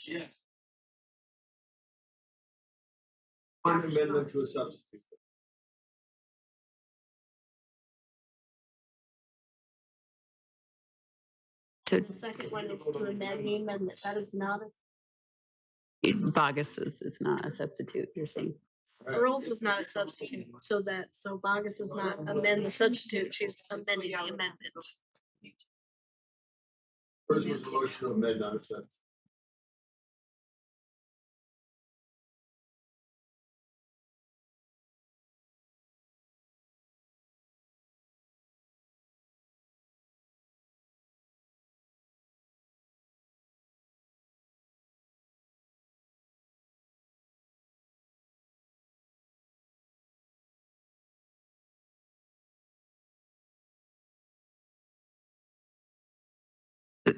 Yeah. One amendment to a substitute. So The second one is to amend the amendment. That is not Bogus is not a substitute, you're saying? Earls was not a substitute, so Bogus does not amend the substitute, she's amending the amendment. First was the motion to amend nonsense.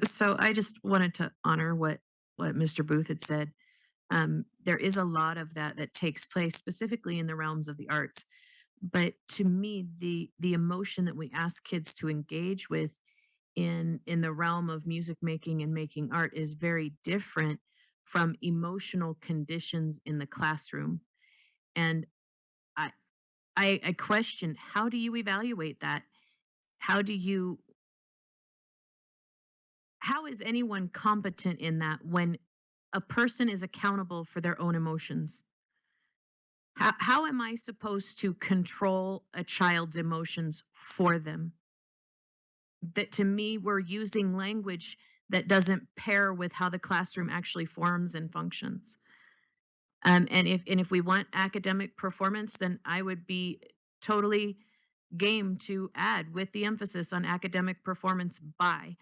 So I just wanted to honor what Mr. Booth had said. There is a lot of that takes place specifically in the realms of the arts. But to me, the emotion that we ask kids to engage with in the realm of music making and making art is very different from emotional conditions in the classroom. And I question, how do you evaluate that? How is anyone competent in that when a person is accountable for their own emotions? How am I supposed to control a child's emotions for them? That to me, we're using language that doesn't pair with how the classroom actually forms and functions. And if we want academic performance, then I would be totally game to add with the emphasis on academic performance by.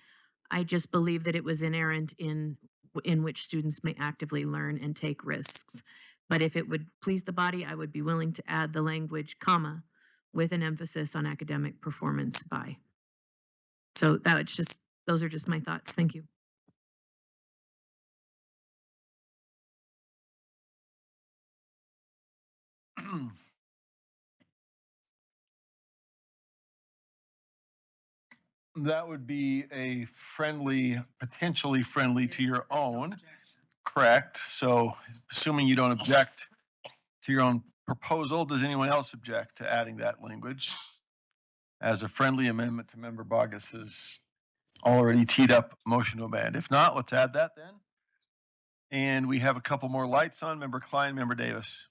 I just believe that it was inerrant in which students may actively learn and take risks. But if it would please the body, I would be willing to add the language, comma, with an emphasis on academic performance by. So that was just Those are just my thoughts. Thank you. That would be a friendly, potentially friendly to your own, correct? So assuming you don't object to your own proposal, does anyone else object to adding that language as a friendly amendment to Member Bogus's already teed up motion to amend? If not, let's add that then. And we have a couple more lights on. Member Klein, Member Davis.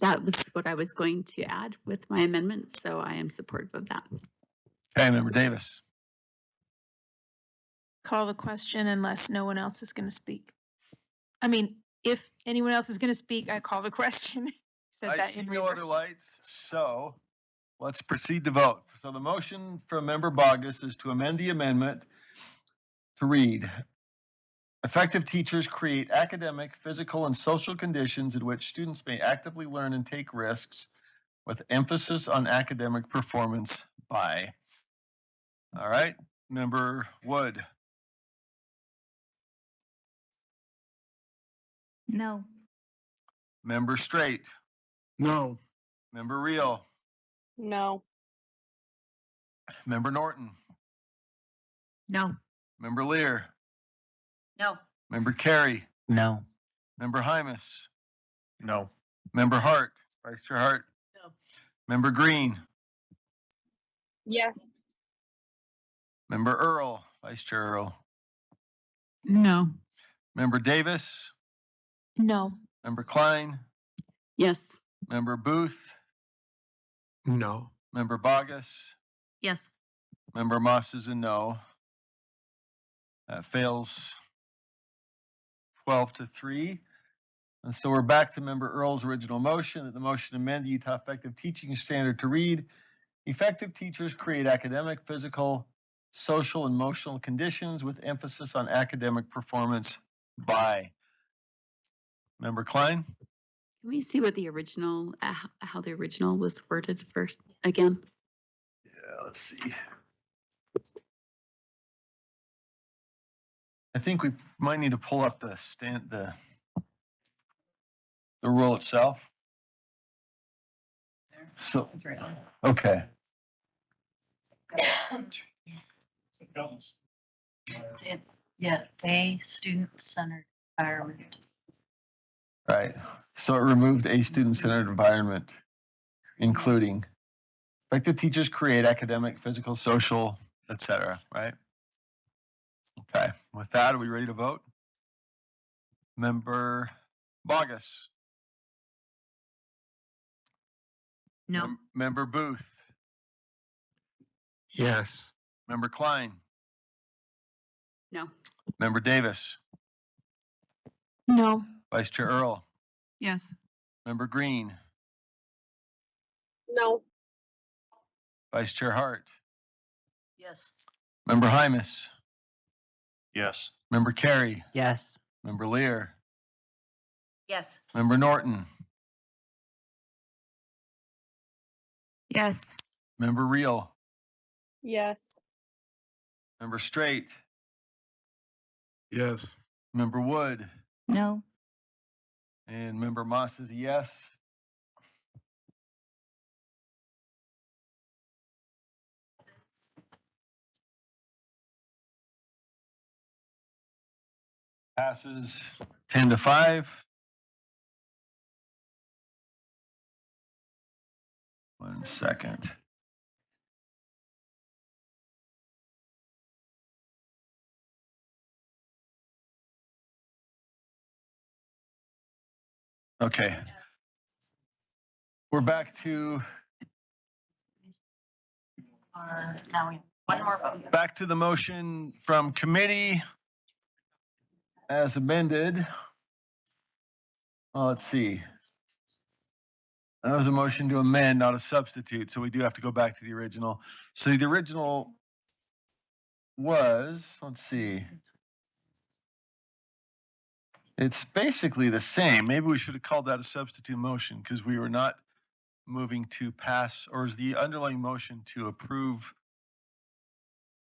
That was what I was going to add with my amendment, so I am supportive of that. Okay, Member Davis. Call the question unless no one else is going to speak. I mean, if anyone else is going to speak, I call the question. Said I that see in no reverse. other lights, so let's proceed to vote. So the motion from Member Bogus is to amend the amendment to read, effective teachers create academic, physical, and social conditions in which students may actively learn and take risks with emphasis on academic performance by. All right, Member Wood. No. Member Straight. No. Member Reel. No. Member Norton. No. Member Lear. No. Member Carey. No. Member Hymas. No. Member Hart. Vice Chair Hart. No. Member Green. Yes. Member Earl. Vice Chair Earl. No. Member Davis. No. Member Klein. Yes. Member Booth. No. Member Bogus. Yes. Member Moss is a no. That fails 12-3. And so we're back to Member Earl's original motion, that the motion to amend the Utah Effective Teaching Standard to read, effective teachers create academic, physical, social, and emotional conditions with emphasis on academic performance by. Member Klein? Can we see what the original, how the original was worded first again? Yeah, let's see. I think we might need to pull up the rule itself. So, okay. Yeah, a student-centered environment. Right. So it removed a student-centered environment, including effective teachers create academic, physical, social, etc. Right? Okay. With that, are we ready to vote? Member Bogus. No. Member Booth. Yes. Member Klein. No. Member Davis. No. Vice Chair Earl. Yes. Member Green. No. Vice Chair Hart. Yes. Member Hymas. Yes. Member Carey. Yes. Member Lear. Yes. Member Norton. Yes. Member Reel. Yes. Member Straight. Yes. Member Wood. No. And Member Moss is a yes. Passes 10-5. 1 second. Okay. We're back to Now we, one more vote. back to the motion from committee as amended. Let's see. That was a motion to amend, not a substitute, so we do have to go back to the original. So the original was, let's see. It's basically the same. Maybe we should have called that a substitute motion because we were not moving to pass, or is the underlying motion to approve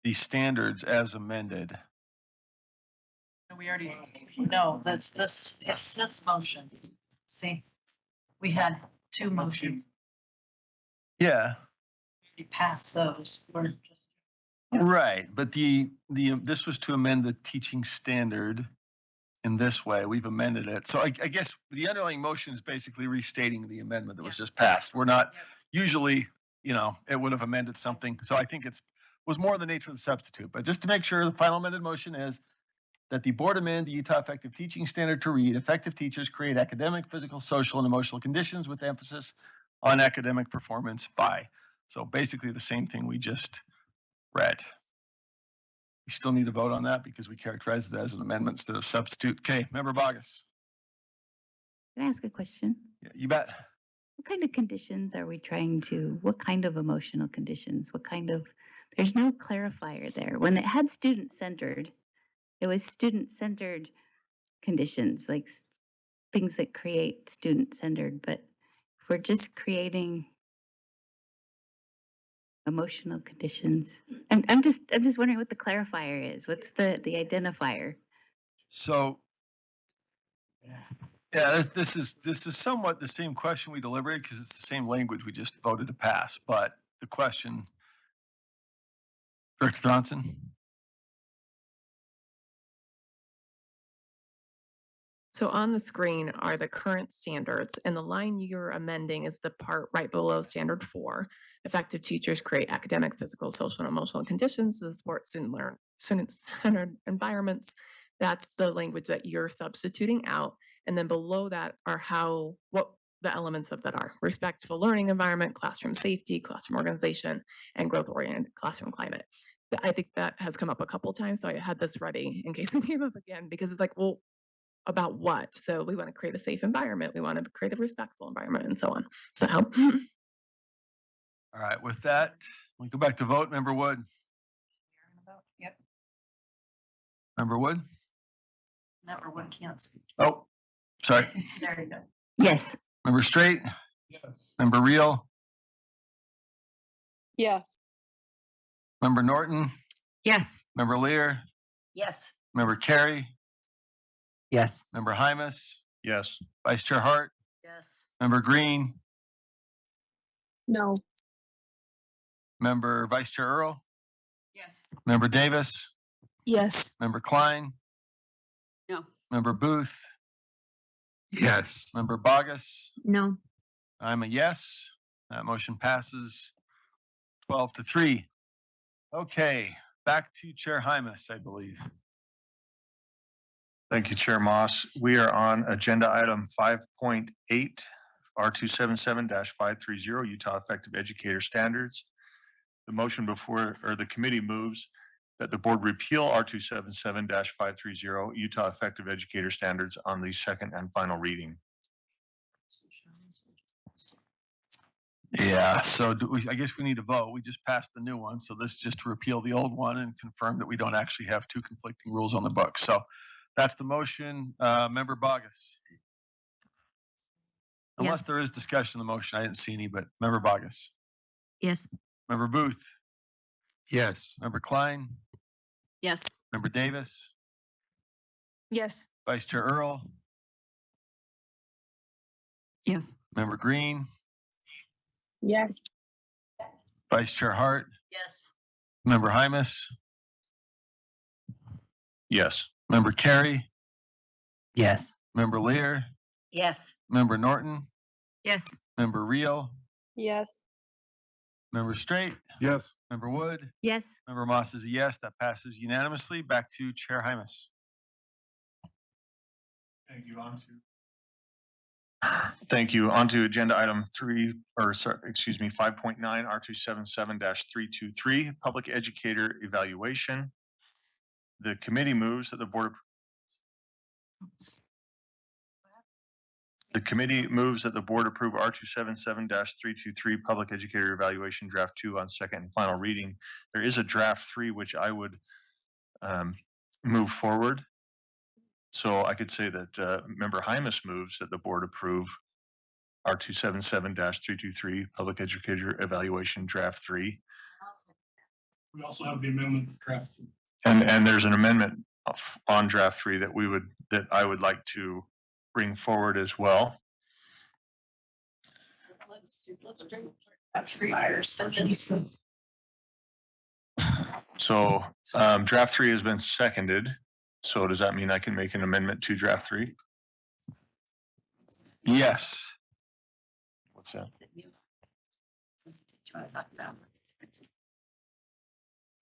the standards as amended. We already, no, that's this, it's this motion. See, we had two motions. Yeah, We passed those. We're just. right. But this was to amend the teaching standard in this way. We've amended it. So I guess the underlying motion is basically restating the amendment that was just passed. We're not usually, it would have amended something. So I think was more the nature of the substitute. But just to make sure, the final amended motion is that the board amend the Utah Effective Teaching Standard to read, effective teachers create academic, physical, social, and emotional conditions with emphasis on academic performance by. So basically the same thing we just read. We still need to vote on that because we characterize it as an amendment instead of substitute. Okay, Member Bogus. Can I ask a question? Yeah, you bet. What kind of conditions are we trying to, what kind of emotional conditions? There's no clarifier there. When it had student-centered, it was student-centered conditions, like things that create student-centered, but if we're just creating emotional conditions, I'm just wondering what the clarifier is. What's the identifier? So, yeah, this is somewhat the same question we deliberated because it's the same language we just voted to pass. But the question, Director Johnson. So on the screen are the current standards, and the line you're amending is the part right below standard 4. Effective teachers create academic, physical, social, and emotional conditions to support student-centered environments. That's the language that you're substituting out. And then below that are what the elements of that are: respectful learning environment, classroom safety, classroom organization, and growth-oriented classroom climate. I think that has come up a couple times, so I had this ready in case it came up again, because it's like, well, about what? So we want to create a safe environment. We want to create a respectful environment, and so on. Does that help? All right, with that, we go back to vote. Member Wood. Yep. Member Wood. Member Wood can't speak. Oh, sorry. There you go. Yes. Member Straight. Yes. Member Reel. Yes. Member Norton. Yes. Member Lear. Yes. Member Carey. Yes. Member Hymas. Yes. Vice Chair Hart. Yes. Member Green. No. Member Vice Chair Earl. Yes. Member Davis. Yes. Member Klein. No. Member Booth. Yes. Member Bogus. No. I'm a yes. That motion passes 12-3. Okay, back to Chair Hymas, I believe. Thank you, Chair Moss. We are on agenda item 5.8, R277-530, Utah Effective Educator Standards. The motion the committee moves that the board repeal R277-530, Utah Effective Educator Standards on the second and final reading. Yeah, so I guess we need to vote. We just passed the new one, so this is just to repeal the old one and confirm that we don't actually have two conflicting rules on the book. So that's the motion. Member Bogus. Unless Yes. there is discussion on the motion, I didn't see any, but Member Bogus. Yes. Member Booth. Yes. Member Klein. Yes. Member Davis. Yes. Vice Chair Earl. Yes. Member Green. Yes. Vice Chair Hart. Yes. Member Hymas. Yes. Member Carey. Yes. Member Lear. Yes. Member Norton. Yes. Member Reel. Yes. Member Straight. Yes. Member Wood. Yes. Member Moss is a yes. That passes unanimously. Back to Chair Hymas. Thank you. Thank you. On to agenda item 5.9, R277-323, Public Educator Evaluation. The committee moves that the board approve R277-323, Public Educator Evaluation Draft 2 on second and final reading. There is a Draft 3, which I would move forward. So I could say that Member Hymas moves that the board approve R277-323, Public Educator Evaluation Draft 3. We also have the amendment to draft. And there's an amendment on draft 3 that I would like to bring forward as well. Let's bring draft 3 first, and then So draft 3 has been seconded. So does that mean I can make an amendment to draft 3? Yes. What's that?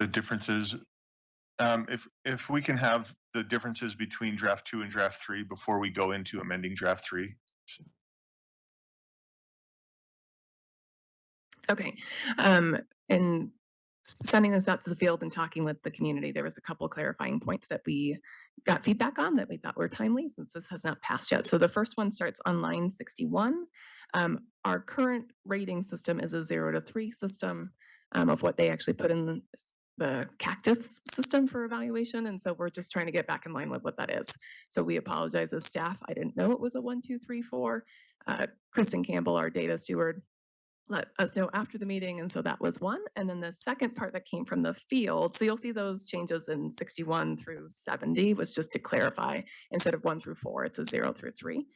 The differences, if we can have the differences between draft 2 and draft 3 before we go into amending draft 3. Okay. And sending this out to the field and talking with the community, there was a couple clarifying points that we got feedback on that we thought were timely since this has not passed yet. So the first one starts on line 61. Our current rating system is a 0 to 3 system of what they actually put in the cactus system for evaluation. And so we're just trying to get back in line with what that is. So we apologize as staff. I didn't know it was a 1, 2, 3, 4. Kristen Campbell, our data steward, let us know after the meeting. And so that was one. And then the second part that came from the field. So you'll see those changes in 61 through 70 was just to clarify, instead of 1 through 4, it's a 0 through 3.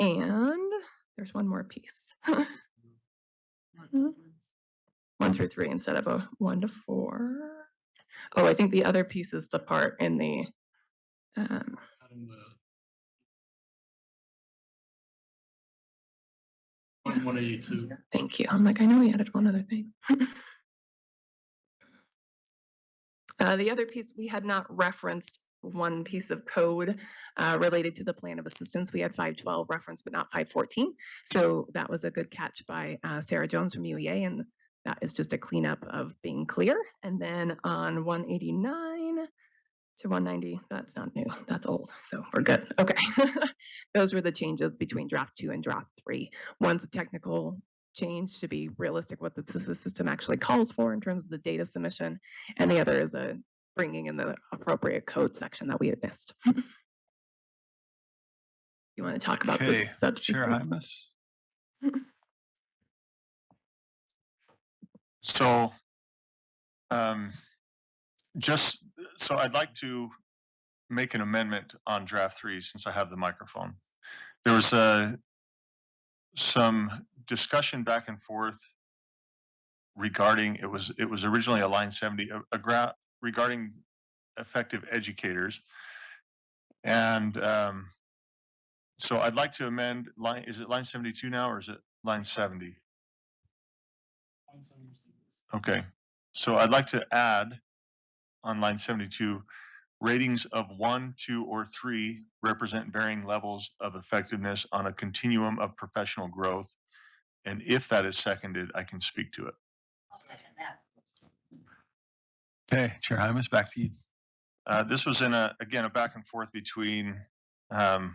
And there's one more piece. 1 through 3 instead of a 1 to 4. Oh, I think the other piece is the part in the 182. Thank you. I'm like, I know we added one other thing. The other piece, we had not referenced one piece of code related to the plan of assistance. We had 512 referenced, but not 514. So that was a good catch by Sarah Jones from UEA, and that is just a cleanup of being clear. And then on 189 to 190, that's not new, that's old, so we're good. Okay. Those were the changes between draft 2 and draft 3. One's a technical change to be realistic what the system actually calls for in terms of the data submission, and the other is a bringing in the appropriate code section that we had missed. You want to talk about this Okay, Chair Hymas. So just so I'd like to make an amendment on draft 3 since I have the microphone. There was some discussion back and forth regarding it was originally a line 70 regarding effective educators, and so I'd like to amend line. Is it line 72 now, or is it line 70? Okay, so I'd like to add on line 72, ratings of 1, 2, or 3 represent varying levels of effectiveness on a continuum of professional growth. And if that is seconded, I can speak to it. I'll second that. Okay, Chair Hymas, back to you. This was in again, a back and forth between,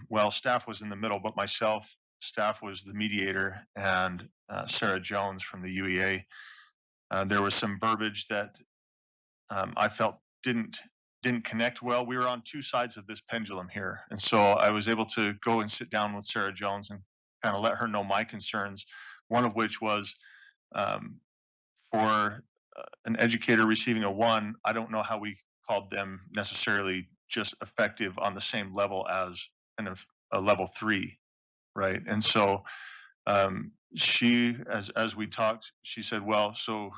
well, staff was in the middle, but myself, staff was the mediator, and Sarah Jones from the UEA. There was some verbiage that I felt didn't connect well. We were on two sides of this pendulum here. And so I was able to go and sit down with Sarah Jones and kind of let her know my concerns, one of which was for an educator receiving a 1, I don't know how we called them necessarily just effective on the same level as a level 3, right? And so she, as we talked, she said, well, so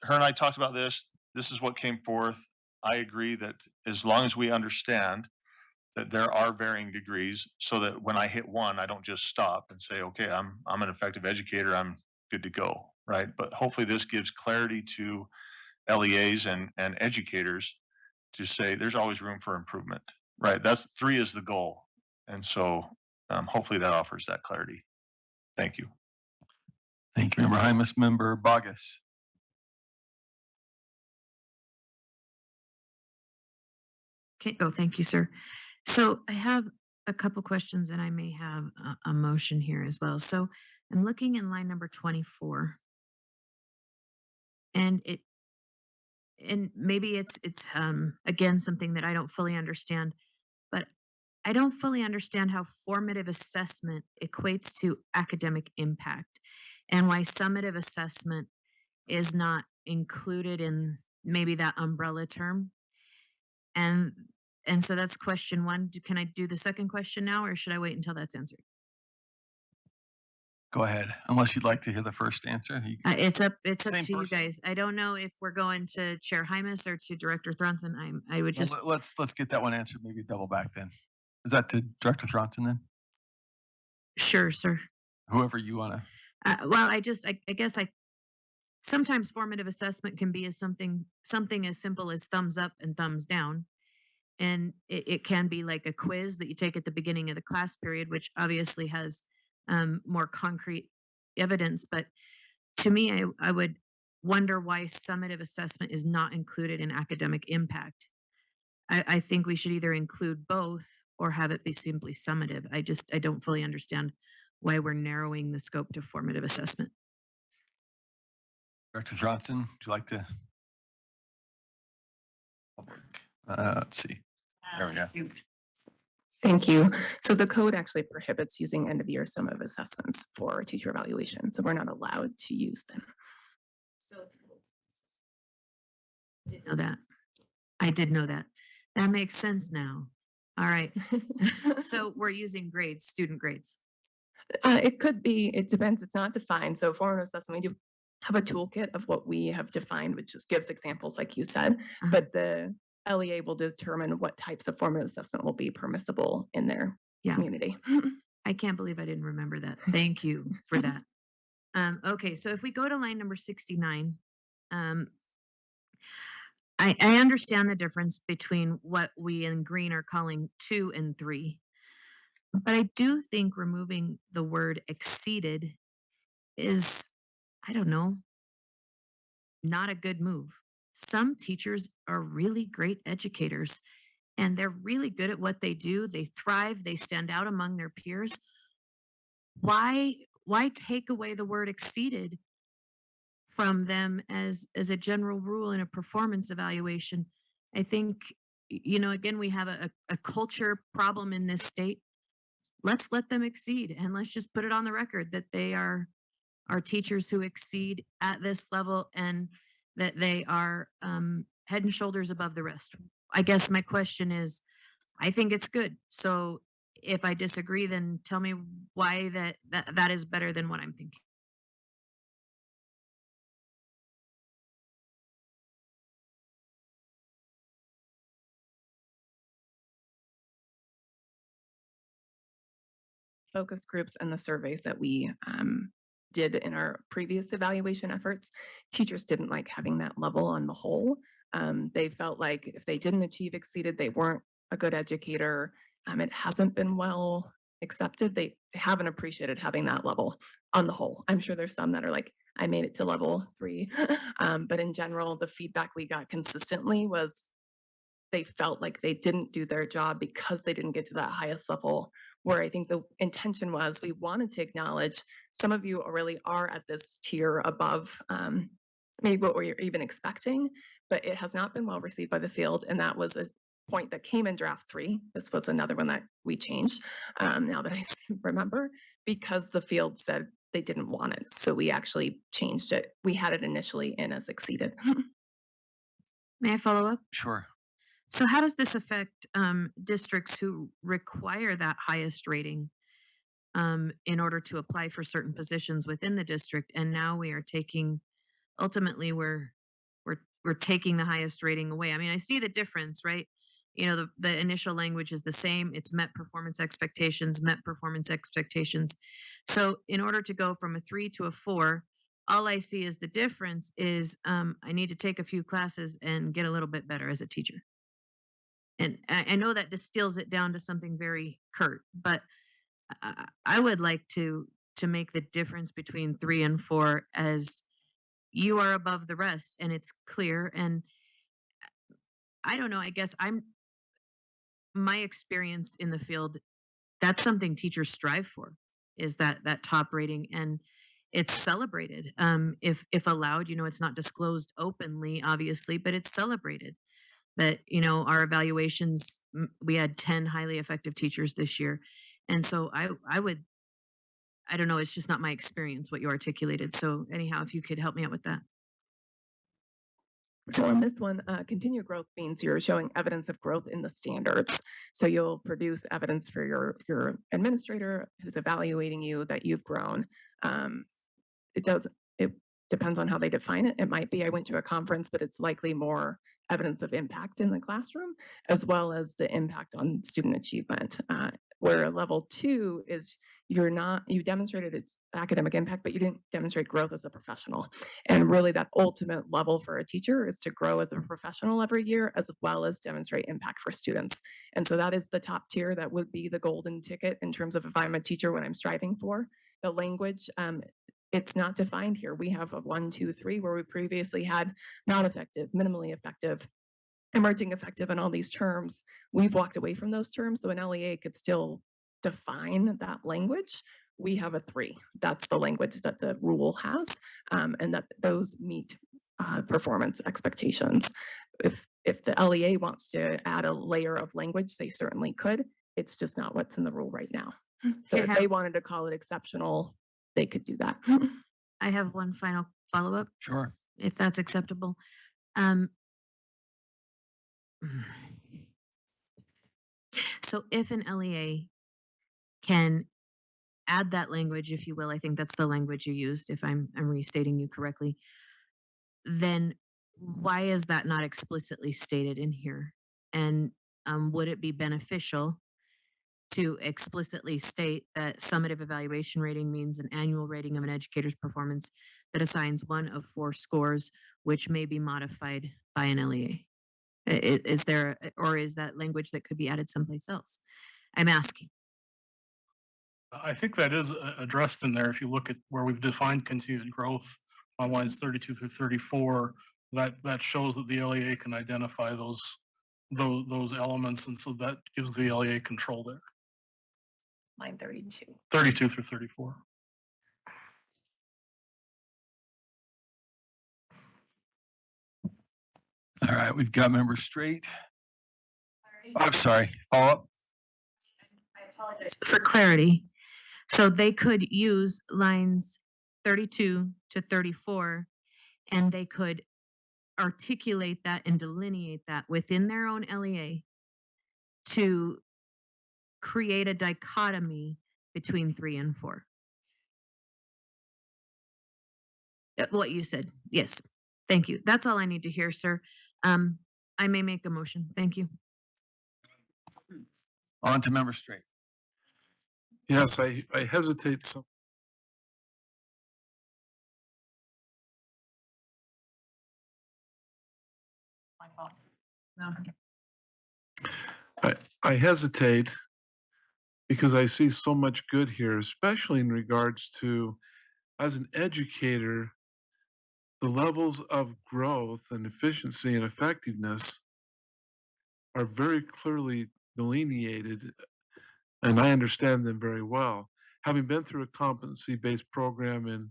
her and I talked about this. This is what came forth. I agree that as long as we understand that there are varying degrees, so that when I hit 1, I don't just stop and say, okay, I'm an effective educator, I'm good to go, right? But hopefully this gives clarity to LEAs and educators to say there's always room for improvement, right? That's 3 is the goal. And so hopefully that offers that clarity. Thank you. Thank you, Member Hymas. Member Bogus. Okay, oh, thank you, sir. So I have a couple questions and I may have a motion here as well. So I'm looking in line number 24. And maybe it's again, something that I don't fully understand, but I don't fully understand how formative assessment equates to academic impact, and why summative assessment is not included in maybe that umbrella term. And so that's question one. Can I do the second question now, or should I wait until that's answered? Go ahead, unless you'd like to hear the first answer. It's up Same to you person? guys. I don't know if we're going to Chair Hymas or to Director Thronson. I would just, Let's get that one answered, maybe double back then. Is that to Director Thronson then? sure, sir. Whoever you wanna. Well, I guess sometimes formative assessment can be as something as simple as thumbs up and thumbs down. And it can be like a quiz that you take at the beginning of the class period, which obviously has more concrete evidence. But to me, I would wonder why summative assessment is not included in academic impact. I think we should either include both or have it be simply summative. I don't fully understand why we're narrowing the scope to formative assessment. Director Thronson, would you like to? Let's see. There we go. Thank you. So the code actually prohibits using end of year summative assessments for teacher evaluation. So we're not allowed to use them. Didn't know that. I did know that. That makes sense now. All right. So we're using grades, student grades. It could be, it depends. It's not defined. So formative assessment, we do have a toolkit of what we have defined, which just gives examples like you said, but the LEA will determine what types of formative assessment will be permissible in their community. I can't believe I didn't remember that. Thank you for that. Okay, so if we go to line number 69, I understand the difference between what we in green are calling 2 and 3, but I do think removing the word exceeded is, I don't know, not a good move. Some teachers are really great educators and they're really good at what they do. They thrive, they stand out among their peers. Why take away the word exceeded from them as a general rule in a performance evaluation? I think, again, we have a culture problem in this state. Let's let them exceed, and let's just put it on the record that they are teachers who exceed at this level and that they are head and shoulders above the rest. I guess my question is, I think it's good. So if I disagree, then tell me why that is better than what I'm thinking. Focus groups and the surveys that we did in our previous evaluation efforts, teachers didn't like having that level on the whole. They felt like if they didn't achieve exceeded, they weren't a good educator. It hasn't been well accepted. They haven't appreciated having that level on the whole. I'm sure there's some that are like, I made it to level 3. But in general, the feedback we got consistently was they felt like they didn't do their job because they didn't get to that highest level, where I think the intention was we wanted to acknowledge some of you really are at this tier above maybe what we're even expecting, but it has not been well received by the field. And that was a point that came in draft 3. This was another one that we changed now that I remember, because the field said they didn't want it. So we actually changed it. We had it initially in as exceeded. May I follow up? Sure. So how does this affect districts who require that highest rating in order to apply for certain positions within the district? And now we are taking, ultimately, we're taking the highest rating away. I mean, I see the difference, right? The initial language is the same. It's met performance expectations. So in order to go from a 3 to a 4, all I see is the difference is I need to take a few classes and get a little bit better as a teacher. And I know that distills it down to something very curt, but I would like to make the difference between 3 and 4 as you are above the rest and it's clear. And I don't know, I guess my experience in the field, that's something teachers strive for, is that top rating, and it's celebrated. If allowed, it's not disclosed openly, obviously, but it's celebrated. That our evaluations, we had 10 highly effective teachers this year, and so I don't know, it's just not my experience what you articulated. So anyhow, if you could help me out with that. So on this one, continued growth means you're showing evidence of growth in the standards. So you'll produce evidence for your administrator who's evaluating you that you've grown. It does, it depends on how they define it. It might be, I went to a conference, but it's likely more evidence of impact in the classroom, as well as the impact on student achievement. Where level 2 is you demonstrated its academic impact, but you didn't demonstrate growth as a professional. And really that ultimate level for a teacher is to grow as a professional every year, as well as demonstrate impact for students. And so that is the top tier. That would be the golden ticket in terms of if I'm a teacher, what I'm striving for. The language, it's not defined here. We have a 1, 2, 3 where we previously had not effective, minimally effective, emerging effective, and all these terms. We've walked away from those terms, so an LEA could still define that language. We have a 3. That's the language that the rule has, and that those meet performance expectations. If the LEA wants to add a layer of language, they certainly could. It's just not what's in the rule right now. So if they wanted to call it exceptional, they could do that. I have one final follow-up, Sure. if that's acceptable. So if an LEA can add that language, if you will, I think that's the language you used, if I'm restating you correctly, then why is that not explicitly stated in here? And would it be beneficial to explicitly state that summative evaluation rating means an annual rating of an educator's performance that assigns 1 of 4 scores, which may be modified by an LEA? Is there, or is that language that could be added someplace else? I'm asking. I think that is addressed in there. If you look at where we've defined continued growth on lines 32 through 34, that shows that the LEA can identify those elements, and so that gives the LEA control there. Line 32. 32 through 34. All right, we've got member Straight. I'm sorry, follow up. For clarity, so they could use lines 32 to 34, and they could articulate that and delineate that within their own LEA to create a dichotomy between 3 and 4. What you said, yes. Thank you. That's all I need to hear, sir. I may make a motion. Thank you. On to member Straight. Yes, I hesitate some. I hesitate because I see so much good here, especially in regards to, as an educator, the levels of growth and efficiency and effectiveness are very clearly delineated, and I understand them very well. Having been through a competency-based program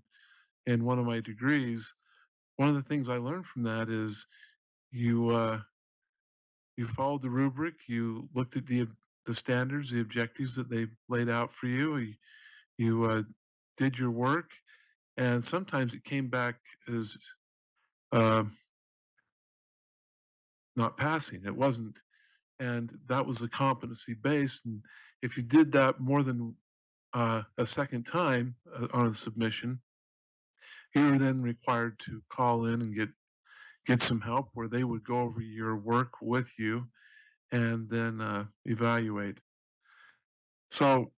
in one of my degrees, one of the things I learned from that is you followed the rubric, you looked at the standards, the objectives that they laid out for you, you did your work, and sometimes it came back as not passing. It wasn't, and that was a competency based. And if you did that more than a second time on a submission, you were then required to call in and get some help, where they would go over your work with you and then evaluate. So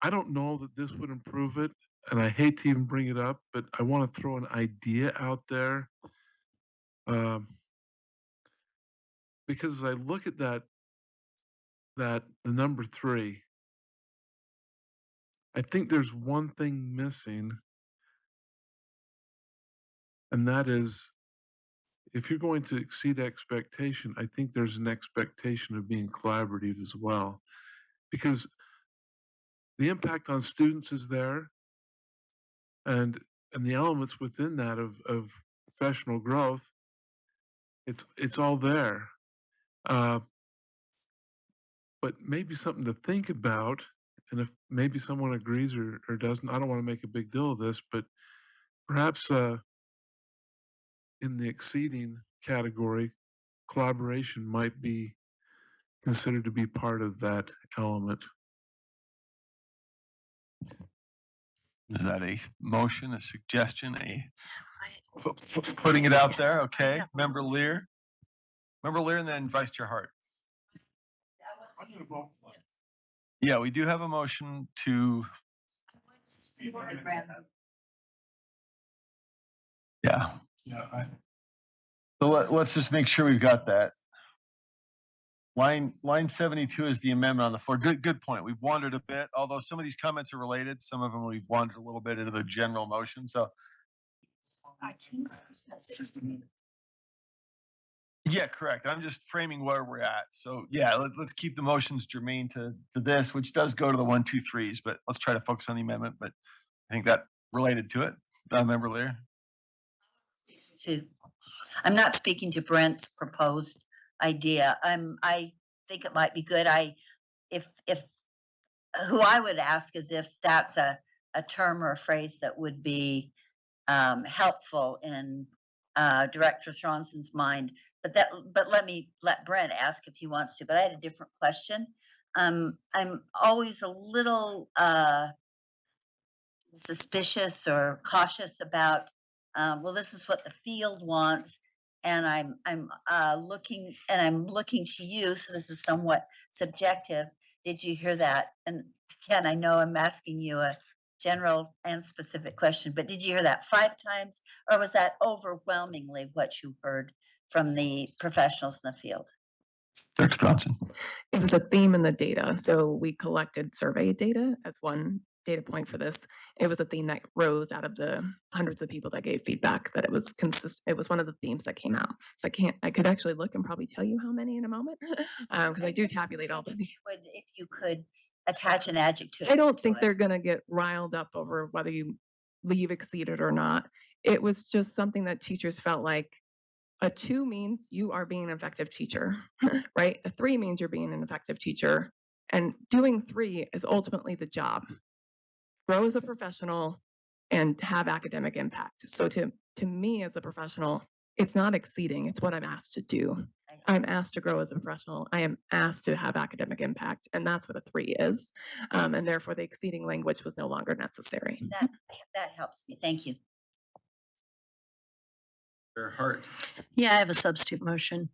I don't know that this would improve it, and I hate to even bring it up, but I want to throw an idea out there. Because as I look at the number 3, I think there's one thing missing, and that is, if you're going to exceed expectation, I think there's an expectation of being collaborative as well, because the impact on students is there, and the elements within that of professional growth, it's all there. But maybe something to think about, and if maybe someone agrees or doesn't, I don't want to make a big deal of this, but perhaps in the exceeding category, collaboration might be considered to be part of that element. Is that a motion, a suggestion, putting it out there? Okay, Member Lear. Member Lear and then Vice Chair Hart. Yeah, we do have a motion to. Yeah. So let's just make sure we've got that. Line 72 is the amendment on the floor. Good point. We've wandered a bit, although some of these comments are related. Some of them we've wandered a little bit into the general motion. So yeah, correct. I'm just framing where we're at. So yeah, let's keep the motions germane to this, which does go to the 1, 2, 3s, but let's try to focus on the amendment. But I think that related to it. Member Lear. I'm not speaking to Brent's proposed idea. I think it might be good. If who I would ask is if that's a term or a phrase that would be helpful in Director Thronson's mind. But let Brent ask if he wants to. But I had a different question. I'm always a little suspicious or cautious about. Well, this is what the field wants, and I'm looking to you. So this is somewhat subjective. Did you hear that? And Ken, I know I'm asking you a general and specific question, but did you hear that 5 times, or was that overwhelmingly what you heard from the professionals in the field? Dr. Thronson. It was a theme in the data. So we collected survey data as one data point for this. It was a theme that rose out of the hundreds of people that gave feedback that it was consistent. It was one of the themes that came out. So I could actually look and probably tell you how many in a moment because I do tabulate all the. If you could attach an adjective. I don't think they're going to get riled up over whether you leave exceeded or not. It was just something that teachers felt like a 2 means you are being an effective teacher, right? A 3 means you're being an effective teacher. And doing 3 is ultimately the job. Grow as a professional and have academic impact. So to me as a professional, it's not exceeding, it's what I'm asked to do. I'm asked to grow as a professional. I am asked to have academic impact, and that's what a 3 is. And therefore, the exceeding language was no longer necessary. That helps me. Thank you. Hart. Yeah, I have a substitute motion.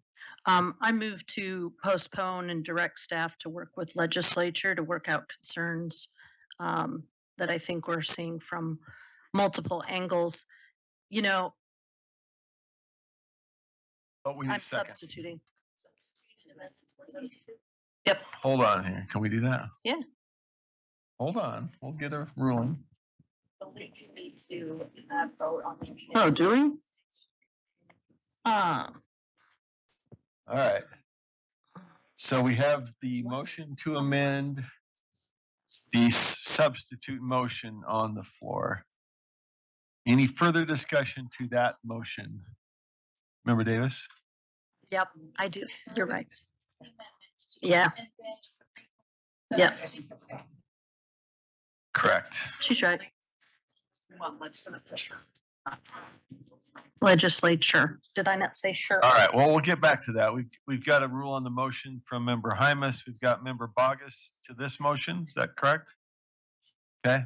I move to postpone and direct staff to work with legislature to work out concerns that I think we're seeing from multiple angles. You know, I'm substituting. Yep. Hold on here. Can we do that? Yeah. Hold on. We'll get a ruling. Oh, do we? All right. So we have the motion to amend the substitute motion on the floor. Any further discussion to that motion? Member Davis? Yep, I do. You're right. Yeah. Yep. Correct. She's right. Legislature. Did I not say sure? All right. Well, we'll get back to that. We've got a rule on the motion from Member Hymas. We've got Member Bogus to this motion. Is that correct? Okay.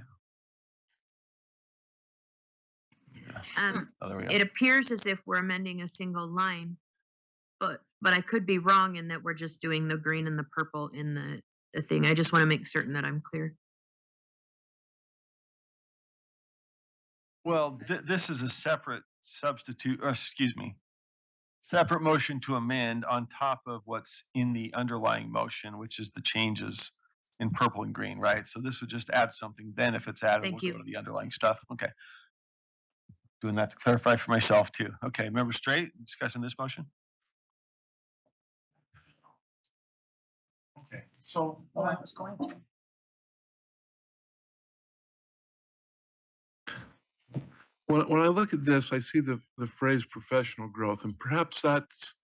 Oh, there we go. It appears as if we're amending a single line, but I could be wrong in that we're just doing the green and the purple in the thing. I just want to make certain that I'm clear. Well, this is a separate substitute, or excuse me, separate motion to amend on top of what's in the underlying motion, which is the changes in purple and green, right? So this would just add something. Then if it's added, Thank we'll you. go to the underlying stuff. Okay. Doing that to clarify for myself too. Okay, Member Straight, discussing this motion? Okay, so I was going to. when I look at this, I see the phrase professional growth, and perhaps that's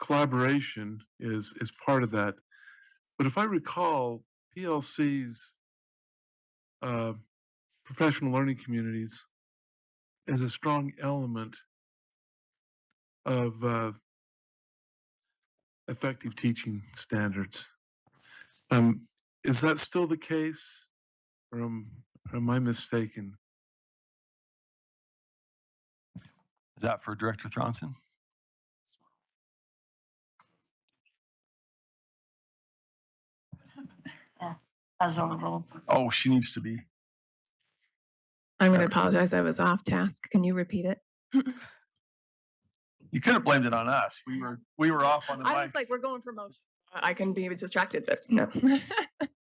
collaboration is part of that. But if I recall, PLC's professional learning communities is a strong element of effective teaching standards. Is that still the case, or am I mistaken? Is that for Director Thronson? As on roll. Oh, she needs to be. I'm going to apologize. I was off task. Can you repeat it? You could have blamed it on us. We were off on the I was mics. like, we're going for motion. I can be distracted, but no.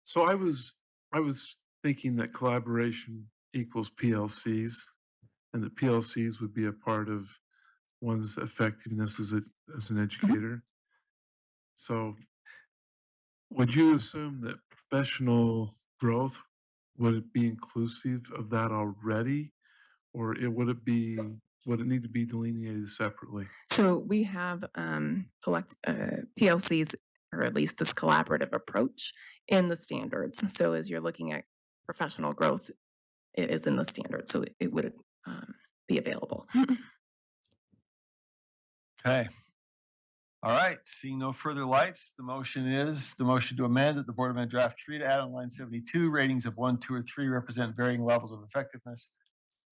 So I was thinking that collaboration equals PLCs, and that PLCs would be a part of one's effectiveness as an educator. So would you assume that professional growth, would it be inclusive of that already, or would it need to be delineated separately? So we have PLCs, or at least this collaborative approach in the standards. So as you're looking at professional growth, it is in the standards, so it would be available. Okay. All right, seeing no further lights, the motion to amend that the Board amend draft 3 to add on line 72, ratings of 1, 2, or 3 represent varying levels of effectiveness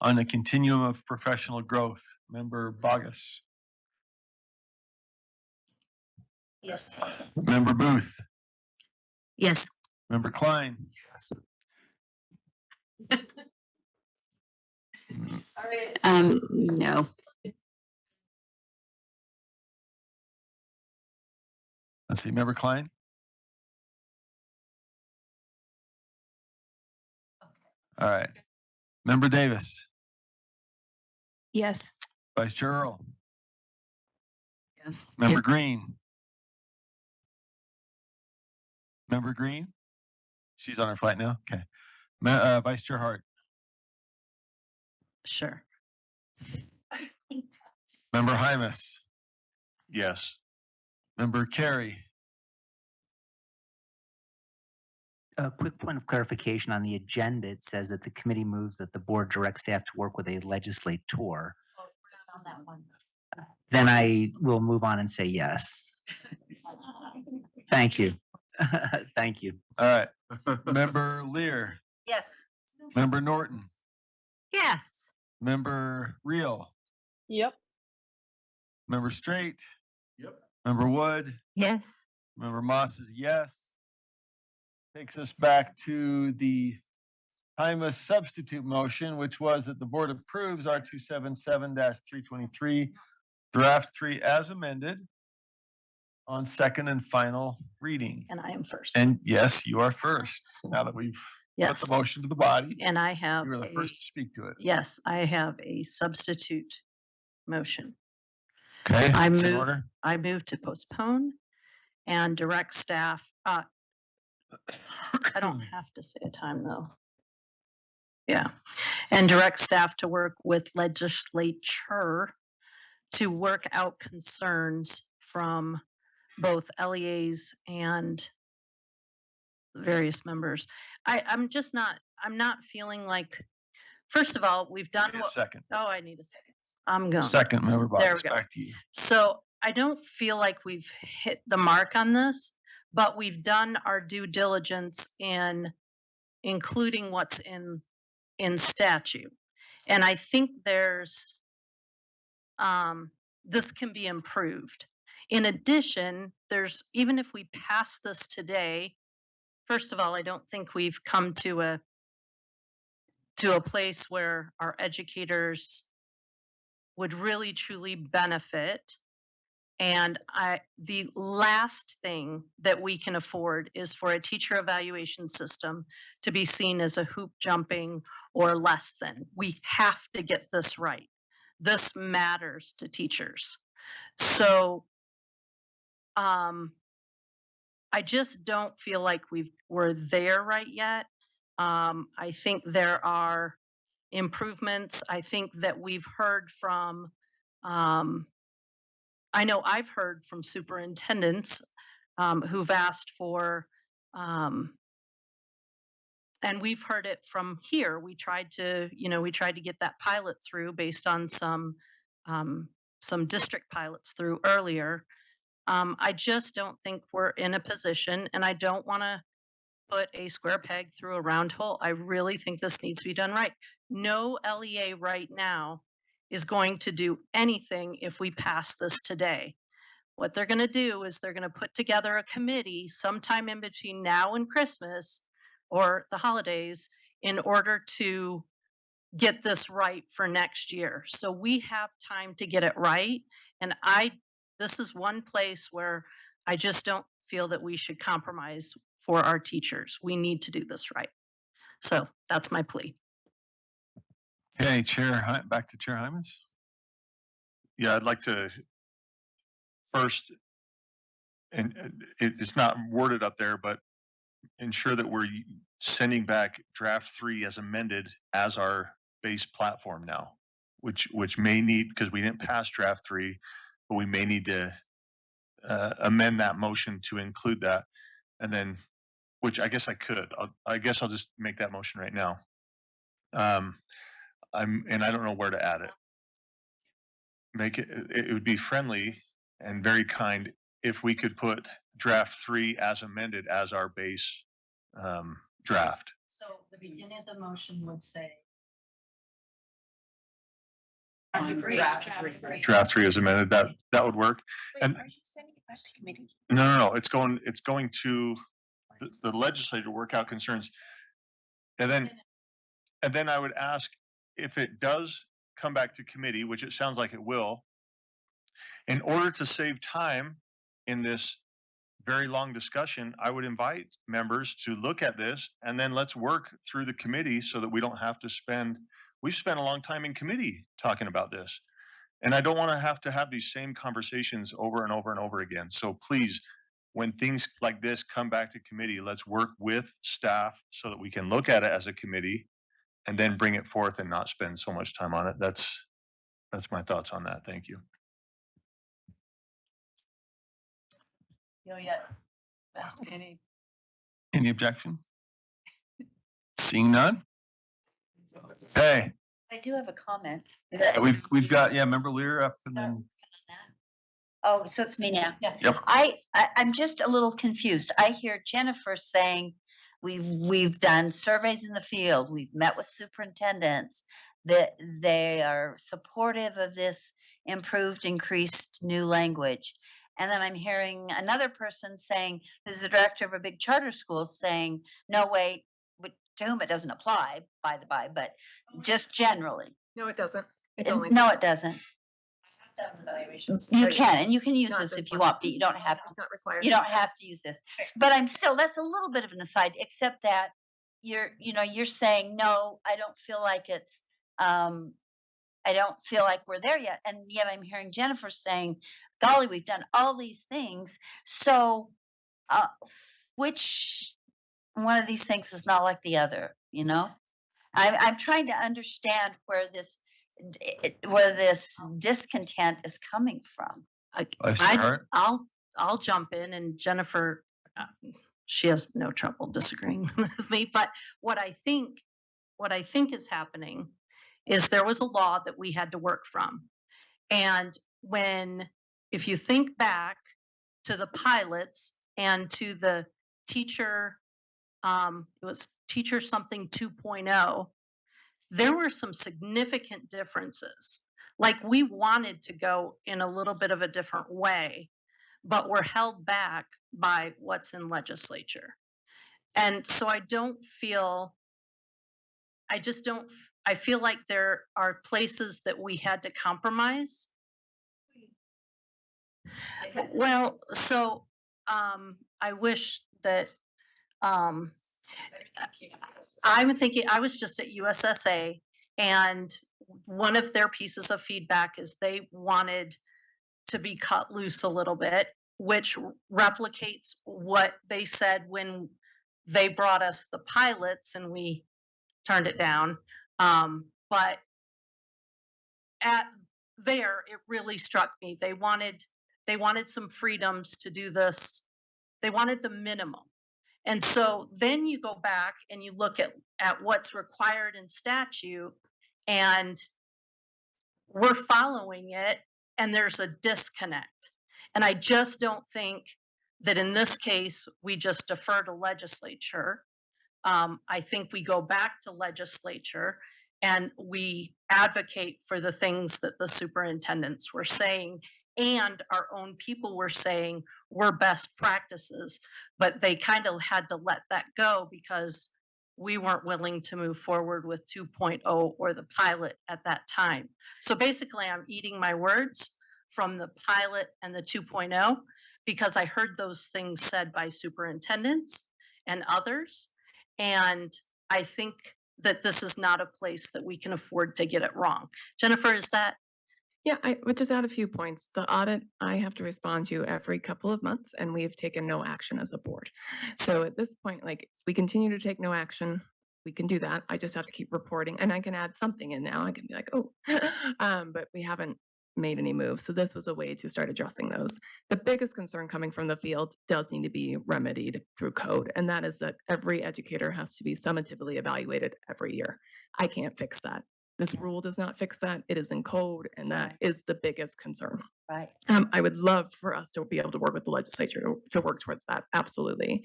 on the continuum of professional growth. Member Bogus. Yes. Member Booth. Yes. Member Klein. Yes. No. Let's see, Member Klein. All right. Member Davis. Yes. Vice Chair Earl. Yes. Member Green. Member Green. She's on her flight now. Okay. Vice Chair Hart. Sure. Member Hymas. Yes. Member Carey. A quick point of clarification on the agenda. It says that the committee moves that the board directs staff to work with a legislator. On that one. Then I will move on and say yes. Thank you. Thank you. All right. Member Lear. Yes. Member Norton. Yes. Member Reel. Yep. Member Straight. Yep. Member Wood. Yes. Member Moss is yes. Takes us back to the Hymas substitute motion, which was that the board approves R277-323 draft 3 as amended on second and final reading. And I am first. And yes, you are first. Now that we've Yes. put the motion to the body, And I have you were the first to speak to it. Yes, I have a substitute motion. Okay, I it's in move, order. I move to postpone and direct staff, I don't have to say a time though. Yeah, and direct staff to work with legislature to work out concerns from both LEAs and various members. I'm not feeling like, first of all, we've done Need a what, second. oh, I need a second. I'm going. Second, Member There Box, we go. back to you. So I don't feel like we've hit the mark on this, but we've done our due diligence in including what's in statute. And I think there's, this can be improved. In addition, even if we pass this today, first of all, I don't think we've come to a place where our educators would really truly benefit. And the last thing that we can afford is for a teacher evaluation system to be seen as a hoop jumping or less than. We have to get this right. This matters to teachers. So I just don't feel like we're there right yet. I think there are improvements. I think that we've heard from, I know I've heard from superintendents who've asked for and we've heard it from here. We tried to get that pilot through based on some district pilots through earlier. I just don't think we're in a position, and I don't want to put a square peg through a round hole. I really think this needs to be done right. No LEA right now is going to do anything if we pass this today. What they're going to do is they're going to put together a committee sometime in between now and Christmas or the holidays in order to get this right for next year. So we have time to get it right. And this is one place where I just don't feel that we should compromise for our teachers. We need to do this right. So that's my plea. Okay, back to Chair Hymas. Yeah, I'd like to first, and it's not worded up there, but ensure that we're sending back draft 3 as amended as our base platform now, which may need, because we didn't pass draft 3, but we may need to amend that motion to include that. And then, which I guess I could, I guess I'll just make that motion right now. And I don't know where to add it. It would be friendly and very kind if we could put draft 3 as amended as our base draft. So the beginning of the motion would say Draft 3 is amended. That would work. Wait, And are you sending it back to committee? no. It's going to the legislature to work out concerns. And then I would ask, if it does come back to committee, which it sounds like it will, in order to save time in this very long discussion, I would invite members to look at this, and then let's work through the committee so that we don't have to we've spent a long time in committee talking about this. And I don't want to have these same conversations over and over and over again. So please, when things like this come back to committee, let's work with staff so that we can look at it as a committee and then bring it forth and not spend so much time on it. That's my thoughts on that. Thank you. ask any. Any objection? Seeing none? Okay, I do have a comment. we've got, Member Lear up and then. Oh, so it's me now. Yeah. Yep. I'm just a little confused. I hear Jennifer saying we've done surveys in the field. We've met with superintendents that they are supportive of this improved, increased new language. And then I'm hearing another person saying, who's the director of a big charter school, saying, no, wait, to whom it doesn't apply, by the by, but just generally. No, it doesn't. It's only. No, it doesn't. You can, and you can use Not this this if you one. want, but you don't have to. Not required. You don't have to use this. But that's a little bit of an aside, except that you're saying, no, I don't feel like it's, I don't feel like we're there yet. And yet I'm hearing Jennifer saying, golly, we've done all these things. So which one of these things is not like the other, I'm trying to understand where this discontent is coming from. I'll jump in, and Jennifer, she has no trouble disagreeing with me. But what I think is happening is there was a law that we had to work from, and if you think back to the pilots and to the teacher, it was teacher something 2.0. There were some significant differences. Like, we wanted to go in a little bit of a different way, but we're held back by what's in legislature. And so I feel like there are places that we had to compromise. Well, so I wish that I'm thinking, I was just at USSA, and one of their pieces of feedback is they wanted to be cut loose a little bit, which replicates what they said when they brought us the pilots and we turned it down. But it really struck me. They wanted some freedoms to do this. They wanted the minimum. And so then you go back and you look at what's required in statute, and we're following it, and there's a disconnect. And I just don't think that in this case, we just defer to legislature. I think we go back to legislature and we advocate for the things that the superintendents were saying and our own people were saying were best practices, but they kind of had to let that go because we weren't willing to move forward with 2.0 or the pilot at that time. So basically, I'm eating my words from the pilot and the 2.0 because I heard those things said by superintendents and others. And I think that this is not a place that we can afford to get it wrong. Jennifer, is that? Yeah, I would just add a few points. The audit I have to respond to every couple of months, and we've taken no action as a board. So at this point, like, if we continue to take no action, we can do that. I just have to keep reporting, and I can add something in now. I can be like, oh, but we haven't made any moves. So this was a way to start addressing those. The biggest concern coming from the field does need to be remedied through code, and that is that every educator has to be summatively evaluated every year. I can't fix that. This rule does not fix that. It is in code, and that is the biggest concern. Right. I would love for us to be able to work with the legislature to work towards that. Absolutely.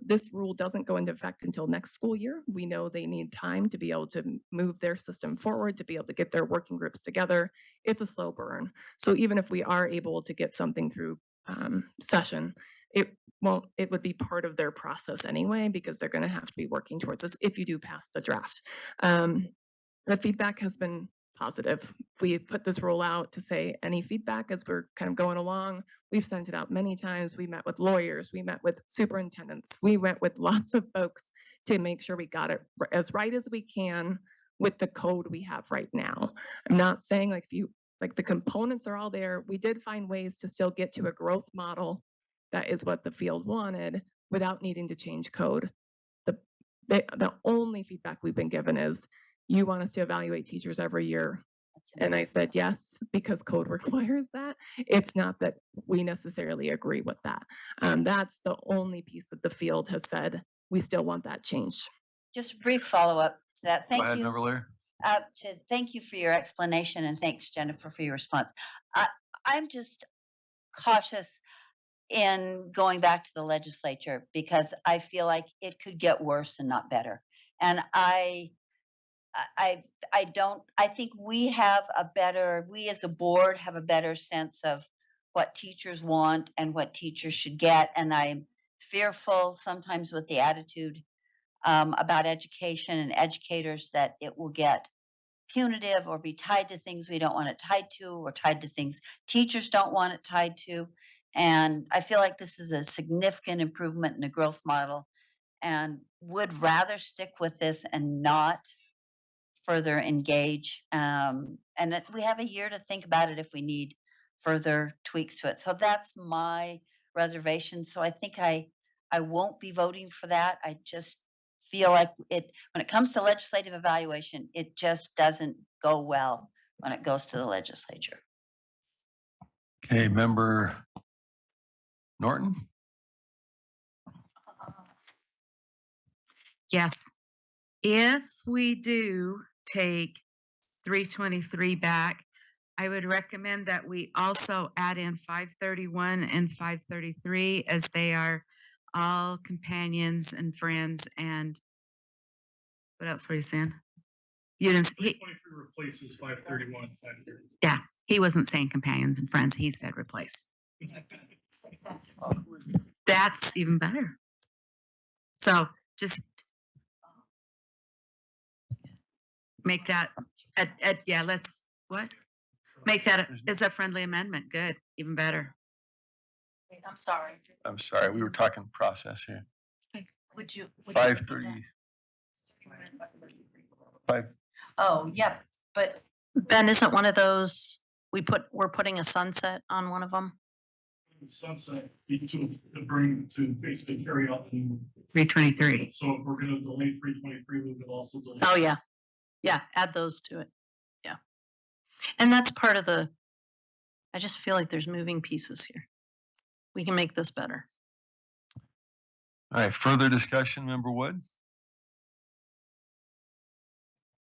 This rule doesn't go into effect until next school year. We know they need time to be able to move their system forward, to be able to get their working groups together. It's a slow burn. So even if we are able to get something through session, it would be part of their process anyway, because they're going to have to be working towards this if you do pass the draft. The feedback has been positive. We put this rule out to say any feedback as we're kind of going along. We've sent it out many times. We met with lawyers, we met with superintendents, we went with lots of folks to make sure we got it as right as we can with the code we have right now. I'm not saying like the components are all there. We did find ways to still get to a growth model that is what the field wanted without needing to change code. The only feedback we've been given is, you want us to evaluate teachers every year. And I said, yes, because code requires that. It's not that we necessarily agree with that. That's the only piece that the field has said, we still want that changed. Just a brief follow-up to that. Go Thank ahead, you. Member Lear. Thank you for your explanation, and thanks, Jennifer, for your response. I'm just cautious in going back to the legislature because I feel like it could get worse and not better. And I think we as a board have a better sense of what teachers want and what teachers should get. And I'm fearful sometimes with the attitude about education and educators that it will get punitive or be tied to things we don't want it tied to, or tied to things teachers don't want it tied to. And I feel like this is a significant improvement in a growth model, and would rather stick with this and not further engage. And we have a year to think about it if we need further tweaks to it. So that's my reservation. So I think I won't be voting for that. I just feel like when it comes to legislative evaluation, it just doesn't go well when it goes to the legislature. Okay, Member Norton. Yes. If we do take 323 back, I would recommend that we also add in 531 and 533, as they are all companions and friends. And what else were you saying? You didn't. 323 replaces 531 and 533. Yeah, he wasn't saying companions and friends. He said replace. That's even better. So just make that, yeah, let's, what? Make that as a friendly amendment. Good, even better. Wait, I'm sorry. I'm sorry, we were talking process here. Would you? 530. 5. Oh, yeah, but Ben, isn't one of those, we're putting a sunset on one of them? Sunset to basically carry out the 323. So if we're going to delay 323, we would also delay. Oh, yeah. Yeah, add those to it. Yeah. And that's part of I just feel like there's moving pieces here. We can make this better. All right, further discussion, Member Wood?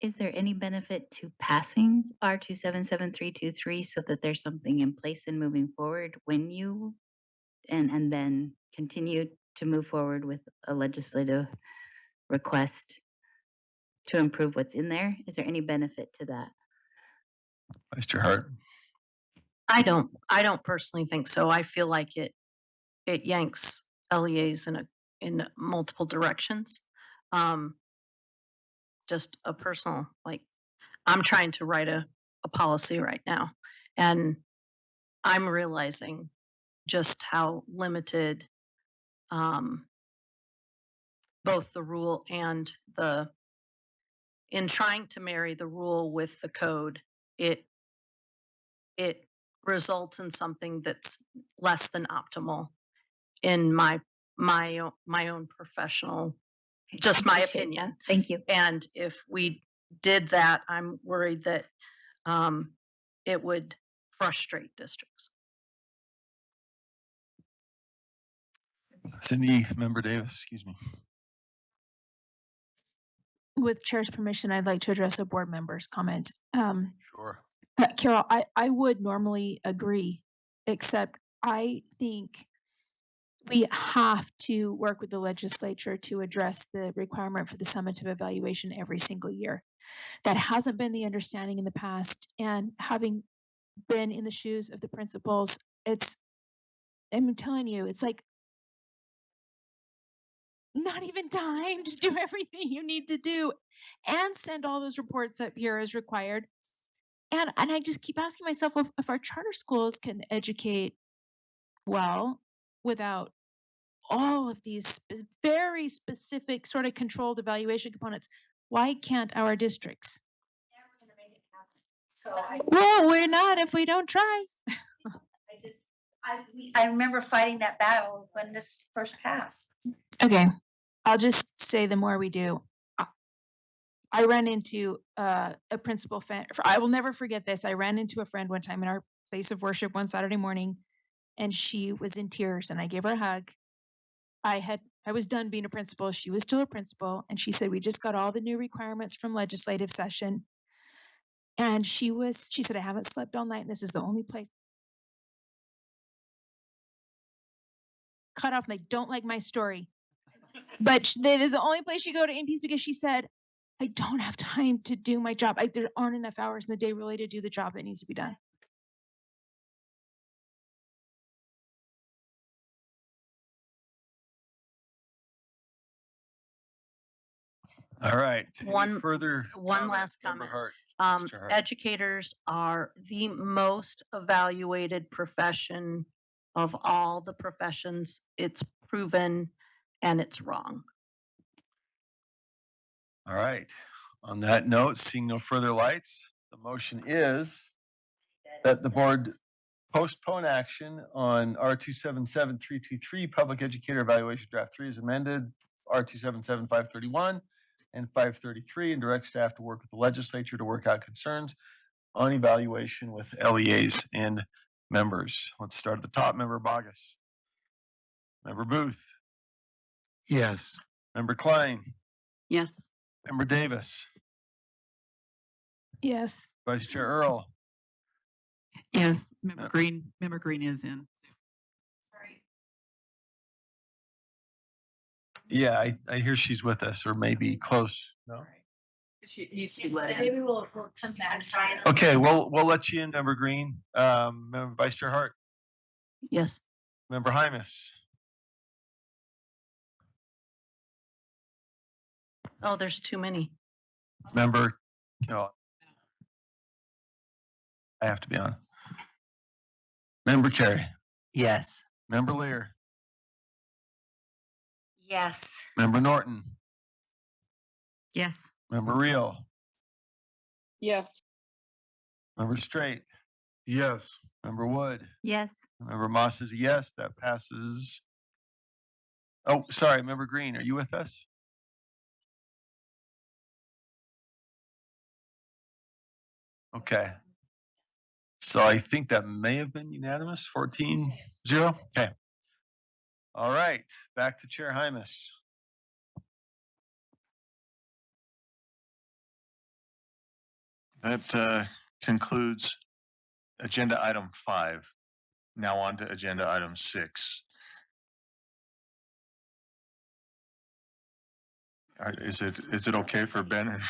Is there any benefit to passing R277323 so that there's something in place and moving forward when you and then continue to move forward with a legislative request to improve what's in there? Is there any benefit to that? Vice Chair Hart? I don't personally think so. I feel like it yanks LEAs in multiple directions. Just a personal, like, I'm trying to write a policy right now, and I'm realizing just how limited both the rule and in trying to marry the rule with the code, it results in something that's less than optimal in my own professional, just my Appreciate opinion. that. Thank you. And if we did that, I'm worried that it would frustrate districts. Cindy, Member Davis, excuse me. With Chair's permission, I'd like to address a board member's comment. Sure. Carol, I would normally agree, except I think we have to work with the legislature to address the requirement for the summative evaluation every single year. That hasn't been the understanding in the past, and having been in the shoes of the principals, I'm telling you, it's like not even time to do everything you need to do and send all those reports up here as required. And I just keep asking myself if our charter schools can educate well without all of these very specific sort of controlled evaluation components, why can't our districts? Well, we're not if we don't try. I remember fighting that battle when this first passed. Okay, I'll just say the more we do. I ran into a principal friend. I will never forget this. I ran into a friend one time in our place of worship one Saturday morning, and she was in tears, and I gave her a hug. I was done being a principal. She was still a principal, and she said, we just got all the new requirements from legislative session. And she said, I haven't slept all night, and this is the only place. Cut off, and they don't like my story. But that is the only place you go to in peace, because she said, I don't have time to do my job. There aren't enough hours in the day really to do the job that needs to be done. All right. Any One further last Member comment. Hart? Mr. Hart. Educators are the most evaluated profession of all the professions. It's proven, and it's wrong. All right. On that note, seeing no further lights, the motion is that the board postpone action on R277323 Public Educator Evaluation Draft 3 is amended, R277531 and 533, and direct staff to work with the legislature to work out concerns on evaluation with LEAs and members. Let's start at the top. Member Bogus. Member Booth. Yes. Member Klein. Yes. Member Davis. Yes. Vice Chair Earl. Yes. Member Green is in. Yeah, I hear she's with us, or maybe close. No. She needs to be let in. Maybe we'll come back. Okay, we'll let you in, Member Green. Member Vice Chair Hart. Yes. Member Hymas. Oh, there's too many. Member, no, I have to be on. Member Carey. Yes. Member Lear. Yes. Member Norton. Yes. Member Reel. Yes. Member Straight. Yes. Member Wood. Yes. Member Moss is a yes. That passes. Oh, sorry, Member Green, are you with us? Okay. So I think that may have been unanimous, 14-0. Okay. All right, back to Chair Hymas. That concludes agenda item 5. Now on to agenda item 6. All right, is it okay for Ben and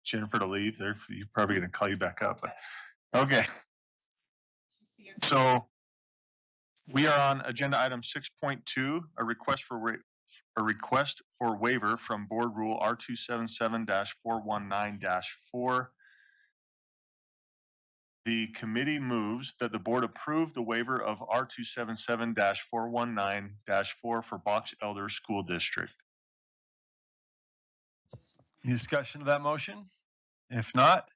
Jennifer to leave? They're probably going to call you back up. But, okay. So we are on agenda item 6.2, a request for waiver from Board Rule R277-419-4. The committee moves that the board approve the waiver of R277-419-4 for Box Elder School District. Any discussion of that motion? If not,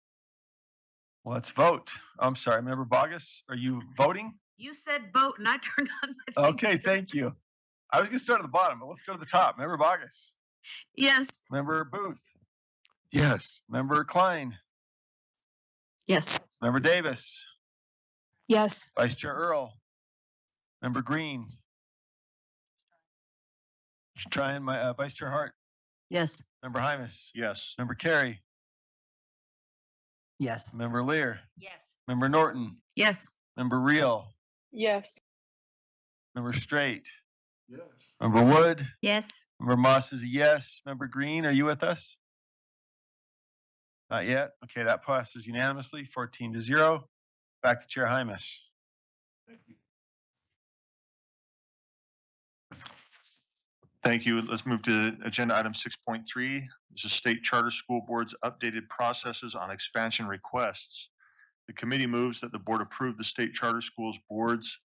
let's vote. I'm sorry, Member Bogus, are you voting? You said vote and I turned on my thing. Okay, thank you. I was gonna start at the bottom, but let's go to the top. Member Bogus. Yes. Member Booth. Yes. Member Klein. Yes. Member Davis. Yes. Vice Chair Earl. Member Green. Just trying my Vice Chair Hart. Yes. Member Hymas. Yes. Member Carey. Yes. Member Lear. Yes. Member Norton. Yes. Member Reel. Yes. Member Straight. Yes. Member Wood. Yes. Member Moss is a yes. Member Green, are you with us? Not yet. Okay, that passes unanimously, 14-0. Back to Chair Hymas. Thank you. Let's move to agenda item 6.3. This is State Charter School Board's updated processes on expansion requests. The committee moves that the board approve the State Charter Schools Board's,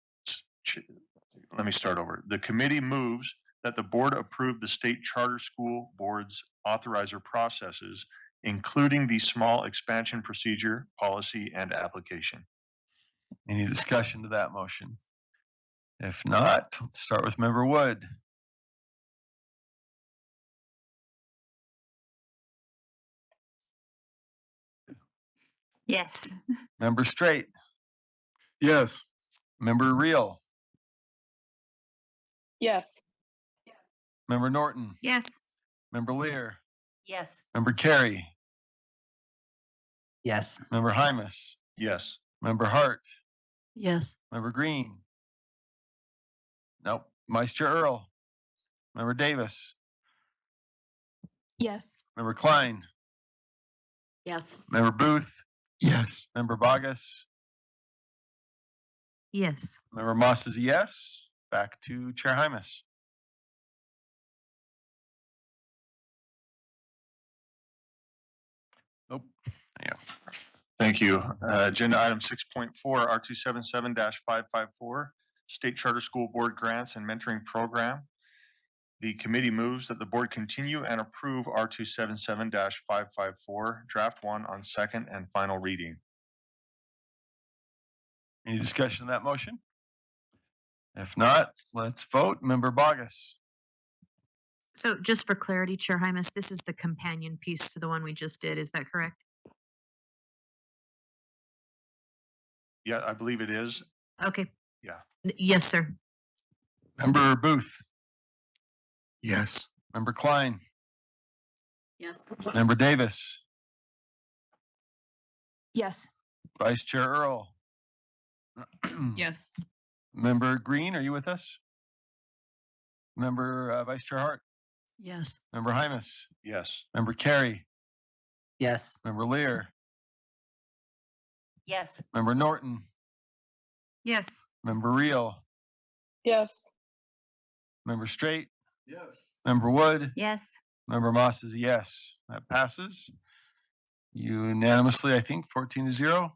let me start over. The committee moves that the board approve the State Charter School Board's authorizer processes, including the small expansion procedure, policy, and application. Any discussion to that motion? If not, let's start with Member Wood. Yes. Member Straight. Yes. Member Reel. Yes. Member Norton. Yes. Member Lear. Yes. Member Carey. Yes. Member Hymas. Yes. Member Hart. Yes. Member Green. Nope. Vice Chair Earl. Member Davis. Yes. Member Klein. Yes. Member Booth. Yes. Member Bogus. Yes. Member Moss is a yes. Back to Chair Hymas. Nope. Yeah. Thank you. Agenda item 6.4, R277-554, State Charter School Board Grants and Mentoring Program. The committee moves that the board continue and approve R277-554, draft 1 on second and final reading. Any discussion of that motion? If not, let's vote. Member Bogus. So just for clarity, Chair Hymas, this is the companion piece to the one we just did. Is that correct? Yeah, I believe it is. Okay. Yeah. Yes, sir. Member Booth. Yes. Member Klein. Yes. Member Davis. Yes. Vice Chair Earl. Yes. Member Green, are you with us? Member Vice Chair Hart. Yes. Member Hymas. Yes. Member Carey. Yes. Member Lear. Yes. Member Norton. Yes. Member Reel. Yes. Member Straight. Yes. Member Wood. Yes. Member Moss is a yes. That passes unanimously, I think, 14-0.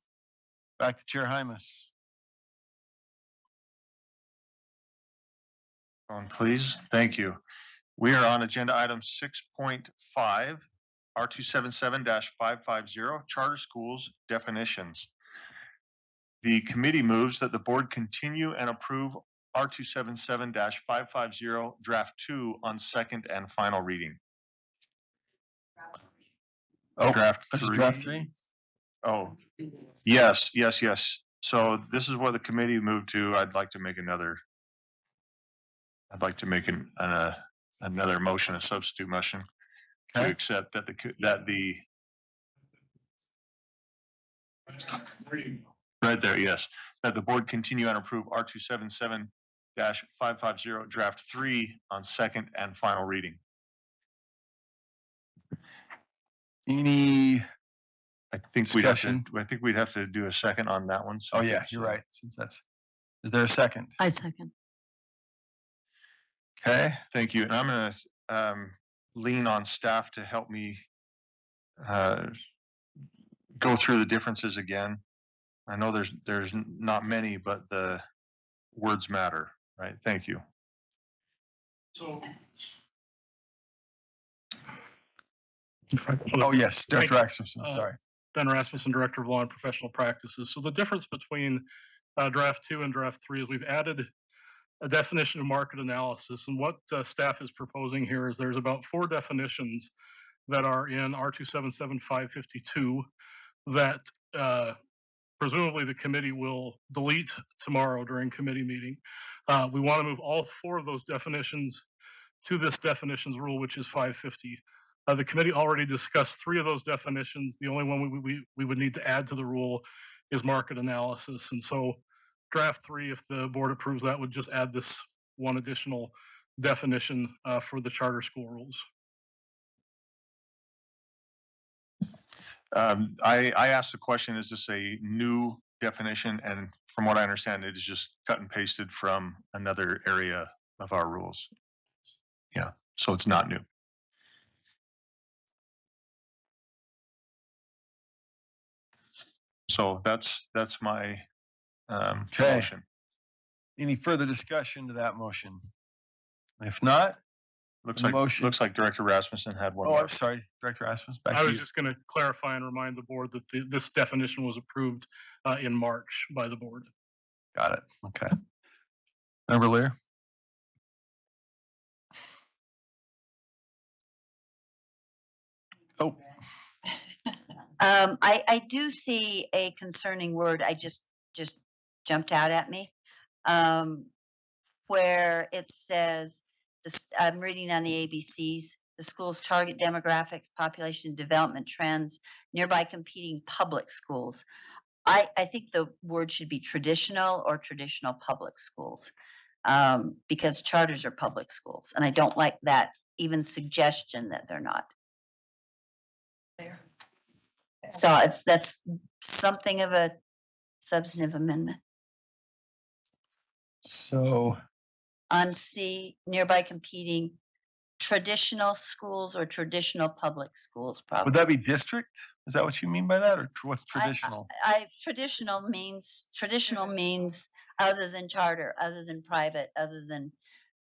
Back to Chair Hymas. Please. Thank you. We are on agenda item 6.5, R277-550, Charter Schools Definitions. The committee moves that the board continue and approve R277-550, draft 2 on second and final reading. Oh, Draft that's 3. draft 3. Oh, yes. So this is what the committee moved to. I'd like to make another I'd like to make another motion, a substitute motion, to Okay. accept that right there, yes, that the board continue and approve R277-550 draft 3 on second and final reading. Any I think discussion? we'd have to do a second on that one. Oh, yeah, you're right. Since is there a second? I second. Okay. Thank you. And I'm going to lean on staff to help me go through the differences again. I know there's not many, but the words matter, right? Thank you. So. Oh, yes, Director Rasmussen, sorry. Ben Rasmussen, Director of Law and Professional Practices. So the difference between draft 2 and draft 3 is we've added a definition of market analysis. And what staff is proposing here is there's about 4 definitions that are in R277552 that presumably the committee will delete tomorrow during committee meeting. We want to move all 4 of those definitions to this definitions rule, which is 550. The committee already discussed 3 of those definitions. The only one we would need to add to the rule is market analysis. And so draft 3, if the board approves that, would just add this one additional definition for the charter school rules. I asked the question, is this a new definition? And from what I understand, it is just cut and pasted from another area of our rules. Yeah, so it's not new. So that's my motion. Any further discussion to that motion? If not, looks like Director Rasmussen had one. Oh, more. I'm sorry, Director Rasmussen. Back I to was you. just going to clarify and remind the board that this definition was approved in March by the board. Got it. Okay. Member Lear. Oh. I do see a concerning word. I just jumped out at me, where it says, I'm reading on the ABCs, the school's target demographics, population development trends, nearby competing public schools. I think the word should be traditional or traditional public schools, because charters are public schools, and I don't like that even suggestion that they're not. So that's something of a substantive amendment. So on C, nearby competing traditional schools or traditional public schools, probably. would that be district? Is that what you mean by that, or what's traditional? Traditional means other than charter, other than private, other than,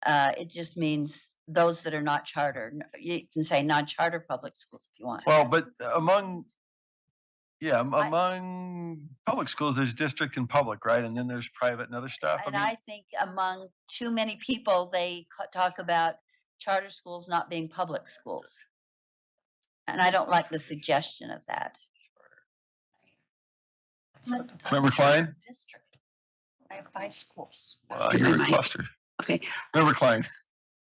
it just means those that are not charter. You can say non-charter public schools if you want. Well, but among public schools, there's district and public, right? And then there's private and other stuff. And I think among too many people, they talk about charter schools not being public schools. And I don't like the suggestion of that. Member Klein? District. I have 5 schools. You're a cluster. Okay. Member Klein.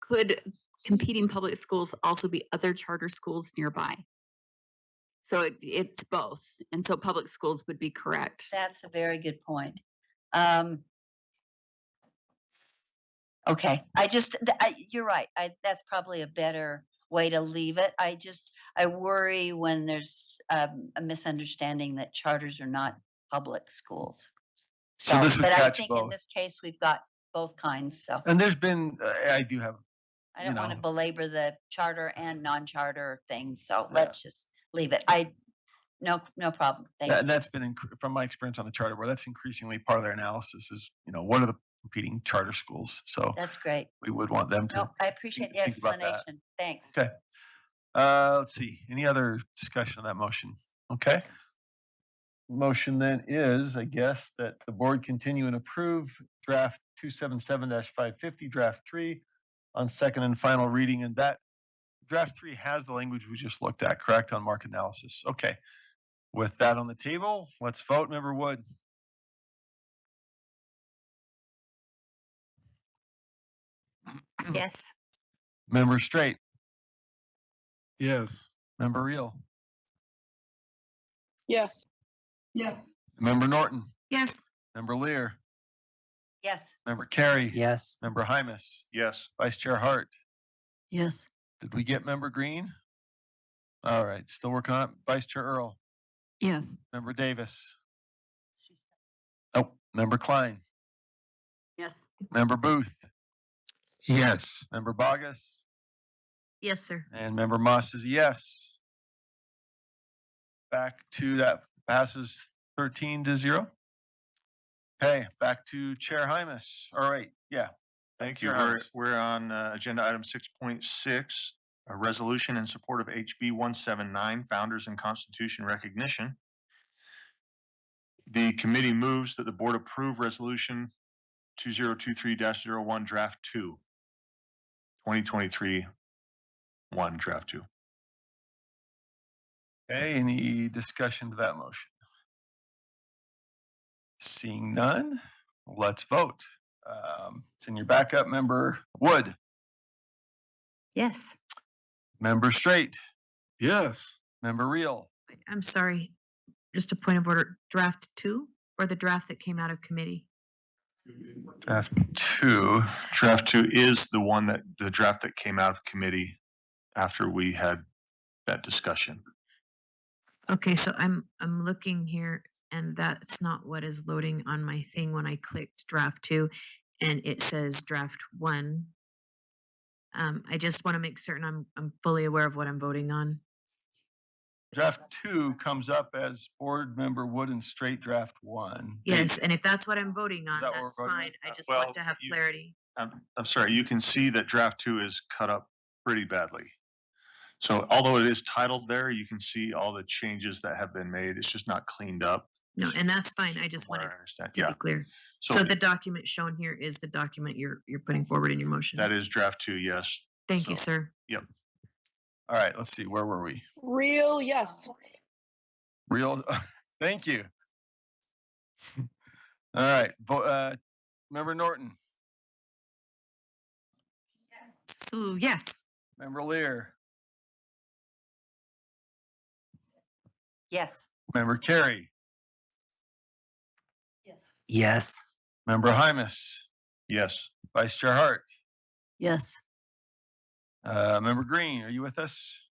Could competing public schools also be other charter schools nearby? So it's both. And so public schools would be correct. That's a very good point. Okay, you're right. That's probably a better way to leave it. I worry when there's a misunderstanding that charters are not public schools. So this would but I catch think both. in this case, we've got both kinds. So And there's been, I do have. I don't want to belabor the charter and non-charter things. So Yeah. let's just leave it. No problem. Thank you. And that's been, from my experience on the charter board, that's increasingly part of their analysis is, what are the competing charter schools? So That's great. we would want them to. No, I appreciate the think about that. explanation. Thanks. Okay. Let's see. Any other discussion on that motion? Okay. Motion then is, I guess, that the board continue and approve draft 277-550, draft 3 on second and final reading. And that draft 3 has the language we just looked at, correct, on market analysis. Okay. With that on the table, let's vote. Member Wood. Yes. Member Straight, Yes. Member Reel, Yes. Yes. Member Norton, Yes. Member Lear, Yes. Member Carey. Yes. Member Hymus, Yes. Vice Chair Hart. Yes. Did we get Member Green? All right, still working on it. Vice Chair Earl, Yes. Member Davis. Oh, Member Klein, Yes. Member Booth, Yes. Member Bogus, Yes, sir. and Member Moss is yes. Back to that passes 13-0. Okay, back to Chair Hymus. All right, yeah. Thank you. Chair We're, Hymus. we're on agenda item 6.6, a resolution in support of HB 179, Founders and Constitution Recognition. The committee moves that the board approve resolution 2023-01 draft 2, 2023-1 draft 2. Okay, any discussion to that motion? Seeing none, let's vote. It's in your backup. Member Wood, Yes. Member Straight, Yes. Member Reel, I'm sorry, just a point of order, draft 2 or the draft that came out of committee? draft 2. Draft 2 is the draft that came out of committee after we had that discussion. Okay, so I'm looking here and that's not what is loading on my thing when I clicked draft 2 and it says draft 1. I just want to make certain I'm fully aware of what I'm voting on. Draft 2 comes up as Board Member Wood and Straight draft 1. Yes, and if that's what I'm voting on, that what we're that's voting on? fine. I just Well, want to have clarity. I'm sorry, you can see that draft 2 is cut up pretty badly. So although it is titled there, you can see all the changes that have been made. It's just not cleaned up. No, and that's fine. I just From what wanted I understand. to Yeah. be clear. So So the document shown here is the document you're putting forward in your motion. that is draft 2, yes. Thank you, So, sir. Yep. All right, let's see, where were we? Real yes. Real, thank you. All right, Member Norton, So yes. Member Lear, Yes. Member Carey, Yes. Yes. Member Hymus, Yes. Vice Chair Hart, Yes. Member Green, are you with us?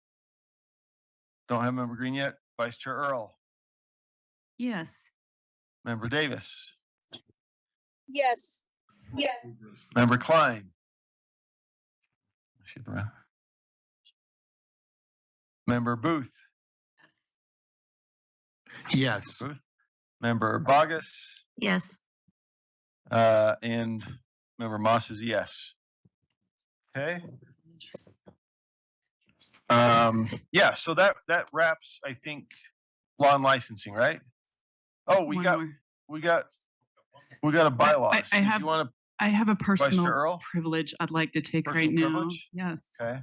Don't have Member Green yet. Vice Chair Earl, Yes. Member Davis, Yes. Yes. Member Klein. Member Booth, Yes. Booth, Member Bogus, Yes. and Member Moss is yes. Okay. Yeah, so that wraps, I think, law and licensing, right? Oh, we One got more. a bylaws. I Did have- you want to I have a personal Earl? privilege I'd like to take right Personal now. privilege? Yes. Okay.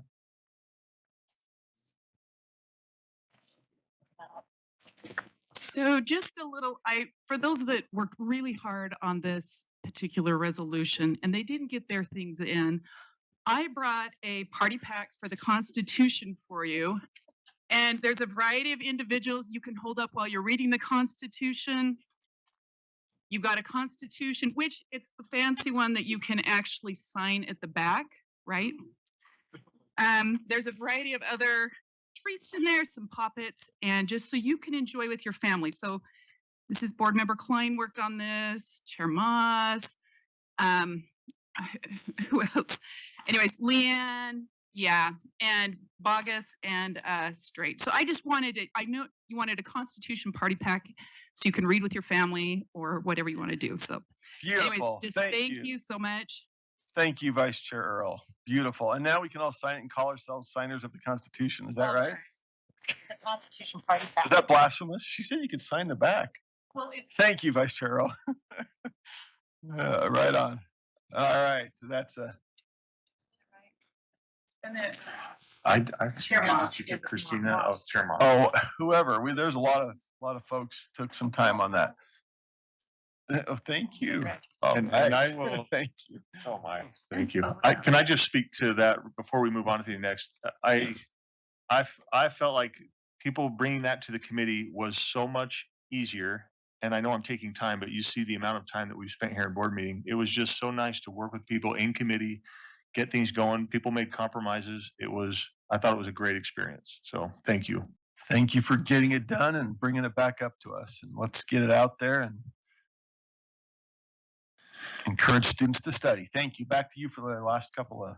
So just a little, for those that worked really hard on this particular resolution and they didn't get their things in, I brought a party pack for the Constitution for you. And there's a variety of individuals you can hold up while you're reading the Constitution. You've got a Constitution, which it's the fancy one that you can actually sign at the back, right? There's a variety of other treats in there, some poppets, and just so you can enjoy with your family. So this is Board Member Klein worked on this, Chair Moss, who else? Anyways, Leanne, yeah, and Bogus and Straight. So I just wanted to, I know you wanted a Constitution party pack so you can read with your family or whatever you want to do. So anyways, Beautiful. just Thank you so much. Thank you, Vice Chair Earl. Beautiful. And now we can all sign it and call ourselves signers of the Constitution. Is that right? The Constitution Party pack. Is that blasphemous? She said you could sign the back. Well, it's Thank you, Vice Chair Earl. Right on. All right. So that's a. and then I Chair Moss. you give Christina, oh, Chair Moss. Oh, whoever. There's a lot of folks took some time on that. Oh, thank you. And I Alright. will- Thank you. Oh my, thank you. Can I just speak to that before we move on to the next? I felt like people bringing that to the committee was so much easier. And I know I'm taking time, but you see the amount of time that we've spent here in board meeting. It was just so nice to work with people in committee, get things going. People made compromises. I thought it was a great experience. So thank you. Thank you for getting it done and bringing it back up to us. And let's get it out there and encourage students to study. Thank you. Back to you for the last couple of.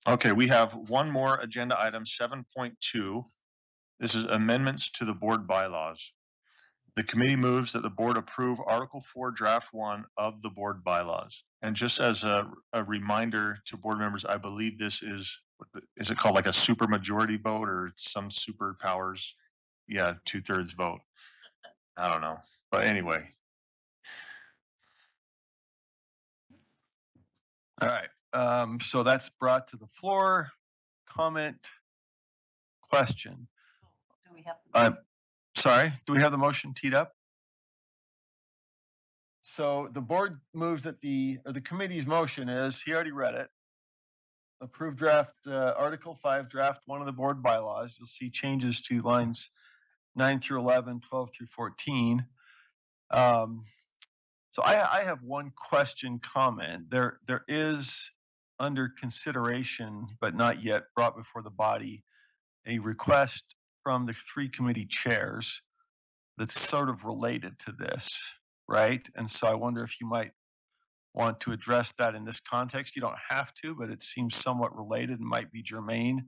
Okay, we have one more agenda item, 7.2. This is amendments to the board bylaws. The committee moves that the board approve Article 4, Draft 1 of the board bylaws. And just as a reminder to board members, I believe this is it called like a super majority vote or some superpowers? Yeah, 2/3 vote. I don't know. But anyway, All right. So that's brought to the floor. Comment, question. Do we have? Sorry, do we have the motion teed up? So the board moves that the committee's motion is, he already read it. Approved draft, Article 5, Draft 1 of the board bylaws. You'll see changes to lines 9 through 11, 12 through 14. So I have one question comment. There is under consideration, but not yet brought before the body, a request from the 3 committee chairs that's sort of related to this, right? And so I wonder if you might want to address that in this context. You don't have to, but it seems somewhat related and might be germane.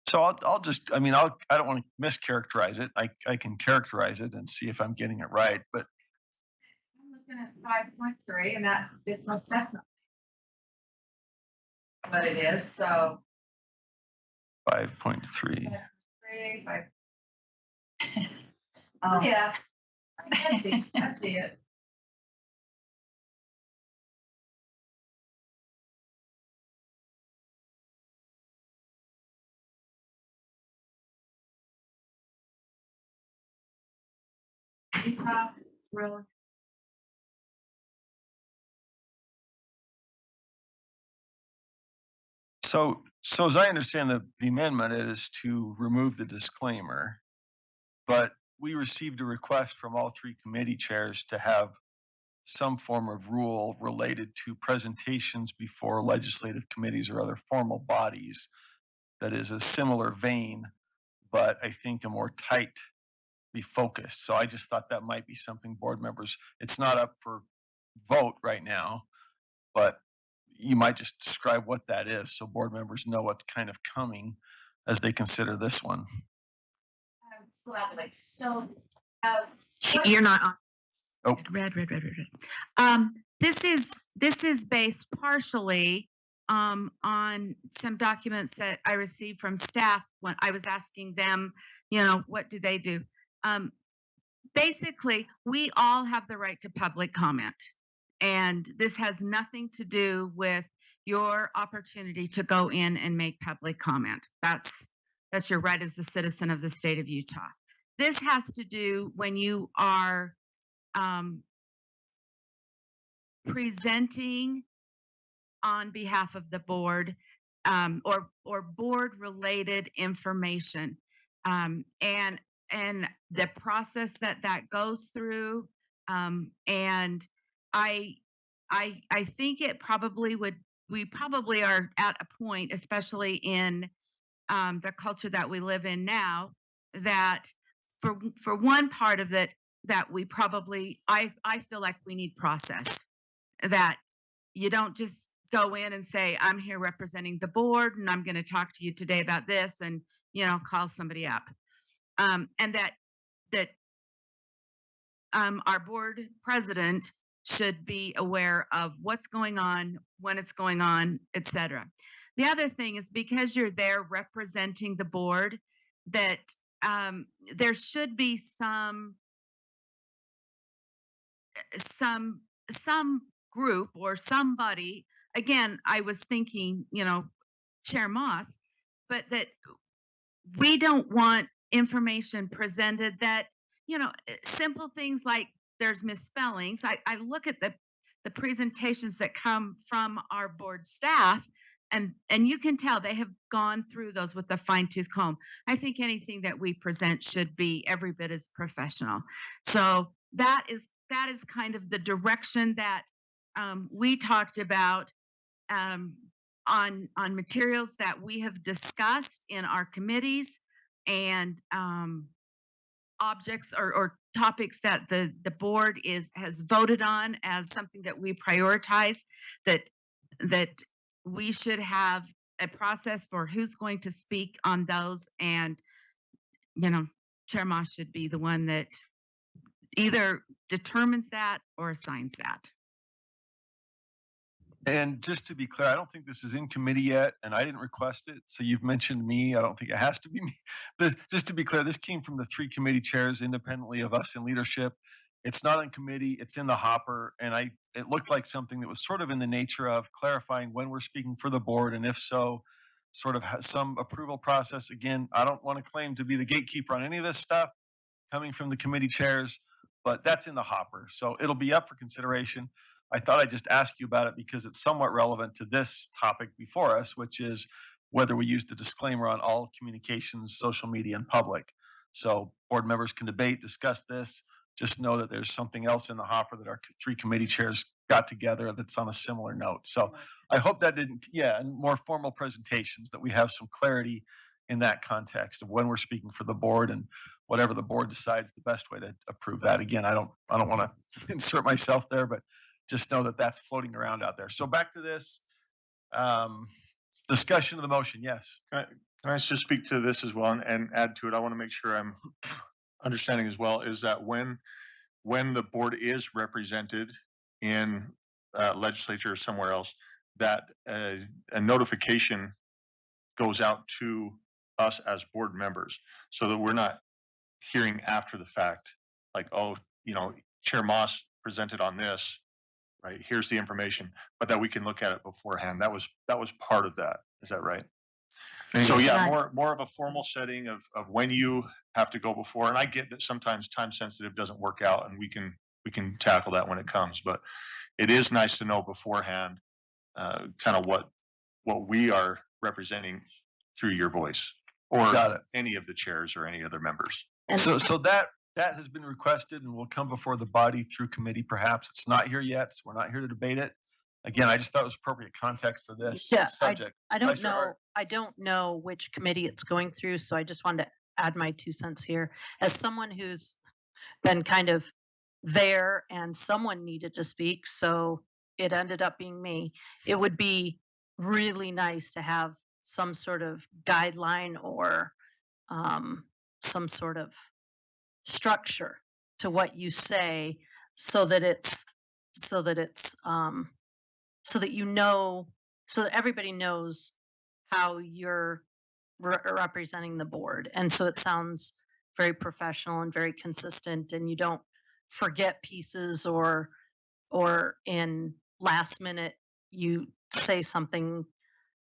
So I'll just, I don't want to mischaracterize it. I can characterize it and see if I'm getting it right, but I'm looking at 5.3 and that is most definitely what it is, so. 5.3. 3, 5. Oh, yeah. I see it. Really? So as I understand the amendment, it is to remove the disclaimer, but we received a request from all 3 committee chairs to have some form of rule related to presentations before legislative committees or other formal bodies that is a similar vein, but I think a more tightly focused. So I just thought that might be something board members, it's not up for vote right now, but you might just describe what that is so board members know what's kind of coming as they consider this one. So, You're not on. Oh. Red. This is based partially on some documents that I received from staff when I was asking them, what do they do? Basically, we all have the right to public comment. And this has nothing to do with your opportunity to go in and make public comment. That's your right as a citizen of the state of Utah. This has to do when you are presenting on behalf of the board or board related information, and the process that goes through, and I think it probably would. We probably are at a point, especially in the culture that we live in now, that for one part of it, that we probably I feel like we need process. That you don't just go in and say, I'm here representing the board and I'm going to talk to you today about this, and call somebody up. And that our board president should be aware of what's going on, when it's going on, etc. The other thing is, because you're there representing the board, that there should be some group or somebody. Again, I was thinking, Chair Moss, but that we don't want information presented that, simple things like there's misspellings. I look at the presentations that come from our board staff, and you can tell they have gone through those with a fine-tooth comb. I think anything that we present should be every bit as professional. So that is kind of the direction that we talked about on materials that we have discussed in our committees, and objects or topics that the board has voted on as something that we prioritize, that we should have a process for who's going to speak on those. And Chair Moss should be the one that either determines that or assigns that. And just to be clear, I don't think this is in committee yet, and I didn't request it. So you've mentioned me. I don't think it has to be me. Just to be clear, this came from the 3 committee chairs independently of us in leadership. It's not in committee. It's in the hopper. And it looked like something that was sort of in the nature of clarifying when we're speaking for the board. And if so, sort of some approval process. Again, I don't want to claim to be the gatekeeper on any of this stuff coming from the committee chairs, but that's in the hopper. So it'll be up for consideration. I thought I'd just ask you about it because it's somewhat relevant to this topic before us, which is whether we use the disclaimer on all communications, social media, and public. So board members can debate, discuss this. Just know that there's something else in the hopper that our 3 committee chairs got together that's on a similar note. So I hope that didn't, and more formal presentations, that we have some clarity in that context of when we're speaking for the board, and whatever the board decides the best way to approve that. Again, I don't want to insert myself there, but just know that that's floating around out there. So back to this discussion of the motion. Yes. Can I just speak to this as well and add to it? I want to make sure I'm understanding as well, is that when the board is represented in legislature or somewhere else, that a notification goes out to us as board members, so that we're not hearing after the fact, like, oh, Chair Moss presented on this, right? Here's the information, but that we can look at it beforehand. That was part of that. Is that right? So yeah, more of a formal setting of when you have to go before. And I get that sometimes time sensitive doesn't work out, and we can tackle that when it comes. But it is nice to know beforehand, kind of what we are representing through your voice, or any of the chairs or any other members. And so that has been requested and will come before the body through committee. Perhaps it's not here yet, so we're not here to debate it. Again, I just thought it was appropriate context for this subject. I don't know which committee it's going through, so I just wanted to add my 2 cents here. As someone who's been kind of there and someone needed to speak, so it ended up being me, it would be really nice to have some sort of guideline or some sort of structure to what you say, so that everybody knows how you're representing the board. And so it sounds very professional and very consistent, and you don't forget pieces, or in last minute you say something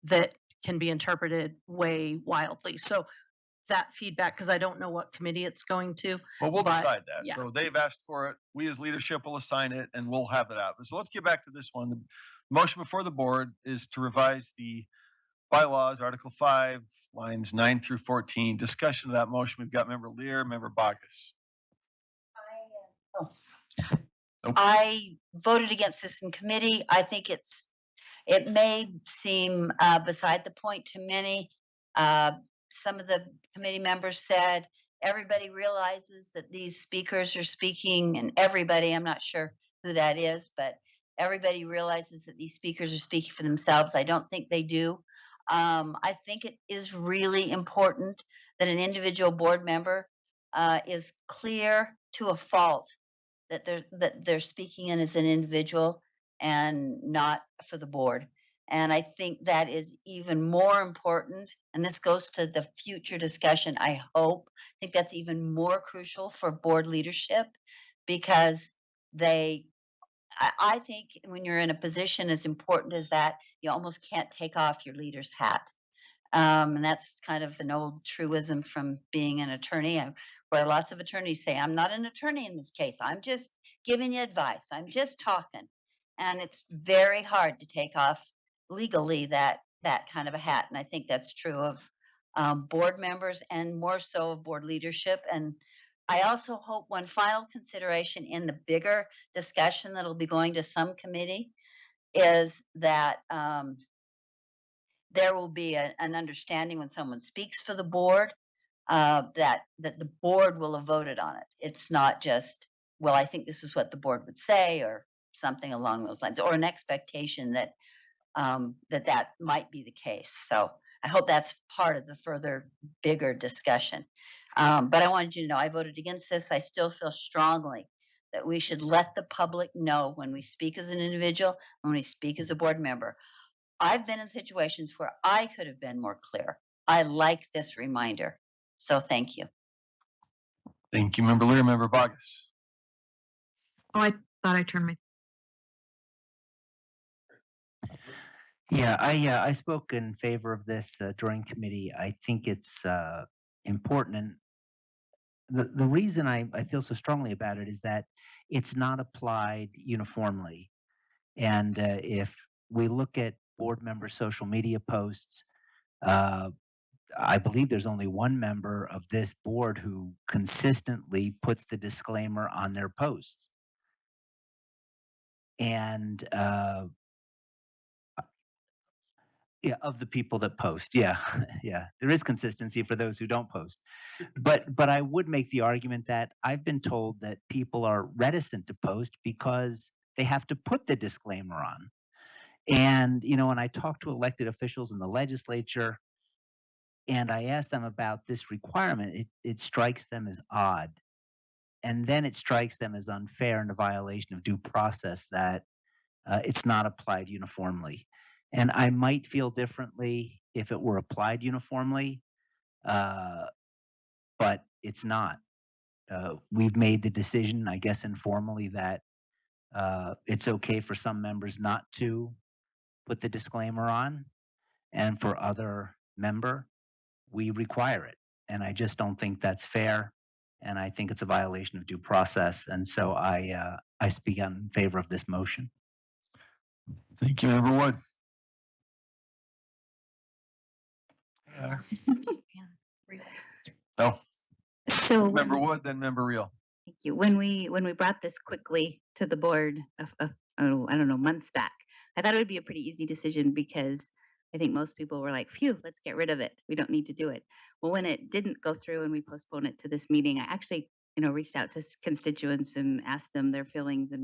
that can be interpreted way wildly. So that feedback, because I don't know what committee it's going to. Well, we'll decide that. Yeah. So they've asked for it. We as leadership will assign it, and we'll have it out. So let's get back to this one. The motion before the board is to revise the bylaws, Article 5, lines 9 through 14. Discussion of that motion. We've got Member Lear, Member Bacchus. I voted against this in committee. I think it may seem beside the point to many. Some of the committee members said everybody realizes that these speakers are speaking, and everybody, I'm not sure who that is, but everybody realizes that these speakers are speaking for themselves. I don't think they do. I think it is really important that an individual board member is clear to a fault that they're speaking in as an individual and not for the board. And I think that is even more important. And this goes to the future discussion, I hope. I think that's even more crucial for board leadership, because I think when you're in a position as important as that, you almost can't take off your leader's hat. And that's kind of an old truism from being an attorney, where lots of attorneys say, I'm not an attorney in this case. I'm just giving you advice. I'm just talking. And it's very hard to take off legally that kind of a hat. And I think that's true of board members and more so of board leadership. And I also hope one final consideration in the bigger discussion that'll be going to some committee is that there will be an understanding when someone speaks for the board that the board will have voted on it. It's not just, well, I think this is what the board would say, or something along those lines, or an expectation that that might be the case. So I hope that's part of the further bigger discussion. But I wanted you to know I voted against this. I still feel strongly that we should let the public know when we speak as an individual, when we speak as a board member. I've been in situations where I could have been more clear. I like this reminder. So thank you. Thank you, Member Lear. Member Bogus. Oh, I thought I turned my. Yeah, I spoke in favor of this during committee. I think it's important. And the reason I feel so strongly about it is that it's not applied uniformly. And if we look at board member social media posts, I believe there's only one member of this board who consistently puts the disclaimer on their posts. And yeah, of the people that post. Yeah, yeah. There is consistency for those who don't post. But I would make the argument that I've been told that people are reticent to post because they have to put the disclaimer on. And, when I talk to elected officials in the legislature and I ask them about this requirement, it strikes them as odd. And then it strikes them as unfair and a violation of due process that it's not applied uniformly. And I might feel differently if it were applied uniformly, but it's not. We've made the decision, I guess informally, that it's okay for some members not to put the disclaimer on, and for other member, we require it. And I just don't think that's fair, and I think it's a violation of due process. And so I speak in favor of this motion. Thank you, Member Wood. No. So Member Wood, then Member Reel. thank you. When we brought this quickly to the board I don't know, months back, I thought it would be a pretty easy decision because I think most people were like, phew, let's get rid of it. We don't need to do it. Well, when it didn't go through and we postponed it to this meeting, I actually, reached out to constituents and asked them their feelings and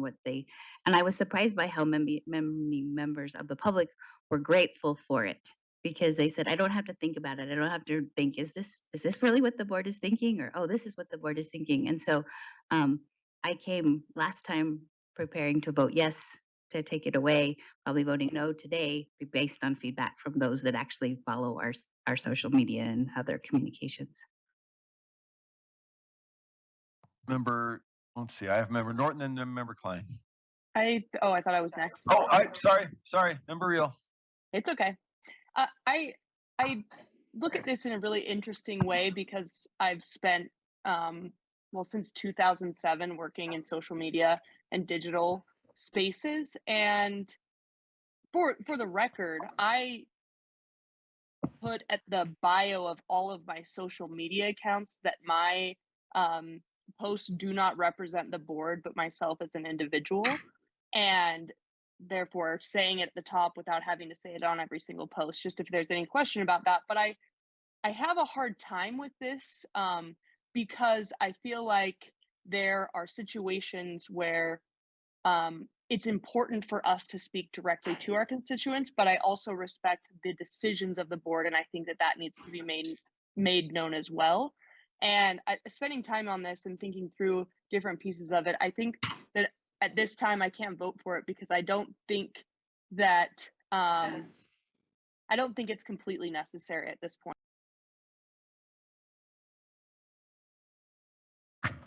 and I was surprised by how many members of the public were grateful for it, because they said, I don't have to think about it. I don't have to think, is this really what the board is thinking? Or, oh, this is what the board is thinking. And so I came last time preparing to vote yes to take it away, probably voting no today, based on feedback from those that actually follow our social media and other communications. Let's see, I have Member Norton and then Member Klein. I thought I was next. Oh, sorry, Member Reel. It's okay. I look at this in a really interesting way because I've spent since 2007 working in social media and digital spaces, and for the record, I put at the bio of all of my social media accounts that my posts do not represent the board but myself as an individual, and therefore saying it at the top without having to say it on every single post, just if there's any question about that. But I have a hard time with this because I feel like there are situations where it's important for us to speak directly to our constituents, but I also respect the decisions of the board, and I think that needs to be made known as well. And spending time on this and thinking through different pieces of it, I think that at this time I can't vote for it because I don't think that I don't think it's completely necessary at this point.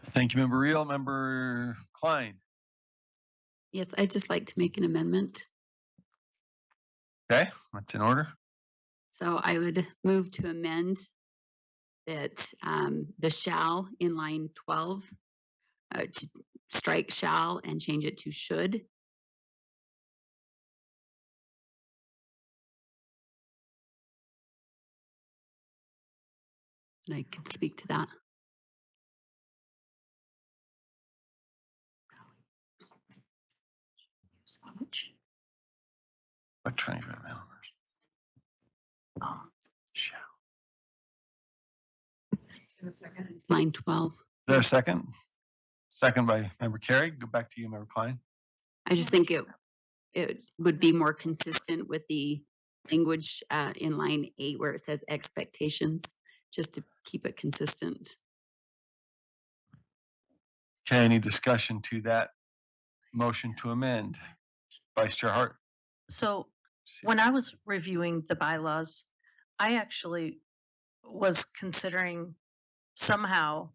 Thank you, Member Reel. Member Klein. Yes, I'd just like to make an amendment. Okay, that's in order. So I would move to amend that the shall in line 12, to strike shall and change it to should. And I can speak to that. Electronic mail. Oh, Shall. line 12. Is there a second? Second by Member Carey. Go back to you, Member Klein. I just think it would be more consistent with the language in line 8 where it says expectations, just to keep it consistent. Okay, any discussion to that motion to amend? Vice Chair Hart. So when I was reviewing the bylaws, I actually was considering somehow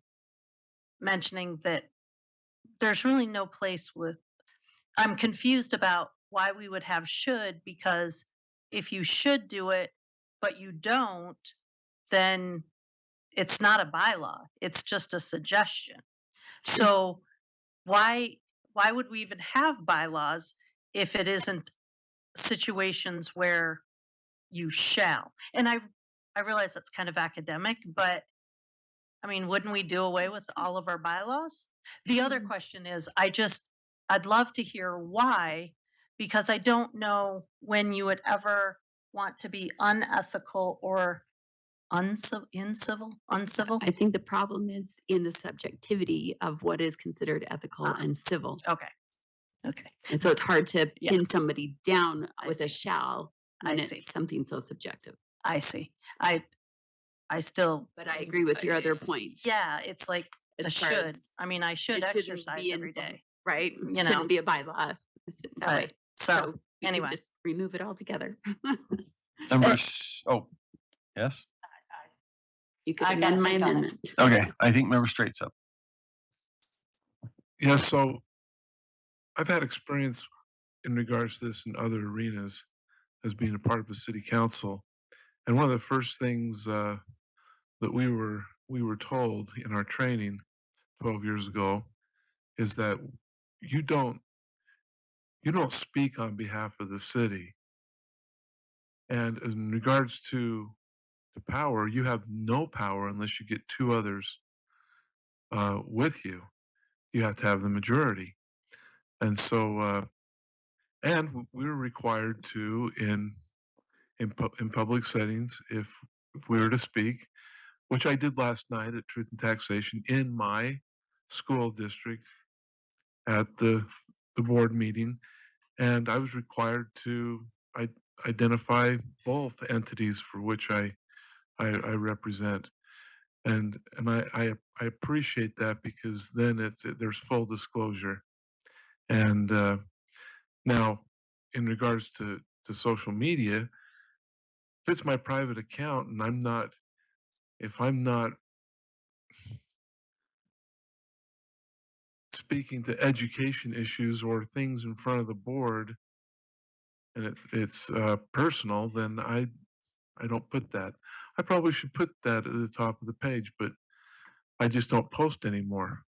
mentioning that there's really no place with, I'm confused about why we would have should, because if you should do it, but you don't, then it's not a bylaw. It's just a suggestion. So why would we even have bylaws if it isn't situations where you shall? And I realize that's kind of academic, but I mean, wouldn't we do away with all of our bylaws? The other question is, I'd love to hear why, because I don't know when you would ever want to be unethical or uncivil. I think the problem is in the subjectivity of what is considered ethical and civil. Okay. Okay. And so it's hard to Yeah. pin somebody down I with a see. shall when I it's see. something so subjective. I see. I still, But I agree with your other points. yeah, it's like a As far should. as I mean, I should it shouldn't exercise be in- every day, Right? you know. Shouldn't be a bylaw if it's that But way. so we can anyway, just remove it altogether. Members, oh, yes? You could I got amend my to think on it. amendment. Okay, I think Member Straight's up. Yeah, so I've had experience in regards to this in other arenas as being a part of the city council. And one of the first things that we were told in our training 12 years ago is that you don't speak on behalf of the city. And in regards to power, you have no power unless you get two others with you. You have to have the majority. And so, and we were required to in public settings, if we were to speak, which I did last night at Truth and Taxation in my school district at the board meeting, and I was required to identify both entities for which I represent, and I appreciate that because then there's full disclosure. And now, in regards to social media, if it's my private account and if I'm not speaking to education issues or things in front of the board, and it's personal, then I don't put that. I probably should put that at the top of the page, but I just don't post anymore.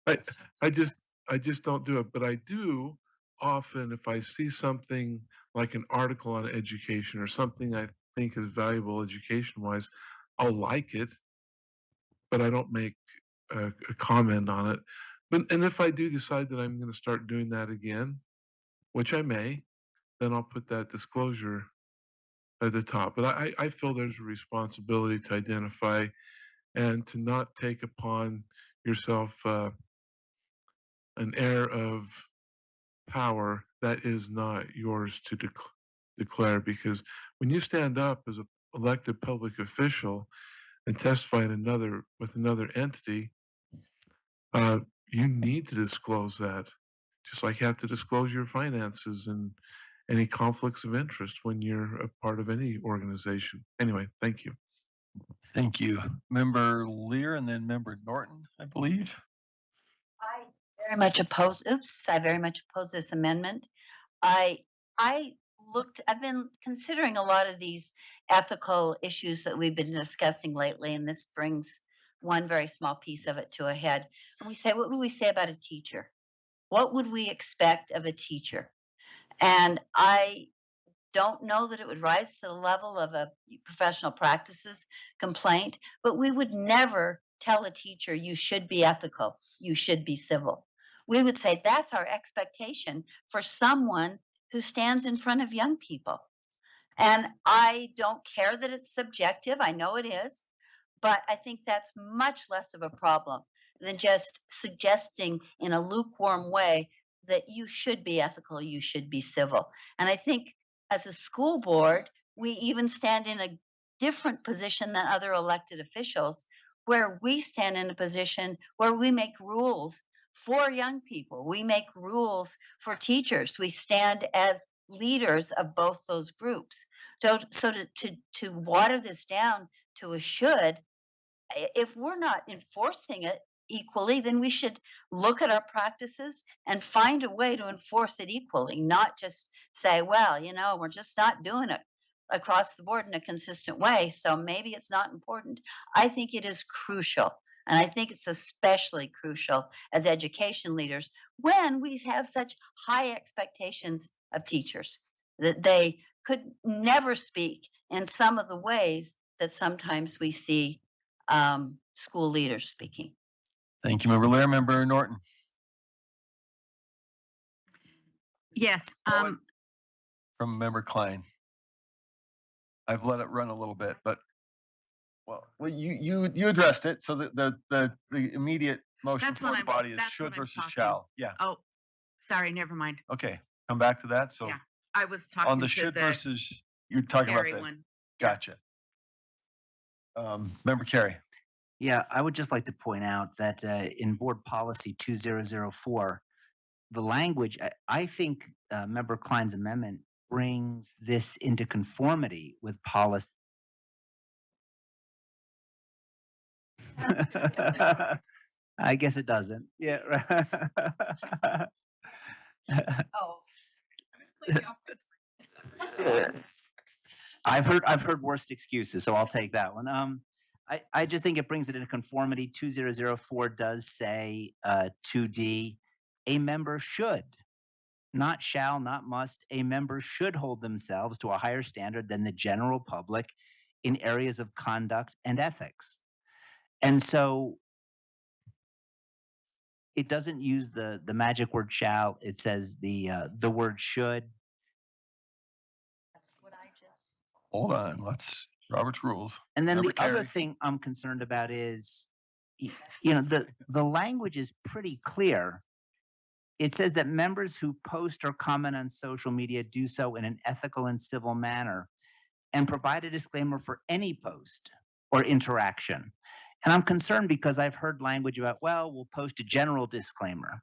I just don't do it. But I do often, if I see something like an article on education or something I think is valuable education wise, I'll like it, but I don't make a comment on it. And if I do decide that I'm going to start doing that again, which I may, then I'll put that disclosure at the top. But I feel there's a responsibility to identify and to not take upon yourself an air of power that is not yours to declare. Because when you stand up as an elected public official and testify with another entity, you need to disclose that, just like you have to disclose your finances and any conflicts of interest when you're a part of any organization. Anyway, thank you. Thank you. Member Lear and then Member Norton, I believe. I very much oppose this amendment. I I've been considering a lot of these ethical issues that we've been discussing lately, and this brings one very small piece of it to a head. And we say, what would we say about a teacher? What would we expect of a teacher? And I don't know that it would rise to the level of a professional practices complaint, but we would never tell a teacher, you should be ethical, you should be civil. We would say that's our expectation for someone who stands in front of young people. And I don't care that it's subjective, I know it is, but I think that's much less of a problem than just suggesting in a lukewarm way that you should be ethical, you should be civil. And I think as a school board, we even stand in a different position than other elected officials, where we stand in a position where we make rules for young people, we make rules for teachers, we stand as leaders of both those groups. So to water this down to a should, if we're not enforcing it equally, then we should look at our practices and find a way to enforce it equally, not just say, well, we're just not doing it across the board in a consistent way, so maybe it's not important. I think it is crucial. And I think it's especially crucial as education leaders when we have such high expectations of teachers that they could never speak in some of the ways that sometimes we see school leaders speaking. Thank you, Member Lair. Member Norton. Yes, From Member Klein. I've let it run a little bit, but well, you addressed it. So the immediate motion That's for what the I'm- body is that's should what I'm versus talking. shall. Yeah. oh, sorry, never mind. Okay. Come back to that. So Yeah, I was talking on the to should the versus, you're talking about Carrie the one. gotcha. Member Carey. Yeah, I would just like to point out that in Board Policy 2004, the language, I think Member Klein's amendment brings this into conformity with policy. I guess it doesn't. Yeah. Oh. I've heard worst excuses, so I'll take that one. I just think it brings it into conformity. 2004 does say 2D, a member should, not shall, not must, a member should hold themselves to a higher standard than the general public in areas of conduct and ethics. And so it doesn't use the magic word shall, it says the word should. That's what I just. Hold on. Let's Robert's rules. And then Member the other Carey. thing I'm concerned about is, the language is pretty clear. It says that members who post or comment on social media do so in an ethical and civil manner and provide a disclaimer for any post or interaction. And I'm concerned because I've heard language about, well, we'll post a general disclaimer,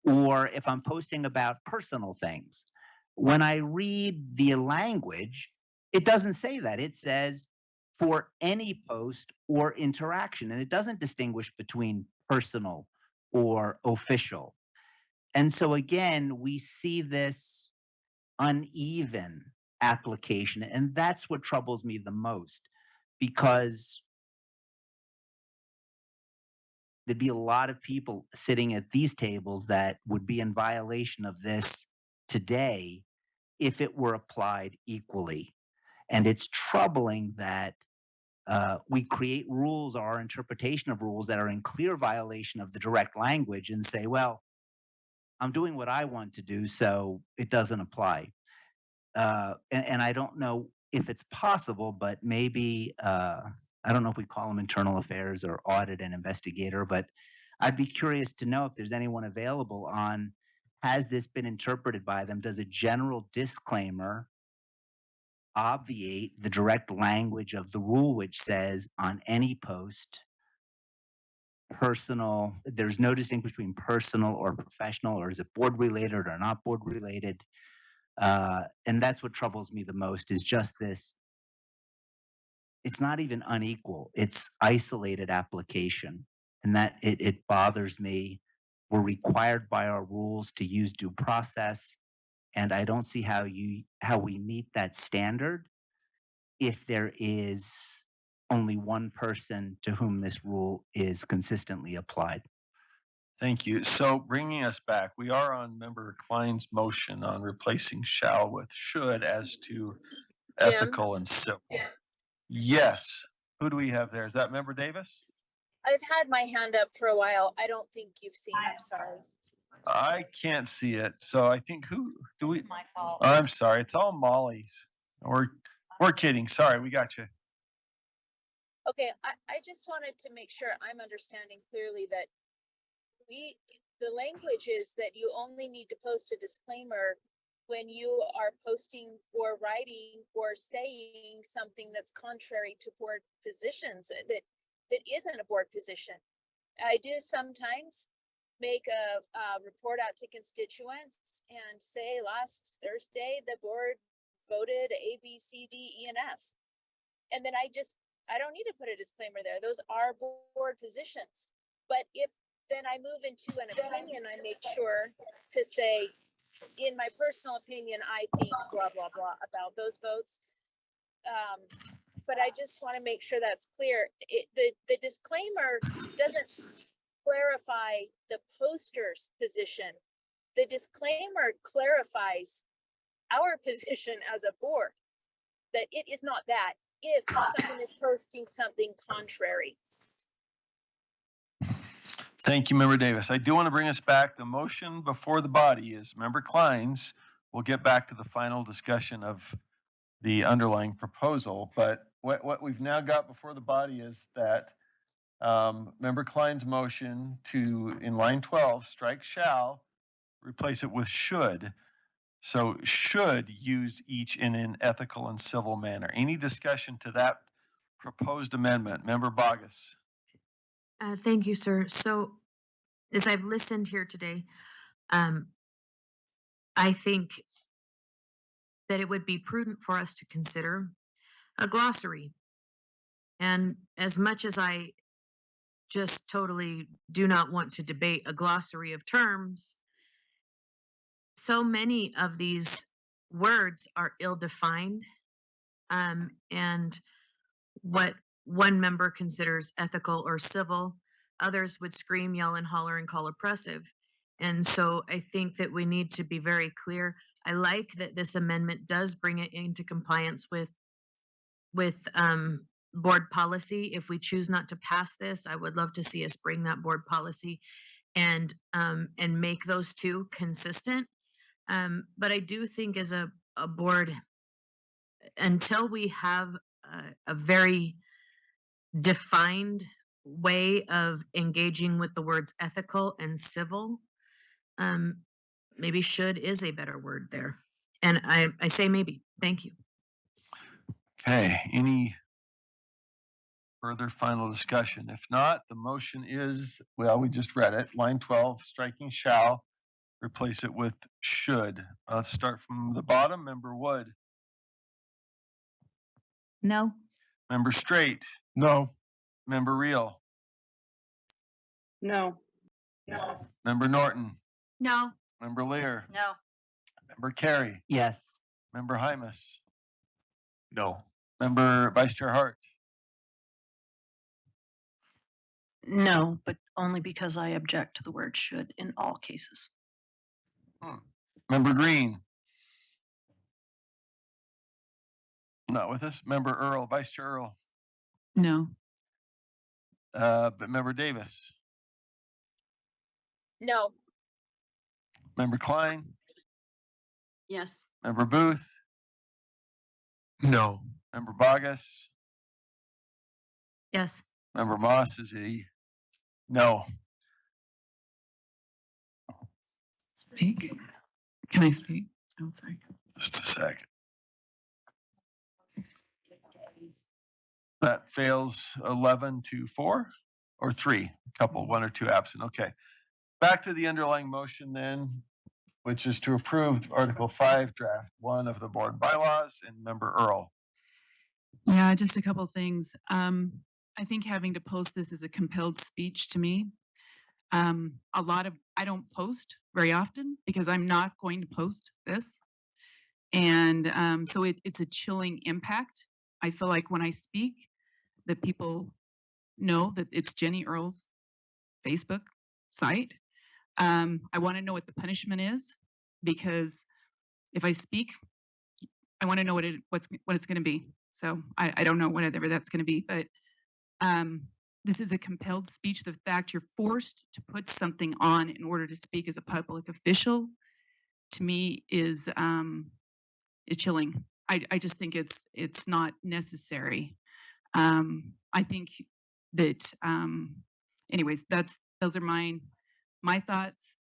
or if I'm posting about personal things. When I read the language, it doesn't say that. It says for any post or interaction, and it doesn't distinguish between personal or official. And so again, we see this uneven application, and that's what troubles me the most, because there'd be a lot of people sitting at these tables that would be in violation of this today if it were applied equally. And it's troubling that we create rules, our interpretation of rules that are in clear violation of the direct language, and say, well, I'm doing what I want to do, so it doesn't apply. And I don't know if it's possible, but maybe, I don't know if we call them internal affairs or audit and investigator, but I'd be curious to know if there's anyone available on, has this been interpreted by them? Does a general disclaimer obviate the direct language of the rule, which says on any post, personal, there's no distinction between personal or professional, or is it board related or not board related? And that's what troubles me the most, is just this, it's not even unequal, it's isolated application. And that it bothers me. We're required by our rules to use due process, And I don't see how we meet that standard if there is only one person to whom this rule is consistently applied. Thank you. So bringing us back, we are on Member Klein's motion on replacing shall with should as to Jim? ethical and civil. Yes. Who do we have there? Is that Member Davis? I've had my hand up for a while. I don't think you've seen. I'm sorry. I can't see it. So I think who do we? It's my fault. I'm sorry. It's all Molly's. We're kidding. Sorry, we got you. Okay, I just wanted to make sure I'm understanding clearly that the language is that you only need to post a disclaimer when you are posting or writing or saying something that's contrary to board positions that isn't a board position. I do sometimes make a report out to constituents and say last Thursday the board voted A, B, C, D, E, and F. And then I don't need to put a disclaimer there. Those are board positions. But if then I move into an opinion, I make sure to say, in my personal opinion, I think blah, blah, blah about those votes. But I just want to make sure that's clear. The disclaimer doesn't clarify the poster's position. The disclaimer clarifies our position as a board, that it is not that if someone is posting something contrary. Thank you, Member Davis. I do want to bring us back. The motion before the body is Member Klein's. We'll get back to the final discussion of the underlying proposal. But what we've now got before the body is that Member Klein's motion to, in line 12, strike shall, replace it with should. So should use each in an ethical and civil manner. Any discussion to that proposed amendment? Member Bogus. Thank you, sir. So as I've listened here today, I think that it would be prudent for us to consider a glossary. And as much as I just totally do not want to debate a glossary of terms, so many of these words are ill-defined. And what one member considers ethical or civil, others would scream, yell, and holler and call oppressive. And so I think that we need to be very clear. I like that this amendment does bring it into compliance with board policy. If we choose not to pass this, I would love to see us bring that board policy and make those two consistent. But I do think as a board, until we have a very defined way of engaging with the words ethical and civil, maybe should is a better word there. And I say maybe. Thank you. Okay, any further final discussion? If not, the motion is, well, we just read it, line 12, striking shall, replace it with should. Let's start from the bottom. Member Wood. No. Member Straight. No. Member Reel. No. Member Norton. No. Member Lear. No. Member Carey. Yes. Member Hymas. No. Member Vice Chair Hart. No, but only because I object to the word should in all cases. Member Green. Not with us. Member Earl, Vice Chair Earl. No. But Member Davis. No. Member Klein. Yes. Member Booth. No. Member Bogus. Yes. Member Moss is a no. Speak. Can I speak? Oh, sorry. Just a second. That fails 11-4 or 3, a couple, 1 or 2 absent. Okay. Back to the underlying motion then, which is to approve Article 5, Draft 1 of the board bylaws, and Member Earl. Yeah, just a couple things. I think having to post this is a compelled speech to me. I don't post very often because I'm not going to post this. And so it's a chilling impact. I feel like when I speak, that people know that it's Jenny Earl's Facebook site. I want to know what the punishment is, because if I speak, I want to know what it's going to be. So I don't know whatever that's going to be, but this is a compelled speech. The fact you're forced to put something on in order to speak as a public official, to me, is chilling. I just think it's not necessary. I think that, anyways, those are my thoughts.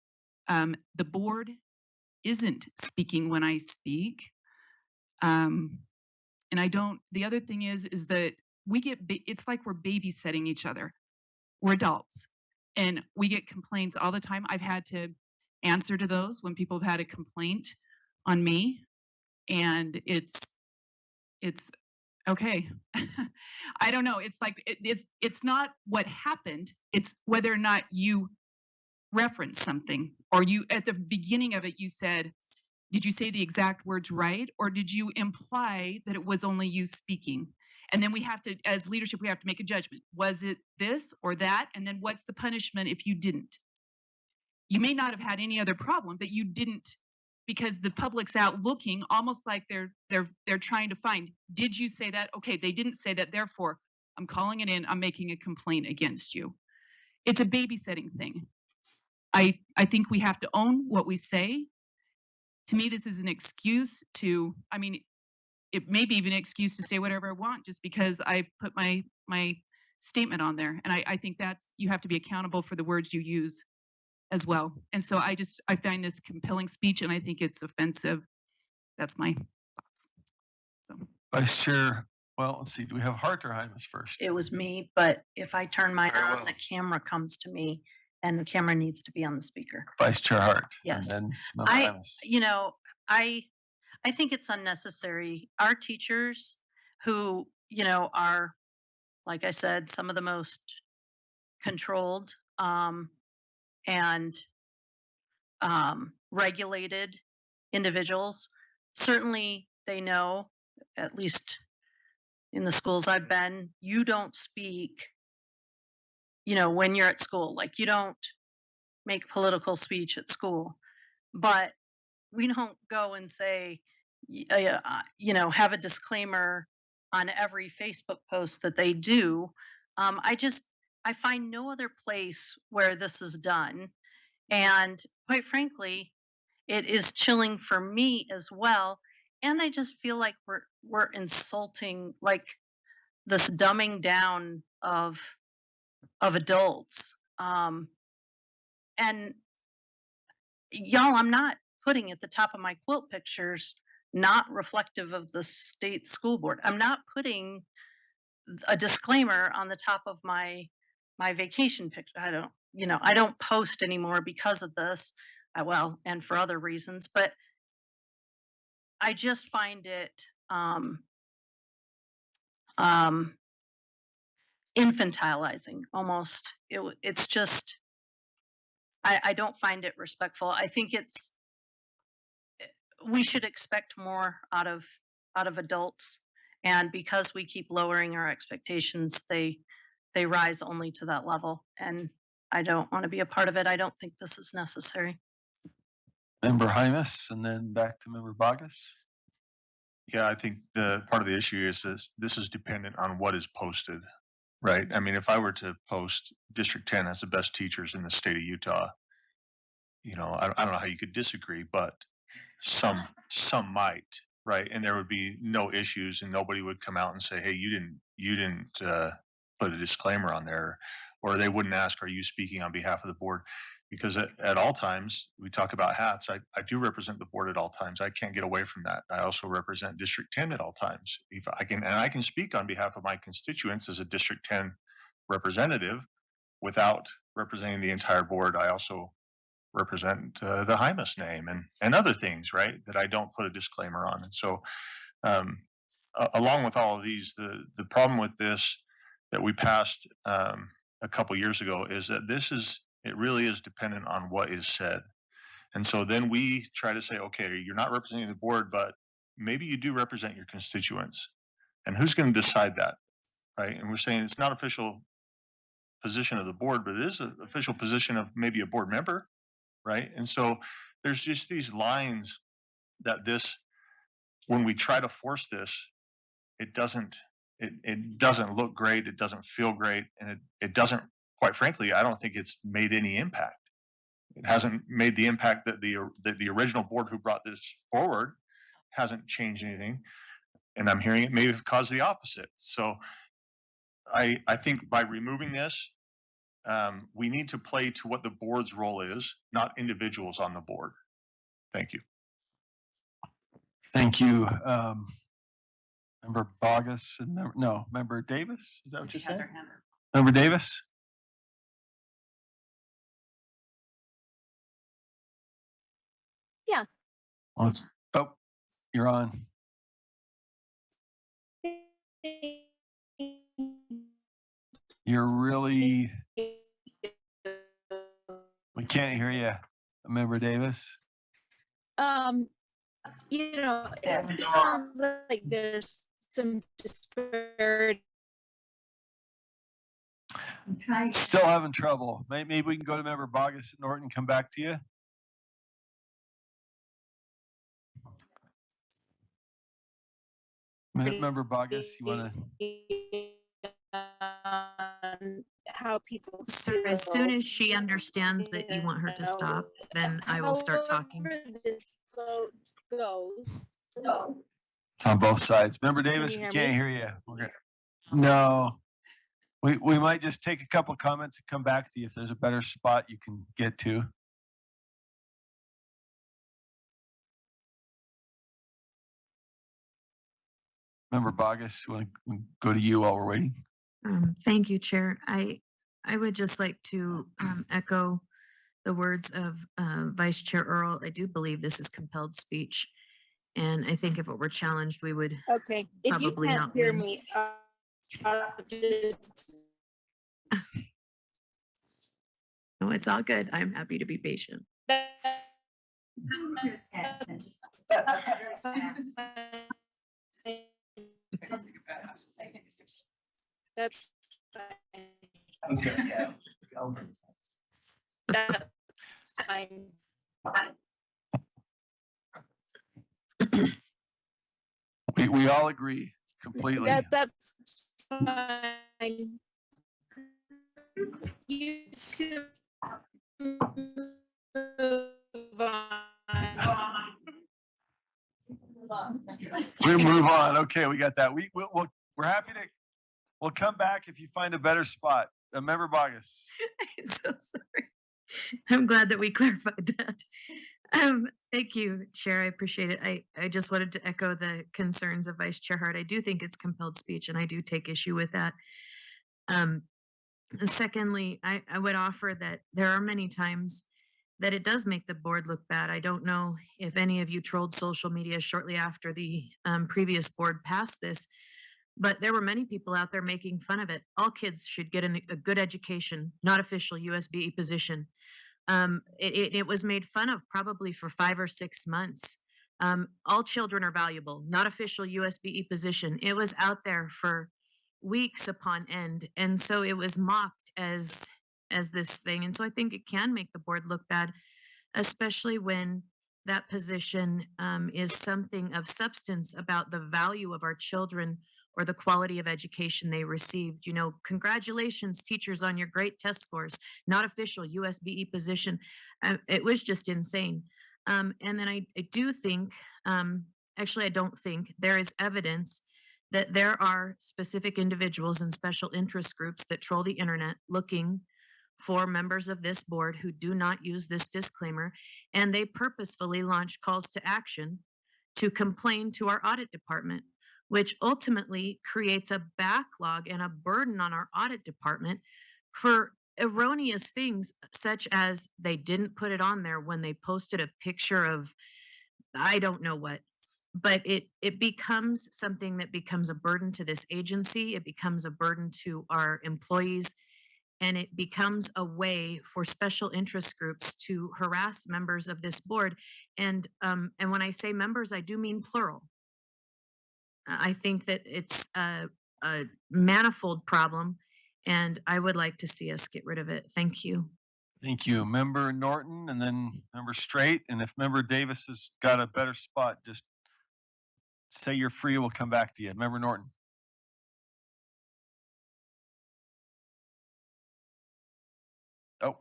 The board isn't speaking when I speak. And I don't, the other thing is that it's like we're babysitting each other. We're adults and we get complaints all the time. I've had to answer to those when people have had a complaint on me, and it's okay. I don't know. It's like, it's not what happened. It's whether or not you reference something, or you, at the beginning of it, you said, did you say the exact words right? Or did you imply that it was only you speaking? And then we have to, as leadership, we have to make a judgment. Was it this or that? And then what's the punishment if you didn't? You may not have had any other problem, but you didn't, because the public's out looking almost like they're trying to find, did you say that? Okay, they didn't say that, therefore I'm calling it in, I'm making a complaint against you. It's a babysitting thing. I think we have to own what we say. To me, this is an excuse to, I mean, it may be even an excuse to say whatever I want just because I put my statement on there. And I think you have to be accountable for the words you use as well. And so I find this compelling speech, and I think it's offensive. That's my thoughts. So. Vice Chair, well, let's see, do we have Hart or Hymas first? It was me, but if I turn mine Very on, well. the camera comes to me, and the camera needs to be on the speaker. Vice Chair Hart. Yes. And then Member Hymas. I think it's unnecessary. Our teachers who, are, like I said, some of the most controlled and regulated individuals, certainly they know, at least in the schools I've been, you don't speak, when you're at school. Like, you don't make political speech at school, but we don't go and say, have a disclaimer on every Facebook post that they do. I find no other place where this is done. And quite frankly, it is chilling for me as well. And I just feel like we're insulting, like, this dumbing down of adults. And y'all, I'm not putting at the top of my quilt pictures not reflective of the state school board. I'm not putting a disclaimer on the top of my vacation picture. I don't post anymore because of this. And for other reasons, but I just find it infantilizing almost. It's just, I don't find it respectful. I think we should expect more out of adults, and because we keep lowering our expectations, they rise only to that level, and I don't want to be a part of it. I don't think this is necessary. Member Hymas, and then back to Member Bogus. Yeah, I think the part of the issue is this is dependent on what is posted, right? I mean, if I were to post District 10 has the best teachers in the state of Utah, I don't know how you could disagree, but some might, right? And there would be no issues, and nobody would come out and say, "Hey, you didn't put a disclaimer on there," or they wouldn't ask, "Are you speaking on behalf of the board?" Because at all times, we talk about hats. I do represent the board at all times. I can't get away from that. I also represent District 10 at all times. If I can speak on behalf of my constituents as a District 10 representative without representing the entire board. I also represent the Hymas name and other things, right, that I don't put a disclaimer on. And so along with all of these, the problem with this that we passed a couple years ago is that it really is dependent on what is said. And so then we try to say, okay, you're not representing the board, but maybe you do represent your constituents. And who's going to decide that, right? And we're saying it's not official position of the board, but it is an official position of maybe a board member, right? And so there's just these lines that this, when we try to force this, it doesn't look great, it doesn't feel great, and it doesn't, quite frankly, I don't think it's made any impact. It hasn't made the impact that the original board who brought this forward hasn't changed anything. And I'm hearing it may have caused the opposite. So I think by removing this, we need to play to what the board's role is, not individuals on the board. Thank you. Thank you. Member Bogus and Member Davis. Is that what you said? Member Davis? Yeah. Oh, you're on. You're really, we can't hear you, Member Davis. You know, it sounds like there's some disparity. Still having trouble. Maybe we can go to Member Bogus and Norton and come back to you. Member Bogus, you want to? How people Sir, as soon as she understands that you want her to stop, then I will start talking. This vote goes. It's on both sides. Member Davis, we can't hear you. No. We might just take a couple of comments and come back to you if there's a better spot you can get to. Member Bogus, we want to go to you while we're waiting. Thank you, Chair. I would just like to echo the words of Vice Chair Earl. I do believe this is compelled speech. And I think if it were challenged, we would okay. If you probably can't not hear win. me, I'll just... No, it's all good. I'm happy to be patient. That's fine. That's fine. We all agree completely. That's fine. You can move on. We'll move on. Okay, we got that. We're happy to. We'll come back if you find a better spot. Member Bogus. I'm so sorry. I'm glad that we clarified that. Thank you, Chair. I appreciate it. I just wanted to echo the concerns of Vice Chair Hart. I do think it's compelled speech, and I do take issue with that. Secondly, I would offer that there are many times that it does make the board look bad. I don't know if any of you trolled social media shortly after the previous board passed this, but there were many people out there making fun of it. All kids should get a good education, not official USBE position. It was made fun of probably for 5 or 6 months. All children are valuable, not official USBE position. It was out there for weeks upon end. And so it was mocked as this thing. And so I think it can make the board look bad, especially when that position is something of substance about the value of our children or the quality of education they received. You know, congratulations, teachers, on your great test scores, not official USBE position. It was just insane. And then I do think, actually, I don't think, there is evidence that there are specific individuals and special interest groups that troll the internet looking for members of this board who do not use this disclaimer, and they purposefully launch calls to action to complain to our audit department, which ultimately creates a backlog and a burden on our audit department for erroneous things, such as they didn't put it on there when they posted a picture of, I don't know what. But it becomes something that becomes a burden to this agency. It becomes a burden to our employees, and it becomes a way for special interest groups to harass members of this board. And when I say members, I do mean plural. I think that it's a manifold problem, and I would like to see us get rid of it. Thank you. Thank you. Member Norton and then Member Straight. And if Member Davis has got a better spot, just say you're free. We'll come back to you. Member Norton. Oh,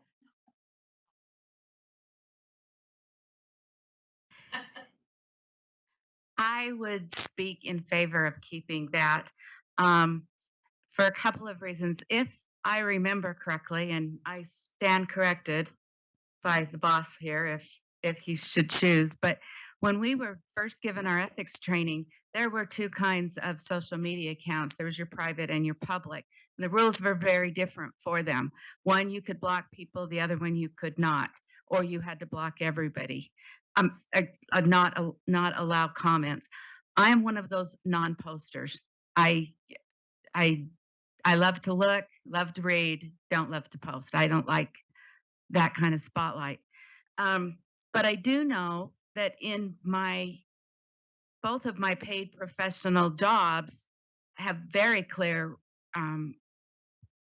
I would speak in favor of keeping that um, for a couple of reasons. If I remember correctly, and I stand corrected by the boss here if he should choose, but when we were first given our ethics training, there were two kinds of social media accounts. There was your private and your public. And the rules were very different for them. One, you could block people, the other one you could not, or you had to block everybody. Not allow comments. I am one of those non-posters. I I I love to look, love to read, don't love to post. I don't like that kind of spotlight. But I do know that in both of my paid professional jobs have very clear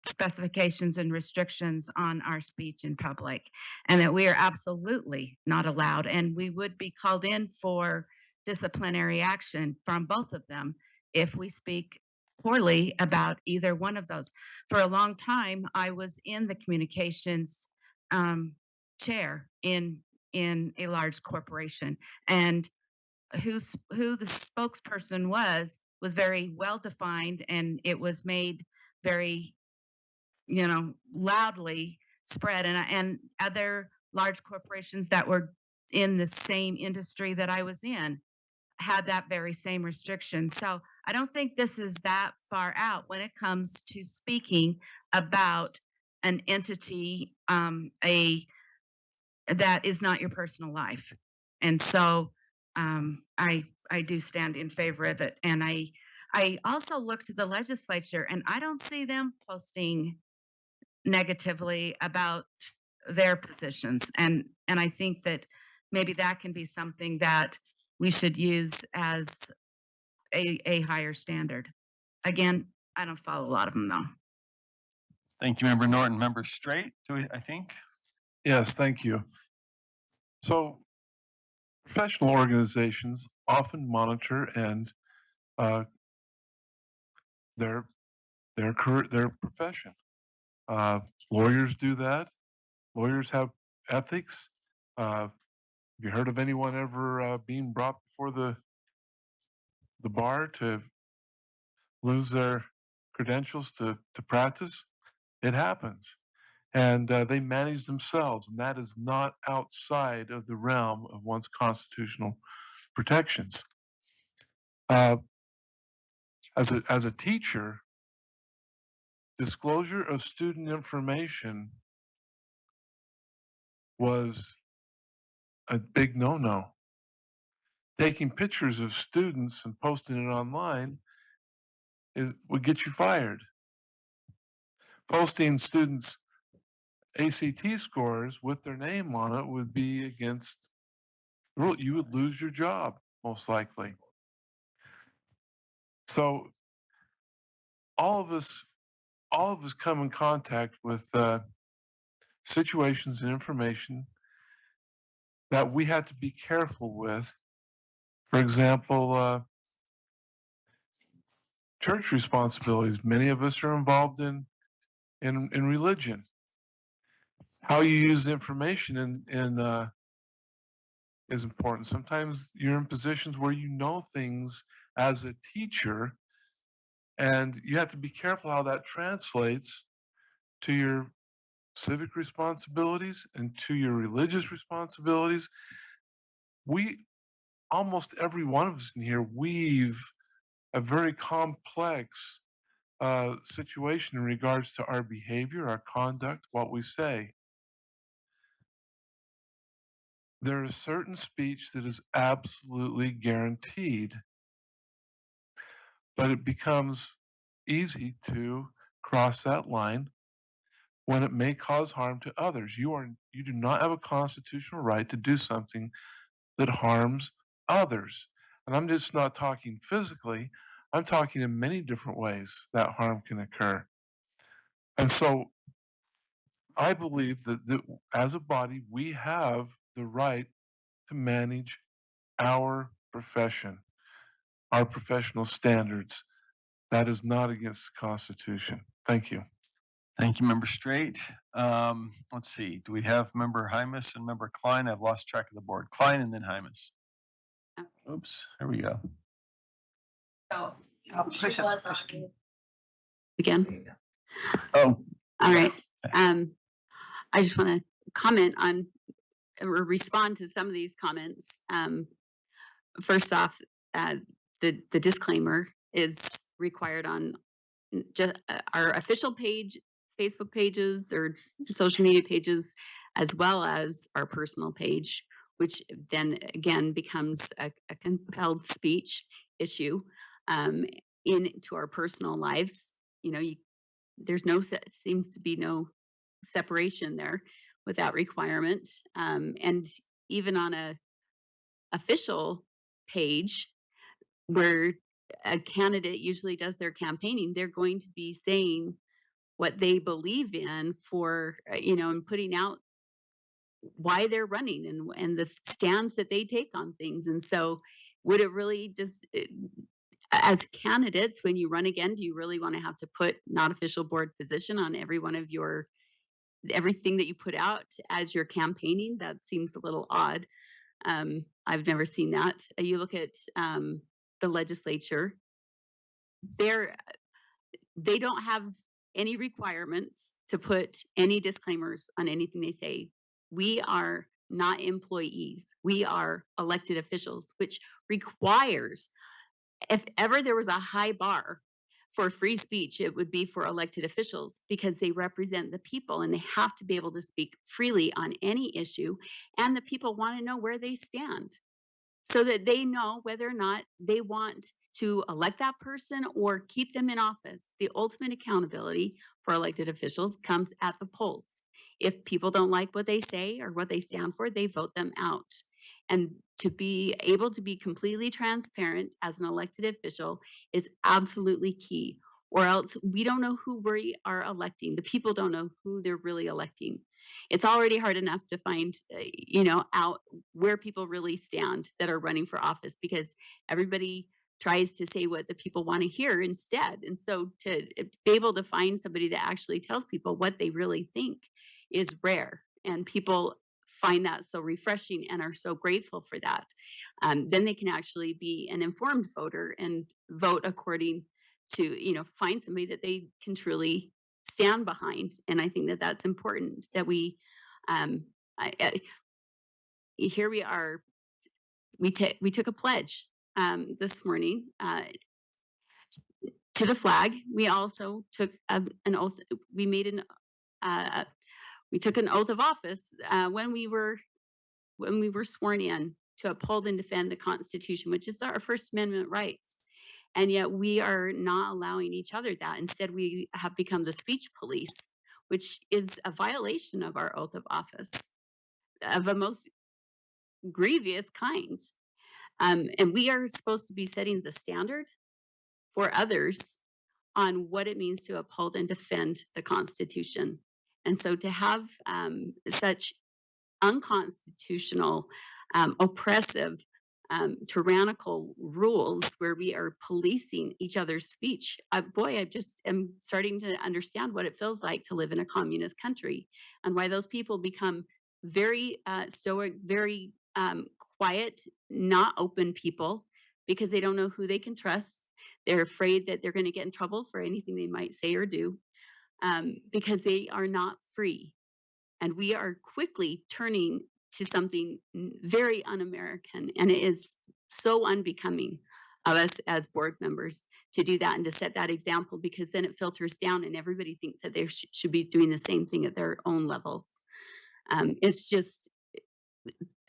specifications and restrictions on our speech in public, and that we are absolutely not allowed, and we would be called in for disciplinary action from both of them if we speak poorly about either one of those. For a long time, I was in the communications chair in a large corporation, and who the spokesperson was very well defined, and it was made very loudly spread. And other large corporations that were in the same industry that I was in had that very same restriction. So I don't think this is that far out when it comes to speaking about an entity that is not your personal life. And so I do stand in favor of it. And I also look to the legislature, and I don't see them posting negatively about their positions. And I think that maybe that can be something that we should use as a higher standard. Again, I don't follow a lot of them though. thank you, Member Norton. Member Straight, I think. Yes, thank you. So professional organizations often monitor and their their profession. Lawyers do that. Lawyers have ethics. Have you heard of anyone ever being brought before the bar to lose their credentials to practice? It happens, and they manage themselves, and that is not outside of the realm of one's constitutional protections. As a teacher, disclosure of student information was a big no-no. Taking pictures of students and posting it online would get you fired. Posting students' ACT scores with their name on it would be against the rule. You would lose your job, most likely. So all of us come in contact with situations and information that we have to be careful with. For example, church responsibilities. Many of us are involved in religion. How you use information is important. Sometimes you're in positions where you know things as a teacher, and you have to be careful how that translates to your civic responsibilities and to your religious responsibilities. Almost every one of us in here weave a very complex situation in regards to our behavior, our conduct, what we say. There is certain speech that is absolutely guaranteed, but it becomes easy to cross that line when it may cause harm to others. You do not have a constitutional right to do something that harms others. And I'm just not talking physically, I'm talking in many different ways that harm can occur. And so I believe that as a body, we have the right to manage our profession, our professional standards. That is not against the Constitution. Thank you. Thank you, Member Straight. Let's see, do we have Member Hymus and Member Klein? I've lost track of the board. Klein and then Hymus. Oops, here we go. Oh, push up, push again. Oh, All right. I just want to comment on or respond to some of these comments. First off, the disclaimer is required on our official page, Facebook pages, or social media pages, as well as our personal page, which then again becomes a compelled speech issue into our personal lives. You know, there's seems to be no separation there with that requirement. And even on a official page where a candidate usually does their campaigning, they're going to be saying what they believe in for, and putting out why they're running and the stands that they take on things. And so would it really just, as candidates, when you run again, do you really want to have to put not official board position on every one of everything that you put out as you're campaigning? That seems a little odd. I've never seen that. You look at the legislature, they don't have any requirements to put any disclaimers on anything they say. We are not employees. We are elected officials, which requires, if ever there was a high bar for free speech, it would be for elected officials because they represent the people and they have to be able to speak freely on any issue. And the people want to know where they stand so that they know whether or not they want to elect that person or keep them in office. The ultimate accountability for elected officials comes at the polls. If people don't like what they say or what they stand for, they vote them out. And to be able to be completely transparent as an elected official is absolutely key, or else we don't know who we are electing. The people don't know who they're really electing. It's already hard enough to find, out where people really stand that are running for office because everybody tries to say what the people want to hear instead. And so to be able to find somebody that actually tells people what they really think is rare. And people find that so refreshing and are so grateful for that. Then they can actually be an informed voter and vote according to, find somebody that they can truly stand behind. And I think that that's important that we, here we are, we took a pledge this morning to the flag. We also took an oath. We made we took an oath of office when we were sworn in to uphold and defend the Constitution, which is our First Amendment rights. And yet we are not allowing each other that. Instead, we have become the speech police, which is a violation of our oath of office of a most grievous kind. And we are supposed to be setting the standard for others on what it means to uphold and defend the Constitution. And so to have such unconstitutional, oppressive, tyrannical rules where we are policing each other's speech. I just am starting to understand what it feels like to live in a communist country and why those people become very stoic, very quiet, not open people because they don't know who they can trust. They're afraid that they're going to get in trouble for anything they might say or do because they are not free. And we are quickly turning to something very un-American, and it is so unbecoming of us as board members to do that and to set that example, because then it filters down and everybody thinks that they should be doing the same thing at their own levels. It's just,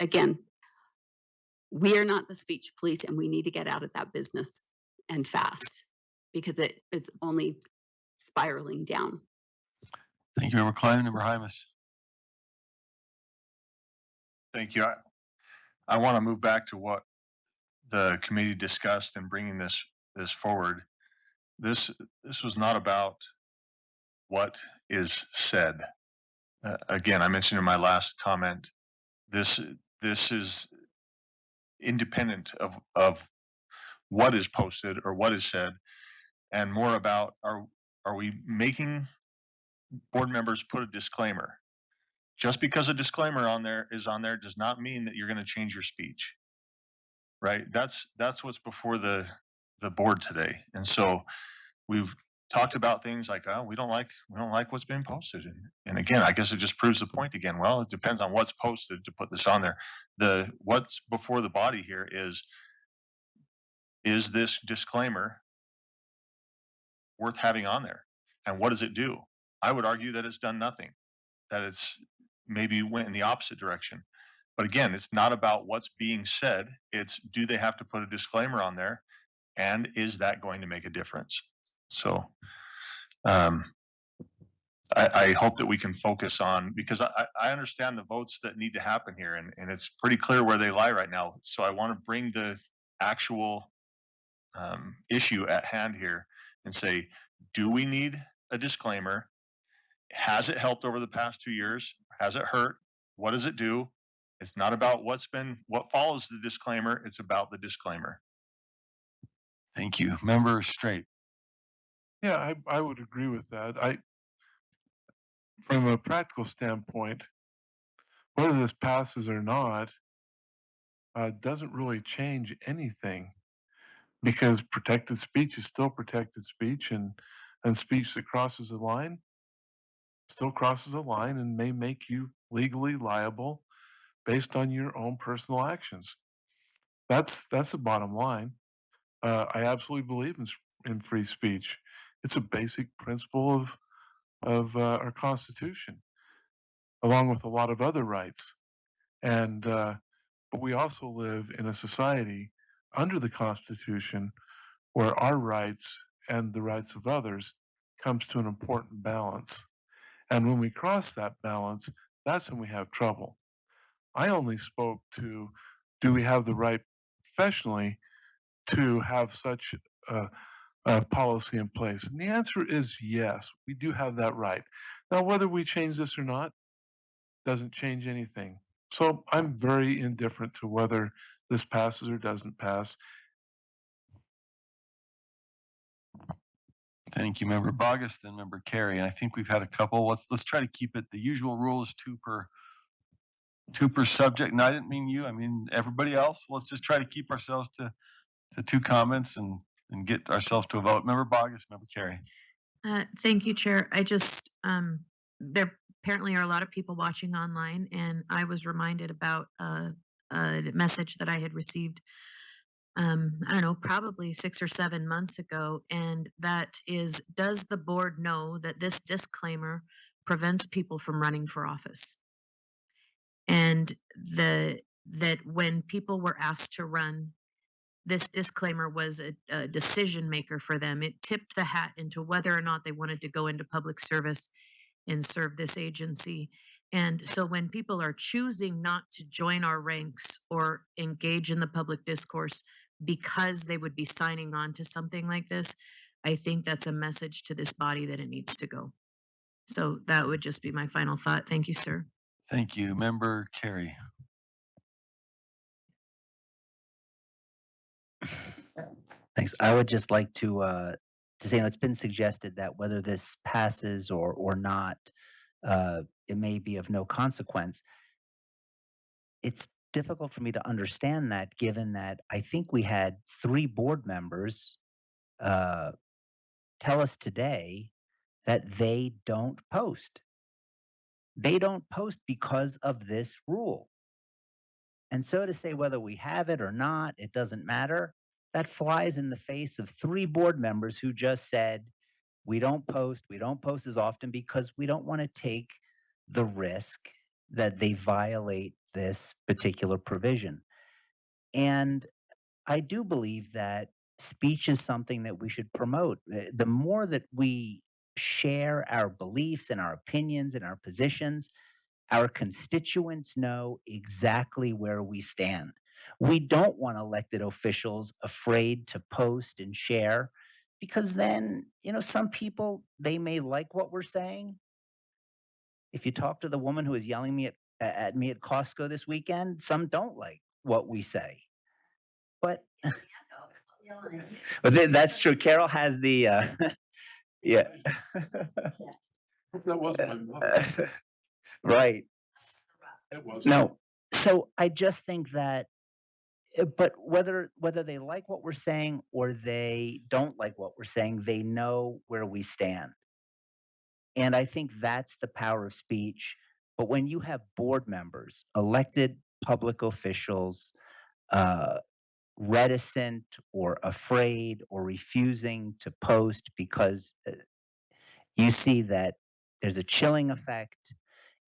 again, we are not the speech police, and we need to get out of that business and fast because it is only spiraling down. Thank you, Member Klein. Member Hymus. Thank you. I want to move back to what the committee discussed in bringing this forward, this was not about what is said. Again, I mentioned in my last comment, this is independent of what is posted or what is said, and more about are we making board members put a disclaimer? Just because a disclaimer is on there does not mean that you're going to change your speech, right? That's what's before the board today. And so we've talked about things like, oh, we don't like what's being posted. And again, I guess it just proves the point again. Well, it depends on what's posted to put this on there. What's before the body here is this disclaimer worth having on there? And what does it do? I would argue that it's done nothing, that it's maybe went in the opposite direction. But again, it's not about what's being said. It's, do they have to put a disclaimer on there? And is that going to make a difference? So I hope that we can focus on, because I understand the votes that need to happen here, and it's pretty clear where they lie right now. So I want to bring the actual issue at hand here and say, do we need a disclaimer? Has it helped over the past 2 years? Has it hurt? What does it do? It's not about what follows the disclaimer. It's about the disclaimer. Thank you. Member Straight. Yeah, I would agree with that. From a practical standpoint, whether this passes or not, doesn't really change anything, because protected speech is still protected speech, and speech that crosses the line still crosses a line and may make you legally liable based on your own personal actions. That's the bottom line. I absolutely believe in free speech. It's a basic principle of our Constitution, along with a lot of other rights. And but we also live in a society under the Constitution where our rights and the rights of others comes to an important balance. And when we cross that balance, that's when we have trouble. I only spoke to, do we have the right professionally to have such a policy in place? And the answer is yes, we do have that right. Now, whether we change this or not doesn't change anything. So I'm very indifferent to whether this passes or doesn't pass. Thank you, Member Bogus, then Member Carey. And I think we've had a couple. Let's try to keep it. The usual rule is two per subject. And I didn't mean you, I mean everybody else. Let's just try to keep ourselves to 2 comments and get ourselves to a vote. Member Bogus, Member Carey. Thank you, Chair. I just, there apparently are a lot of people watching online, and I was reminded about a message that I had received, I don't know, probably 6 or 7 months ago. And that is, does the board know that this disclaimer prevents people from running for office? And that when people were asked to run, this disclaimer was a decision maker for them. It tipped the hat into whether or not they wanted to go into public service and serve this agency. And so when people are choosing not to join our ranks or engage in the public discourse because they would be signing on to something like this, I think that's a message to this body that it needs to go. So that would just be my final thought. Thank you, sir. Thank you, Member Carey. Thanks. I would just like to say, it's been suggested that whether this passes or not, it may be of no consequence. It's difficult for me to understand that, given that I think we had 3 board members tell us today that they don't post. They don't post because of this rule. And so to say whether we have it or not, it doesn't matter, that flies in the face of 3 board members who just said, we don't post as often because we don't want to take the risk that they violate this particular provision. And I do believe that speech is something that we should promote. The more that we share our beliefs and our opinions and our positions, our constituents know exactly where we stand. We don't want elected officials afraid to post and share because then, some people, they may like what we're saying. If you talk to the woman who was yelling at me at Costco this weekend, some don't like what we say. But that's true. Carol has the yeah. That wasn't my mother. Right. It was. No. So I just think that but whether they like what we're saying or they don't like what we're saying, they know where we stand. And I think that's the power of speech. But when you have board members, elected public officials, reticent or afraid or refusing to post because you see that there's a chilling effect,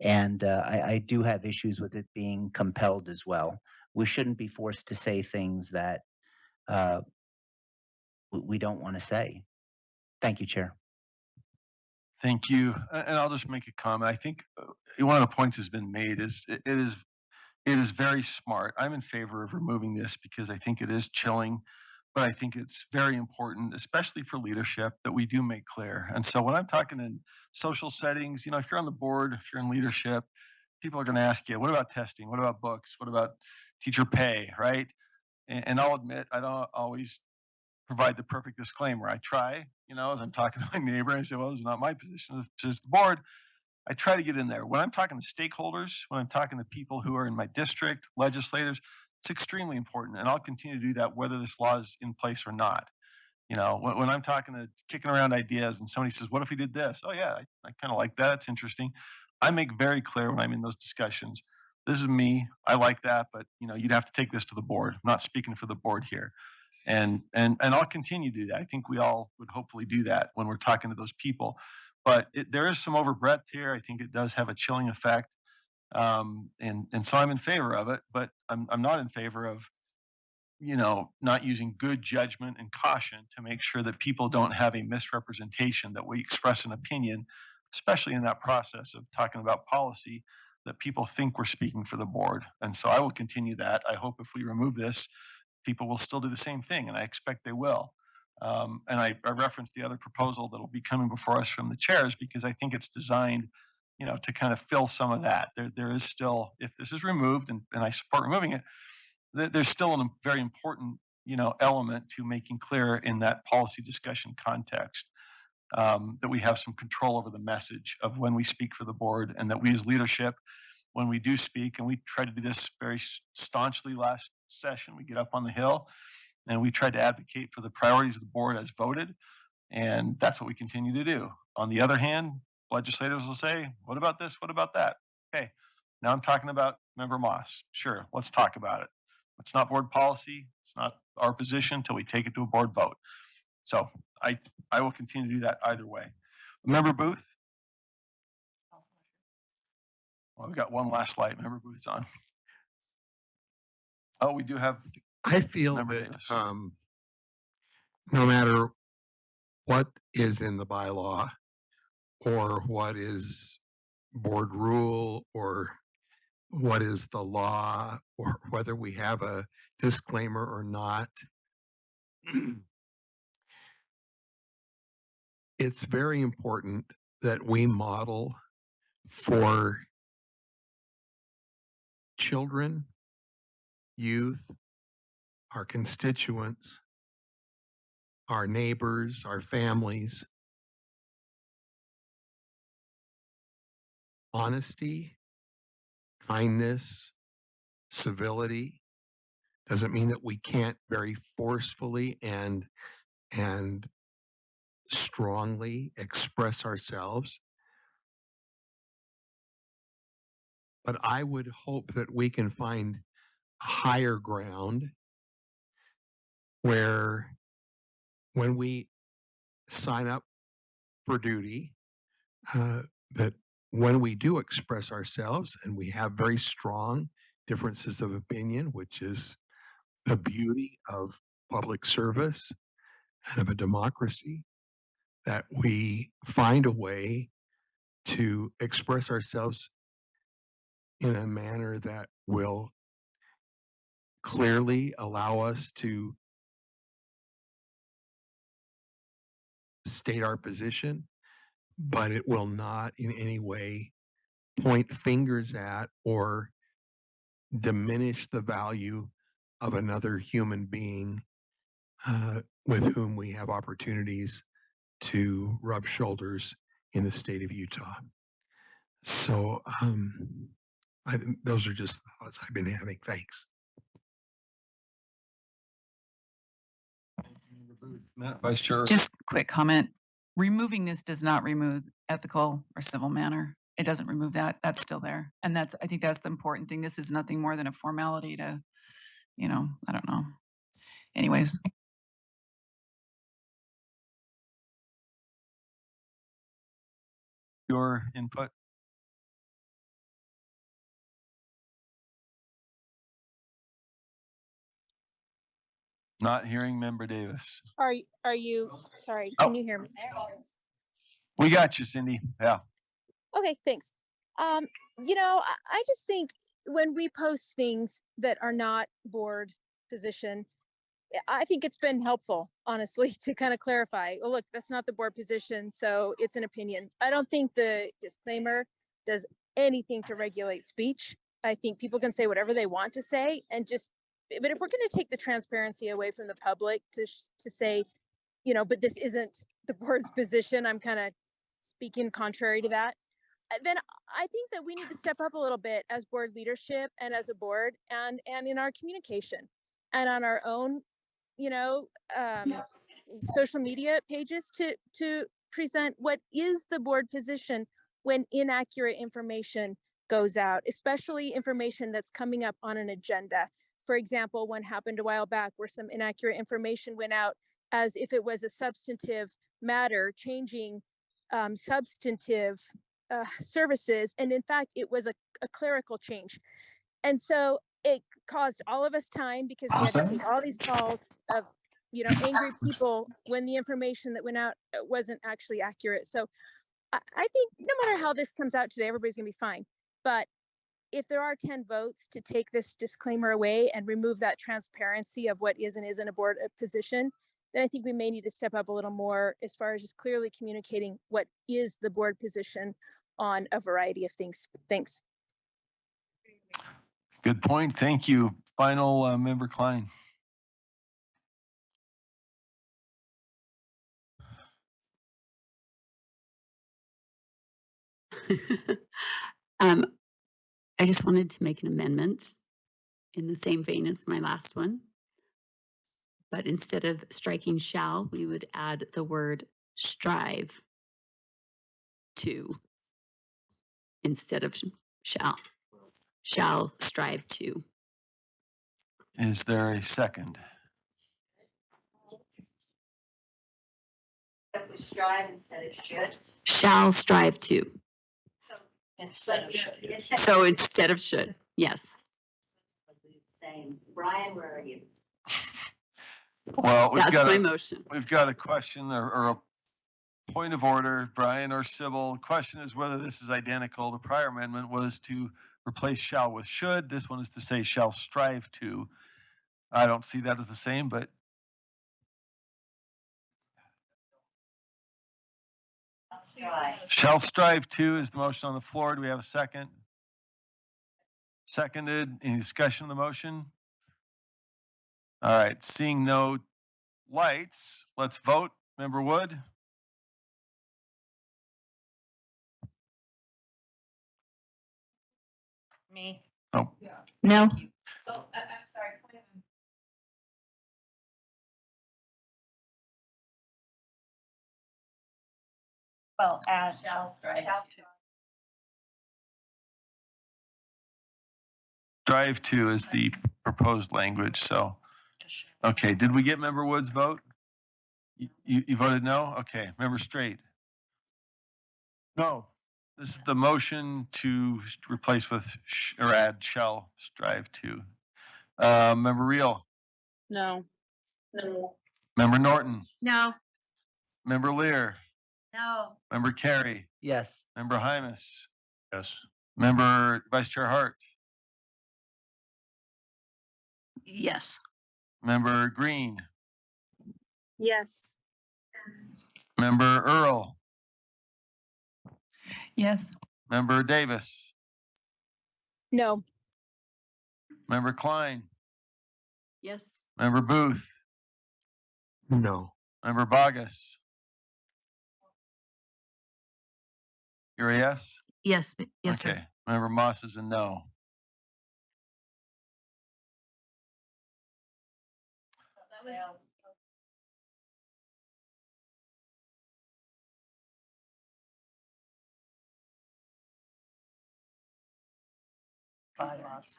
and I do have issues with it being compelled as well. We shouldn't be forced to say things that we don't want to say. Thank you, Chair. Thank you. And I'll just make a comment. I think one of the points has been made is it is very smart. I'm in favor of removing this because I think it is chilling, but I think it's very important, especially for leadership, that we do make clear. And so when I'm talking in social settings, if you're on the board, if you're in leadership, people are going to ask you, what about testing? What about books? What about teacher pay? Right? And I'll admit, I don't always provide the perfect disclaimer. I try, as I'm talking to my neighbor, I say, well, this is not my position, this is the board. I try to get in there. When I'm talking to stakeholders, when I'm talking to people who are in my district, legislators, it's extremely important. And I'll continue to do that whether this law is in place or not. When I'm kicking around ideas and somebody says, what if we did this? Oh yeah, I kind of like that. It's interesting. I make very clear when I'm in those discussions, this is me. I like that, but you'd have to take this to the board. I'm not speaking for the board here. And I'll continue to do that. I think we all would hopefully do that when we're talking to those people. But there is some overbreadth here. I think it does have a chilling effect, and so I'm in favor of it. But I'm not in favor of not using good judgment and caution to make sure that people don't have a misrepresentation, that we express an opinion, especially in that process of talking about policy, that people think we're speaking for the board. And so I will continue that. I hope if we remove this, people will still do the same thing, and I expect they will. And I referenced the other proposal that will be coming before us from the chairs because I think it's designed, to kind of fill some of that. There is still, if this is removed, and I support removing it, there's still a very important, element to making clear in that policy discussion context that we have some control over the message of when we speak for the board, and that we as leadership, when we do speak, and we tried to do this very staunchly last session, we get up on the Hill and we tried to advocate for the priorities of the board as voted. And that's what we continue to do. On the other hand, legislators will say, what about this? What about that? Okay, now I'm talking about Member Moss. Sure, let's talk about it. It's not board policy. It's not our position until we take it to a board vote. So I will continue to do that either way. Member Booth? Well, we've got one last slide. Member Booth's on. Oh, we do have. I feel Member that Davis. No matter what is in the bylaw or what is board rule or what is the law or whether we have a disclaimer or not, it's very important that we model for children, youth, our constituents, our neighbors, our families, honesty, kindness, civility. Doesn't mean that we can't very forcefully and strongly express ourselves. But I would hope that we can find a higher ground where when we sign up for duty, that when we do express ourselves and we have very strong differences of opinion, which is the beauty of public service and of a democracy, that we find a way to express ourselves in a manner that will clearly allow us to state our position, but it will not in any way point fingers at or diminish the value of another human being with whom we have opportunities to rub shoulders in the state of Utah. So I think those are just the thoughts I've been having. Thanks. Vice Chair. Just quick comment. Removing this does not remove ethical or civil manner. It doesn't remove that. That's still there. And I think that's the important thing. This is nothing more than a formality to, I don't know. Anyways. Your input. Not hearing Member Davis. Are you, sorry, Oh. can you hear me? We got you, Cindy. Yeah. Okay, thanks. I just think when we post things that are not board position, I think it's been helpful, honestly, to kind of clarify, oh, look, that's not the board position, so it's an opinion. I don't think the disclaimer does anything to regulate speech. I think people can say whatever they want to say and but if we're going to take the transparency away from the public to say, but this isn't the board's position, I'm kind of speaking contrary to that, then I think that we need to step up a little bit as board leadership and as a board and in our communication and on our own, social media pages to present what is the board position when inaccurate information goes out, especially information that's coming up on an agenda. For example, one happened a while back where some inaccurate information went out as if it was a substantive matter changing substantive services, and in fact it was a clerical change. And so it caused all of us time because we had to take all these calls of angry people when the information that went out wasn't actually accurate. So I think no matter how this comes out today, everybody's gonna be fine. But if there are 10 votes to take this disclaimer away and remove that transparency of what is and isn't a board position, then I think we may need to step up a little more as far as just clearly communicating what is the board position on a variety of things. Thanks. Good point. Thank you. Final Member Klein. I just wanted to make an amendment in the same vein as my last one. But instead of striking shall, we would add the word strive to instead of shall. Shall strive to. Is there a second? If we strive instead of should. Shall strive to. Instead of should. So instead of should, yes. Saying, Brian, where are you? Well, That's my motion. We've got a question or a point of order, Brian or Sybil. Question is whether this is identical. The prior amendment was to replace shall with should. This one is to say shall strive to. I don't see that as the same, but shall strive to is the motion on the floor. Do we have a second? Seconded. Any discussion on the motion? All right, seeing no lights, let's vote. Member Wood? Me. Oh. No. Oh, I'm sorry. Well, shall strive to. Strive to is the proposed language, so. Okay, did we get Member Wood's vote? You voted no? Okay, Member Straight? No. This is the motion to replace with or add shall strive to. Member Reel? No. No. Member Norton? No. Member Lear? No. Member Carey? Yes. Member Hymas? Yes. Member Vice Chair Hart? Yes. Member Green, Yes. Member Earl, Yes. Member Davis, No. Member Klein, Yes. Member Booth, No. Member Bogus. You're a yes? Yes, yes, Okay. sir. Member Moss is a no. Bylaws.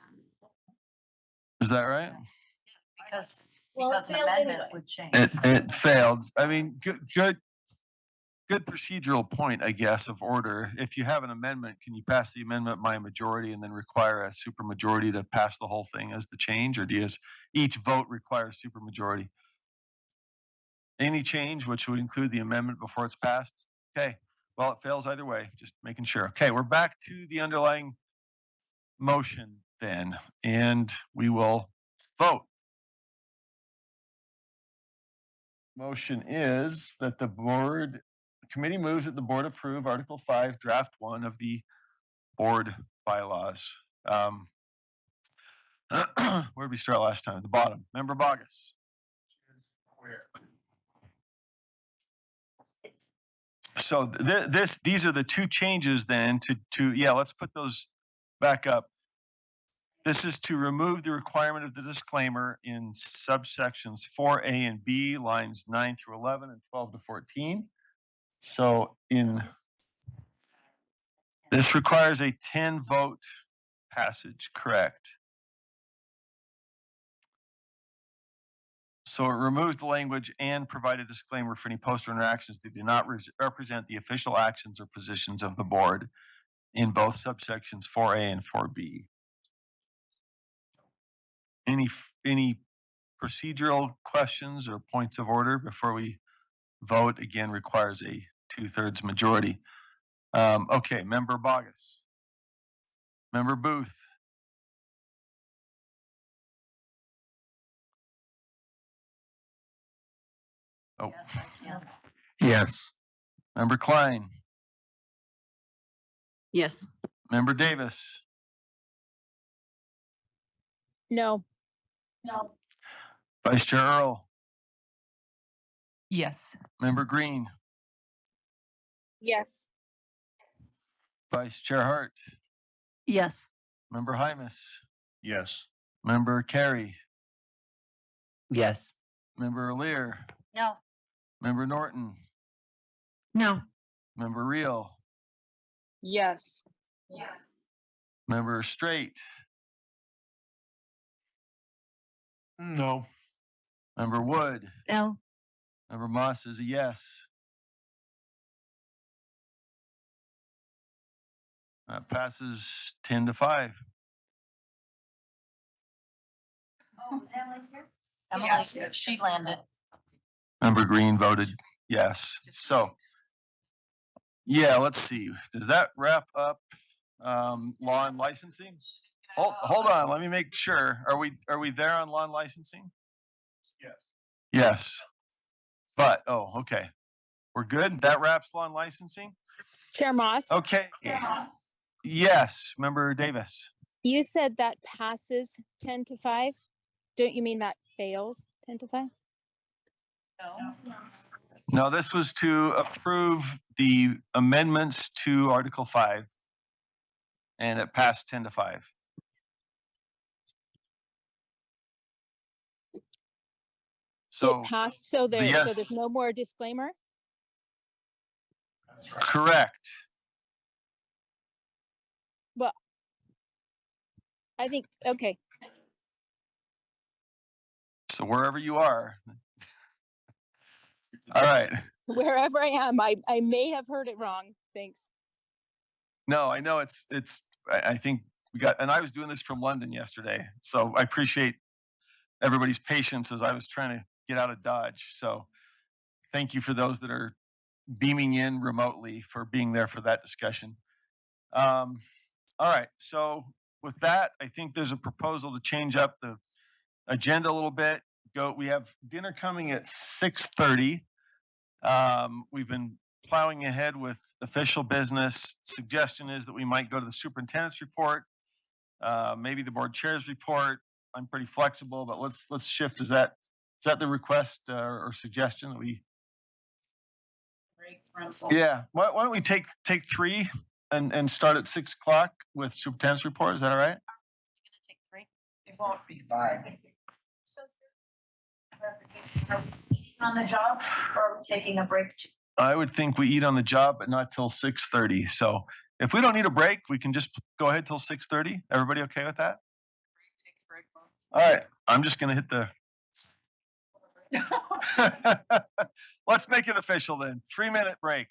Is that right? Because, Well, it because an failed amendment anyway. would change. It failed. I mean, good procedural point, I guess, of order. If you have an amendment, can you pass the amendment by a majority and then require a supermajority to pass the whole thing as the change, or does each vote require a supermajority? Any change, which would include the amendment before it's passed? Okay, well, it fails either way, just making sure. Okay, we're back to the underlying motion then, and we will vote. Motion is that the committee moves that the board approve Article 5, Draft 1 of the board bylaws. Where did we start last time? The bottom. Member Bogus. So these are the two changes then yeah, let's put those back up. This is to remove the requirement of the disclaimer in subsections 4A and B, lines 9 through 11 and 12 to 14. So this requires a 10 vote passage, correct? So it removes the language and provide a disclaimer for any poster interactions that do not represent the official actions or positions of the board in both subsections 4A and 4B. Any procedural questions or points of order before we vote? Again, requires a 2/3 majority. Okay, Member Bogus. Member Booth. Oh. Yes, I can. Yes. Member Klein. Yes. Member Davis. No. Vice Chair Earl. Yes. Member Green. Yes. Vice Chair Hart. Yes. Member Hymas. Yes. Member Carey. Yes. Member Lear. No. Member Norton. No. Member Reel. Yes. Member Straight. No. Member Wood. No. Member Moss is a yes. That passes 10-5. Oh, is Emily here? Emily's here. She landed. Member Green voted yes. So, yeah, let's see. Does that wrap up law and licensing? Hold on, let me make sure. Are we there on law and licensing? Yes. Yes. But, okay. We're good? That wraps law and licensing? Chair Moss, Okay. Yes, Member Davis. you said that passes 10-5. Don't you mean that fails 10-5? No. No, this was to approve the amendments to Article 5. And it passed 10-5. So It passed, so yes. there's no more disclaimer? Correct. Well, I think, okay. So wherever you are. All right. Wherever I am, I may have heard it wrong. Thanks. No, I know I think we got, and I was doing this from London yesterday. So I appreciate everybody's patience as I was trying to get out of Dodge. So thank you for those that are beaming in remotely for being there for that discussion. All right. So with that, I think there's a proposal to change up the agenda a little bit. We have dinner coming at 6:30. We've been plowing ahead with official business. Suggestion is that we might go to the superintendent's report, maybe the board chair's report. I'm pretty flexible, but let's shift. Is that the request or suggestion that we? Yeah. Why don't we take 3 and start at 6 o'clock with superintendent's report? Is that all right? Take 3. It won't be 5. So, are we eating on the job or are we taking a break? I would think we eat on the job, but not till 6:30. So if we don't need a break, we can just go ahead till 6:30. Everybody okay with that? All right. I'm just going to hit the. Let's make it official then. 3-minute break.